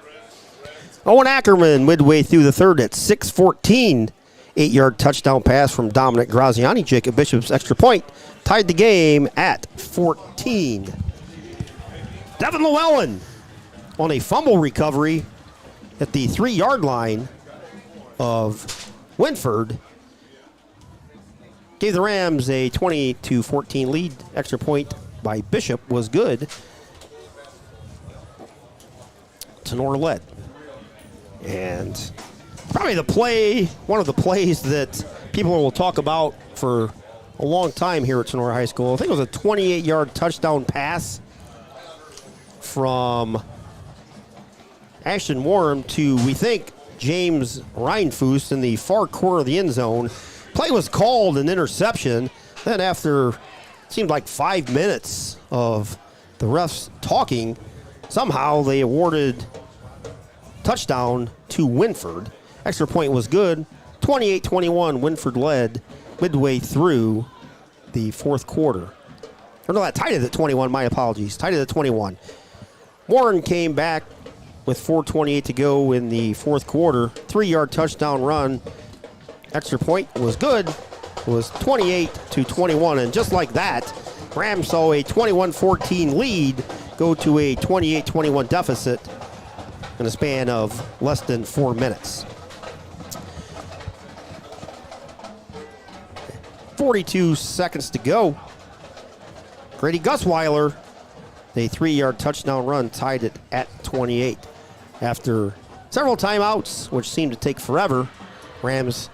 Owen Ackerman midway through the third at 6:14, 8-yard touchdown pass from Dominic Graziani. Jacob Bishop's extra point tied the game at 14. Devin Llewellyn on a fumble recovery at the 3-yard line of Wynford gave the Rams a 20-14 lead. Extra point by Bishop was good. Tinora led. And probably one of the plays that people will talk about for a long time here at Tinora High School. I think it was a 28-yard touchdown pass from Ashton Warren to, we think, James Reinfuss in the far corner of the end zone. Play was called an interception. Then after, it seemed like 5 minutes of the refs talking, somehow they awarded touchdown to Wynford. Extra point was good. 28-21, Wynford led midway through the fourth quarter. Or no, tied it at 21, my apologies. Tied it at 21. Warren came back with 4:28 to go in the fourth quarter. 3-yard touchdown run. Extra point was good. It was 28-21, and just like that, Rams saw a 21-14 lead go to a 28-21 deficit in a span of less than 4 minutes. 42 seconds to go. Grady Gusweiler, a 3-yard touchdown run, tied it at 28. After several timeouts, which seemed to take forever, Rams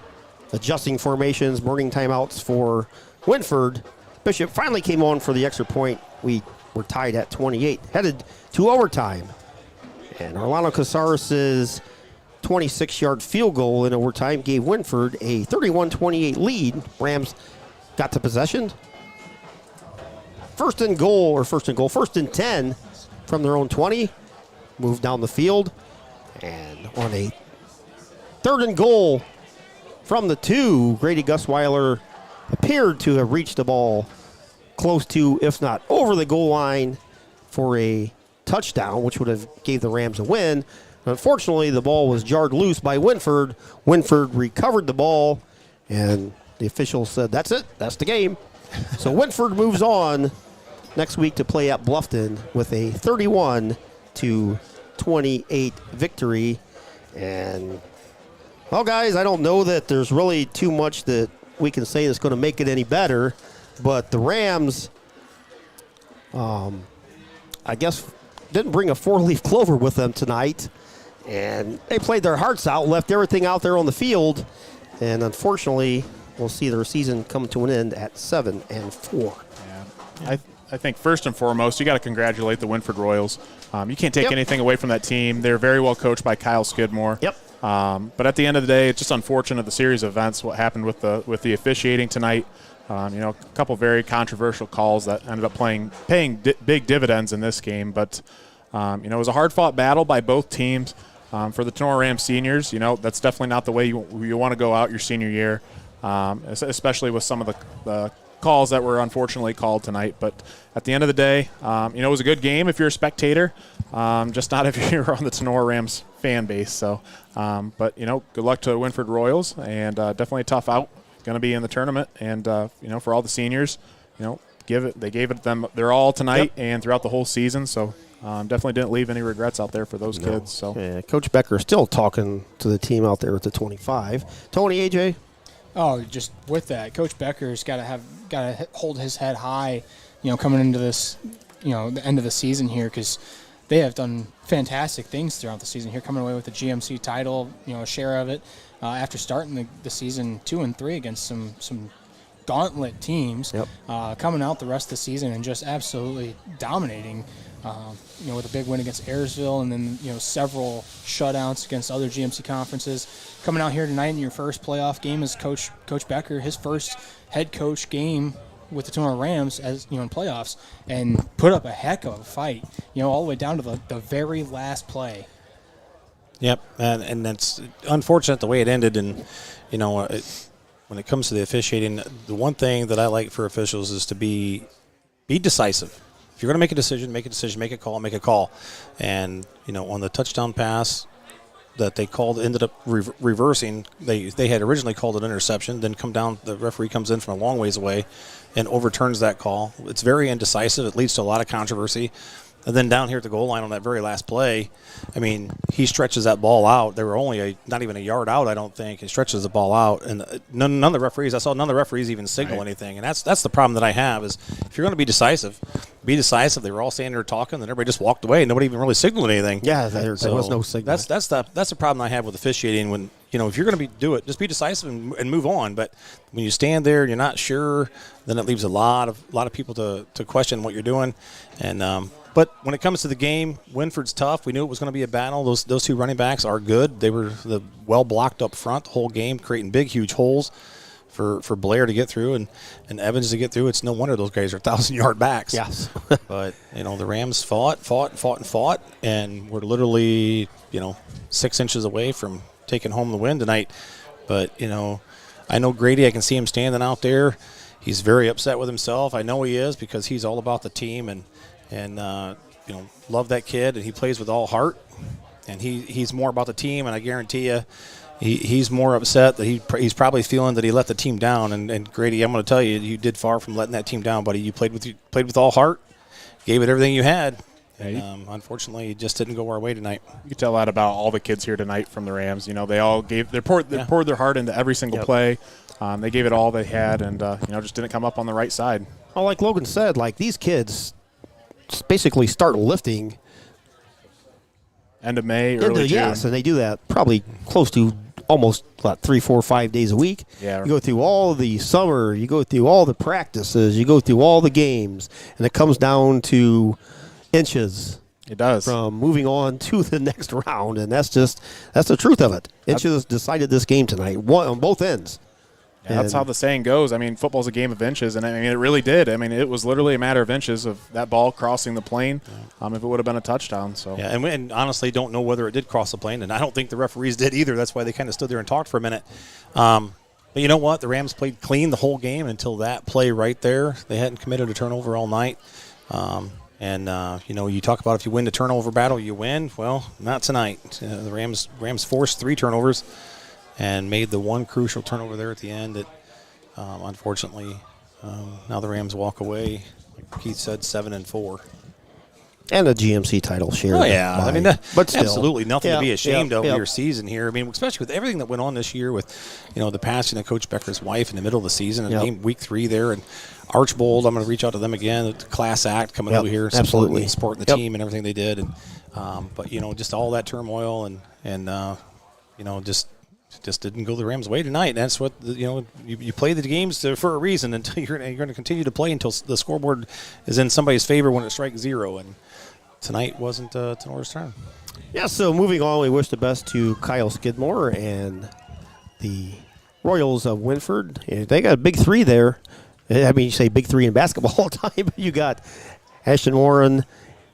adjusting formations, burning timeouts for Wynford. Bishop finally came on for the extra point. We were tied at 28, headed to overtime. And Orlando Casares' 26-yard field goal in overtime gave Wynford a 31-28 lead. Rams got to possession. First and 10 from their own 20. Moved down the field. And on a 3rd and goal from the 2, Grady Gusweiler appeared to have reached the ball close to, if not over the goal line for a touchdown, which would have gave the Rams a win. Unfortunately, the ball was jarred loose by Wynford. Wynford recovered the ball, and the officials said, that's it, that's the game. So Wynford moves on next week to play at Bluffton with a 31-28 victory. And, well, guys, I don't know that there's really too much that we can say that's going to make it any better, but the Rams, I guess, didn't bring a 4-leaf clover with them tonight, and they played their hearts out, left everything out there on the field, and unfortunately, we'll see their season come to an end at 7-4. Yeah. I think first and foremost, you got to congratulate the Wynford Royals. You can't take anything away from that team. They're very well coached by Kyle Skidmore. Yep. But at the end of the day, it's just unfortunate the series of events, what happened with the officiating tonight. A couple very controversial calls that ended up paying big dividends in this game. But, it was a hard-fought battle by both teams. For the Tinora Rams seniors, that's definitely not the way you want to go out your senior year, especially with some of the calls that were unfortunately called tonight. But at the end of the day, it was a good game if you're a spectator, just not if you're on the Tinora Rams fan base. So, but, good luck to Wynford Royals, and definitely a tough out. Going to be in the tournament, and, for all the seniors, they gave it them their all tonight and throughout the whole season. So definitely didn't leave any regrets out there for those kids. So yeah, Coach Becker still talking to the team out there at the 25. Tony, AJ? Oh, just with that, Coach Becker's got to hold his head high, coming into this, the end of the season here, because they have done fantastic things throughout the season here, coming away with the GMC title, a share of it, after starting the season 2-3 against some gauntlet teams, coming out the rest of the season and just absolutely dominating. With a big win against Ayersville, and then several shutouts against other GMC conferences. Coming out here tonight in your first playoff game as Coach Becker, his first head coach game with the Tinora Rams as in playoffs, and put up a heck of a fight. All the way down to the very last play. Yep, and that's unfortunate the way it ended. And when it comes to the officiating, the one thing that I like for officials is to be decisive. If you're going to make a decision, make a call. And, on the touchdown pass that they called, ended up reversing. They had originally called it interception, then the referee comes in from a long ways away and overturns that call. It's very indecisive. It leads to a lot of controversy. And then down here at the goal line on that very last play, he stretches that ball out. They were only not even a yard out, I don't think. He stretches the ball out, and none of the referees even signal anything. And that's the problem that I have is if you're going to be decisive. They were all standing there talking, then everybody just walked away. Nobody even really signaled anything. Yeah, there was no signal. That's the problem I have with officiating. When if you're going to do it, just be decisive and move on. But when you stand there and you're not sure, then it leaves a lot of people to question what you're doing. And but when it comes to the game, Wynford's tough. We knew it was going to be a battle. Those two running backs are good. They were well blocked up front the whole game, creating big, huge holes for Blair to get through and Evans to get through. It's no wonder those guys are 1,000-yard backs. Yes. But, the Rams fought, and we're literally, 6 inches away from taking home the win tonight. But, I know Grady. I can see him standing out there. He's very upset with himself. I know he is because he's all about the team and love that kid, and he plays with all heart. and he's more about the team, and I guarantee you, he's more upset that he's probably feeling that he let the team down. And Grady, I'm going to tell you, you did far from letting that team down, buddy. You played with all heart, gave it everything you had. And, unfortunately, it just didn't go our way tonight. You can tell that about all the kids here tonight from the Rams. You know, they all poured their heart into every single play. They gave it all they had, and just didn't come up on the right side. Well, like Logan said, like these kids basically start lifting end of May, early June. Yes, and they do that probably close to almost 3, 4, 5 days a week. Yeah. You go through all the summer, you go through all the practices, you go through all the games, and it comes down to inches. It does. From moving on to the next round, and that's the truth of it. Inches decided this game tonight, on both ends. Yeah, that's how the saying goes. I mean, football's a game of inches, and I mean, it really did. I mean, it was literally a matter of inches of that ball crossing the plane. If it would have been a touchdown. So yeah, and honestly, don't know whether it did cross the plane, and I don't think the referees did either. That's why they kind of stood there and talked for a minute. But you know what? The Rams played clean the whole game until that play right there. They hadn't committed a turnover all night. You talk about if you win the turnover battle, you win. Well, not tonight. The Rams forced 3 turnovers and made the one crucial turnover there at the end that, unfortunately, now the Rams walk away, like Keith said, 7-4. And a GMC title share. Oh, yeah. I mean, but still, absolutely nothing to be ashamed of your season here. I mean, especially with everything that went on this year with, the passing of Coach Becker's wife in the middle of the season and game week 3 there. And Archbold, I'm going to reach out to them again. Class act coming over here, supporting the team and everything they did. And but just all that turmoil and just didn't go the Rams' way tonight. And that's what you play the games for a reason until you're going to continue to play until the scoreboard is in somebody's favor when it strikes 0. And tonight wasn't Tenora's turn. Yeah. So moving on, we wish the best to Kyle Skidmore and the Royals of Wynford. They got a big 3 there. I mean, you say big 3 in basketball all the time. You got Ashton Warren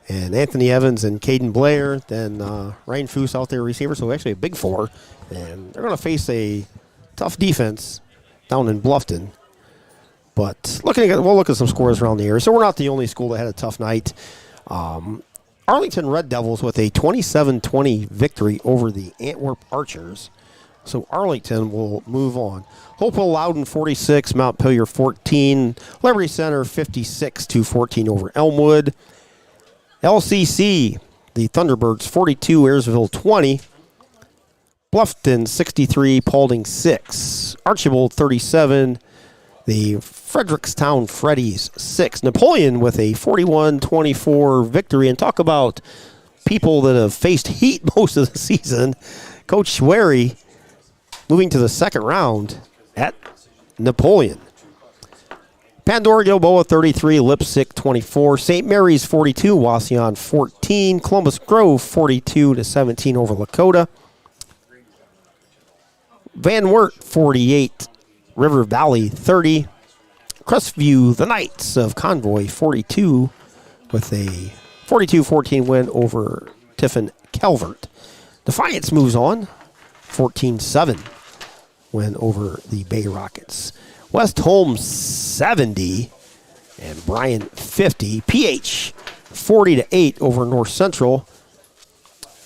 and Anthony Evans and Caden Blair. Then Ryan Foose out there receiver. So actually a big 4. And they're going to face a tough defense down in Bluffton. But we'll look at some scores around the area. So we're not the only school that had a tough night. Arlington Red Devils with a 27-20 victory over the Antwerp Archers. So Arlington will move on. Hopewell Loudon 46, Montpelier 14, Liberty Center 56-14 over Elmwood. LCC, the Thunderbirds 42, Ayersville 20. Bluffton 63, Paulding 6. Archibald 37, the Frederickstown Freddies 6. Napoleon with a 41-24 victory. And talk about people that have faced heat most of the season. Coach Schwery moving to the second round at Napoleon. Pandora Gilboa 33, Lipsick 24, St. Mary's 42, Wauseon 14, Columbus Grove 42-17 over Lakota. Van Wert 48, River Valley 30, Crestview, the Knights of Convoy 42 with a 42-14 win over Tiffin Calvert. Defiance moves on, 14-7 win over the Bay Rockets. West Holmes 70 and Bryan 50. PH 40-8 over North Central.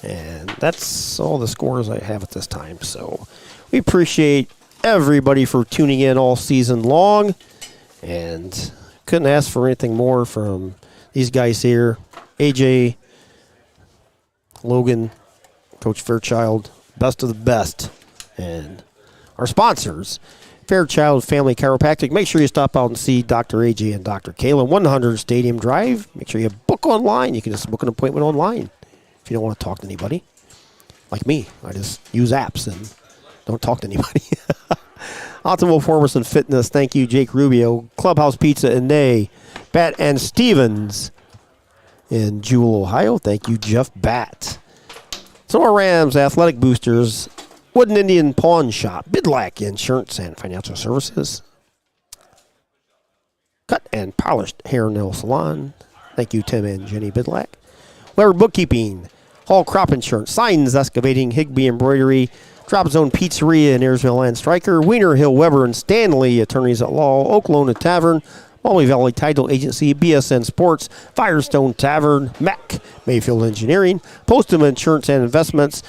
And that's all the scores I have at this time. So we appreciate everybody for tuning in all season long. And couldn't ask for anything more from these guys here. AJ, Logan, Coach Fairchild, best of the best. And our sponsors, Fairchild Family Chiropractic. Make sure you stop out and see Dr. AJ and Dr. Kayla, 100 Stadium Drive. Make sure you book online. You can just book an appointment online if you don't want to talk to anybody. Like me, I just use apps and don't talk to anybody. Optimal Performance and Fitness. Thank you, Jake Rubio. Clubhouse Pizza and Nay. Bat and Stevens in Jewel, Ohio. Thank you, Jeff Batt. Sonora Rams Athletic Boosters. Wooden Indian Pawn Shop, Bidlack Insurance and Financial Services. Cut and Polished Hair and Nail Salon. Thank you, Tim and Jenny Bidlack. Weber Bookkeeping, Hall Crop Insurance, Signs Excavating, Higbee Embroidery, Drop Zone Pizzeria in Ayersville and Stryker, Wiener Hill Weber and Stanley, Attorneys at Law, Oklahoma Tavern, Maumee Valley Title Agency, BSN Sports, Firestone Tavern, MEC, Mayfield Engineering, Postum Insurance and Investments,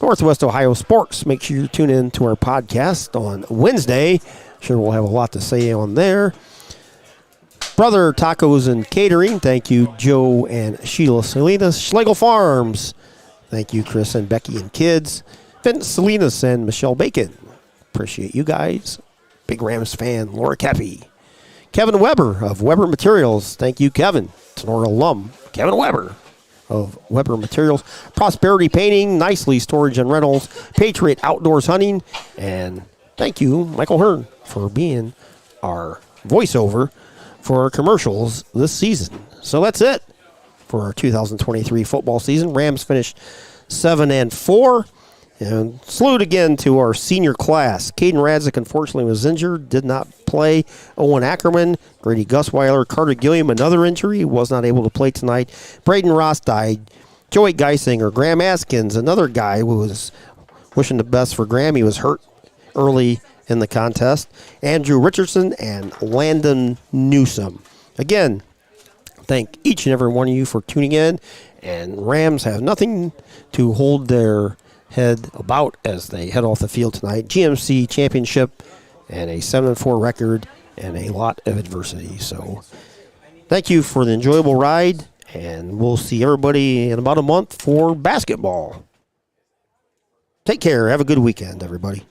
Northwest Ohio Sports. Make sure you tune in to our podcast on Wednesday. Sure we'll have a lot to say on there. Brother Tacos and Catering. Thank you, Joe and Sheila Salinas. Schlegel Farms. Thank you, Chris and Becky and kids. Vince Salinas and Michelle Bacon. Appreciate you guys. Big Rams fan, Laura Kepi. Kevin Weber of Weber Materials. Thank you, Kevin. Tinora alum, Kevin Weber of Weber Materials. Prosperity Painting, Nicely Storage and Rentals, Patriot Outdoors Hunting, and thank you, Michael Hearn, for being our voiceover for our commercials this season. So that's it for our 2023 football season. Rams finished 7-4. And salute again to our senior class. Caden Radzik, unfortunately, was injured, did not play. Owen Ackerman, Grady Gusweiler, Carter Gilliam, another injury, was not able to play tonight. Braden Ross died. Joey Geisinger, Graham Askins, another guy who was wishing the best for Graham. He was hurt early in the contest. Andrew Richardson and Landon Newsom. Again, thank each and every one of you for tuning in. And Rams have nothing to hold their head about as they head off the field tonight. GMC championship and a 7-4 record and a lot of adversity. So thank you for the enjoyable ride, and we'll see everybody in about a month for basketball. Take care. Have a good weekend, everybody.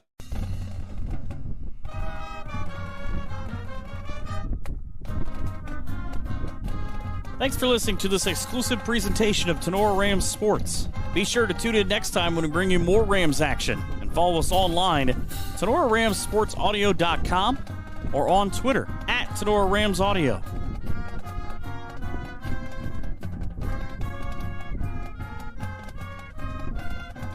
Thanks for listening to this exclusive presentation of Tinora Rams Sports. Be sure to tune in next time when we bring you more Rams action. And follow us online at TenoraRamsSportsAudio.com or on Twitter at TenoraRamsAudio.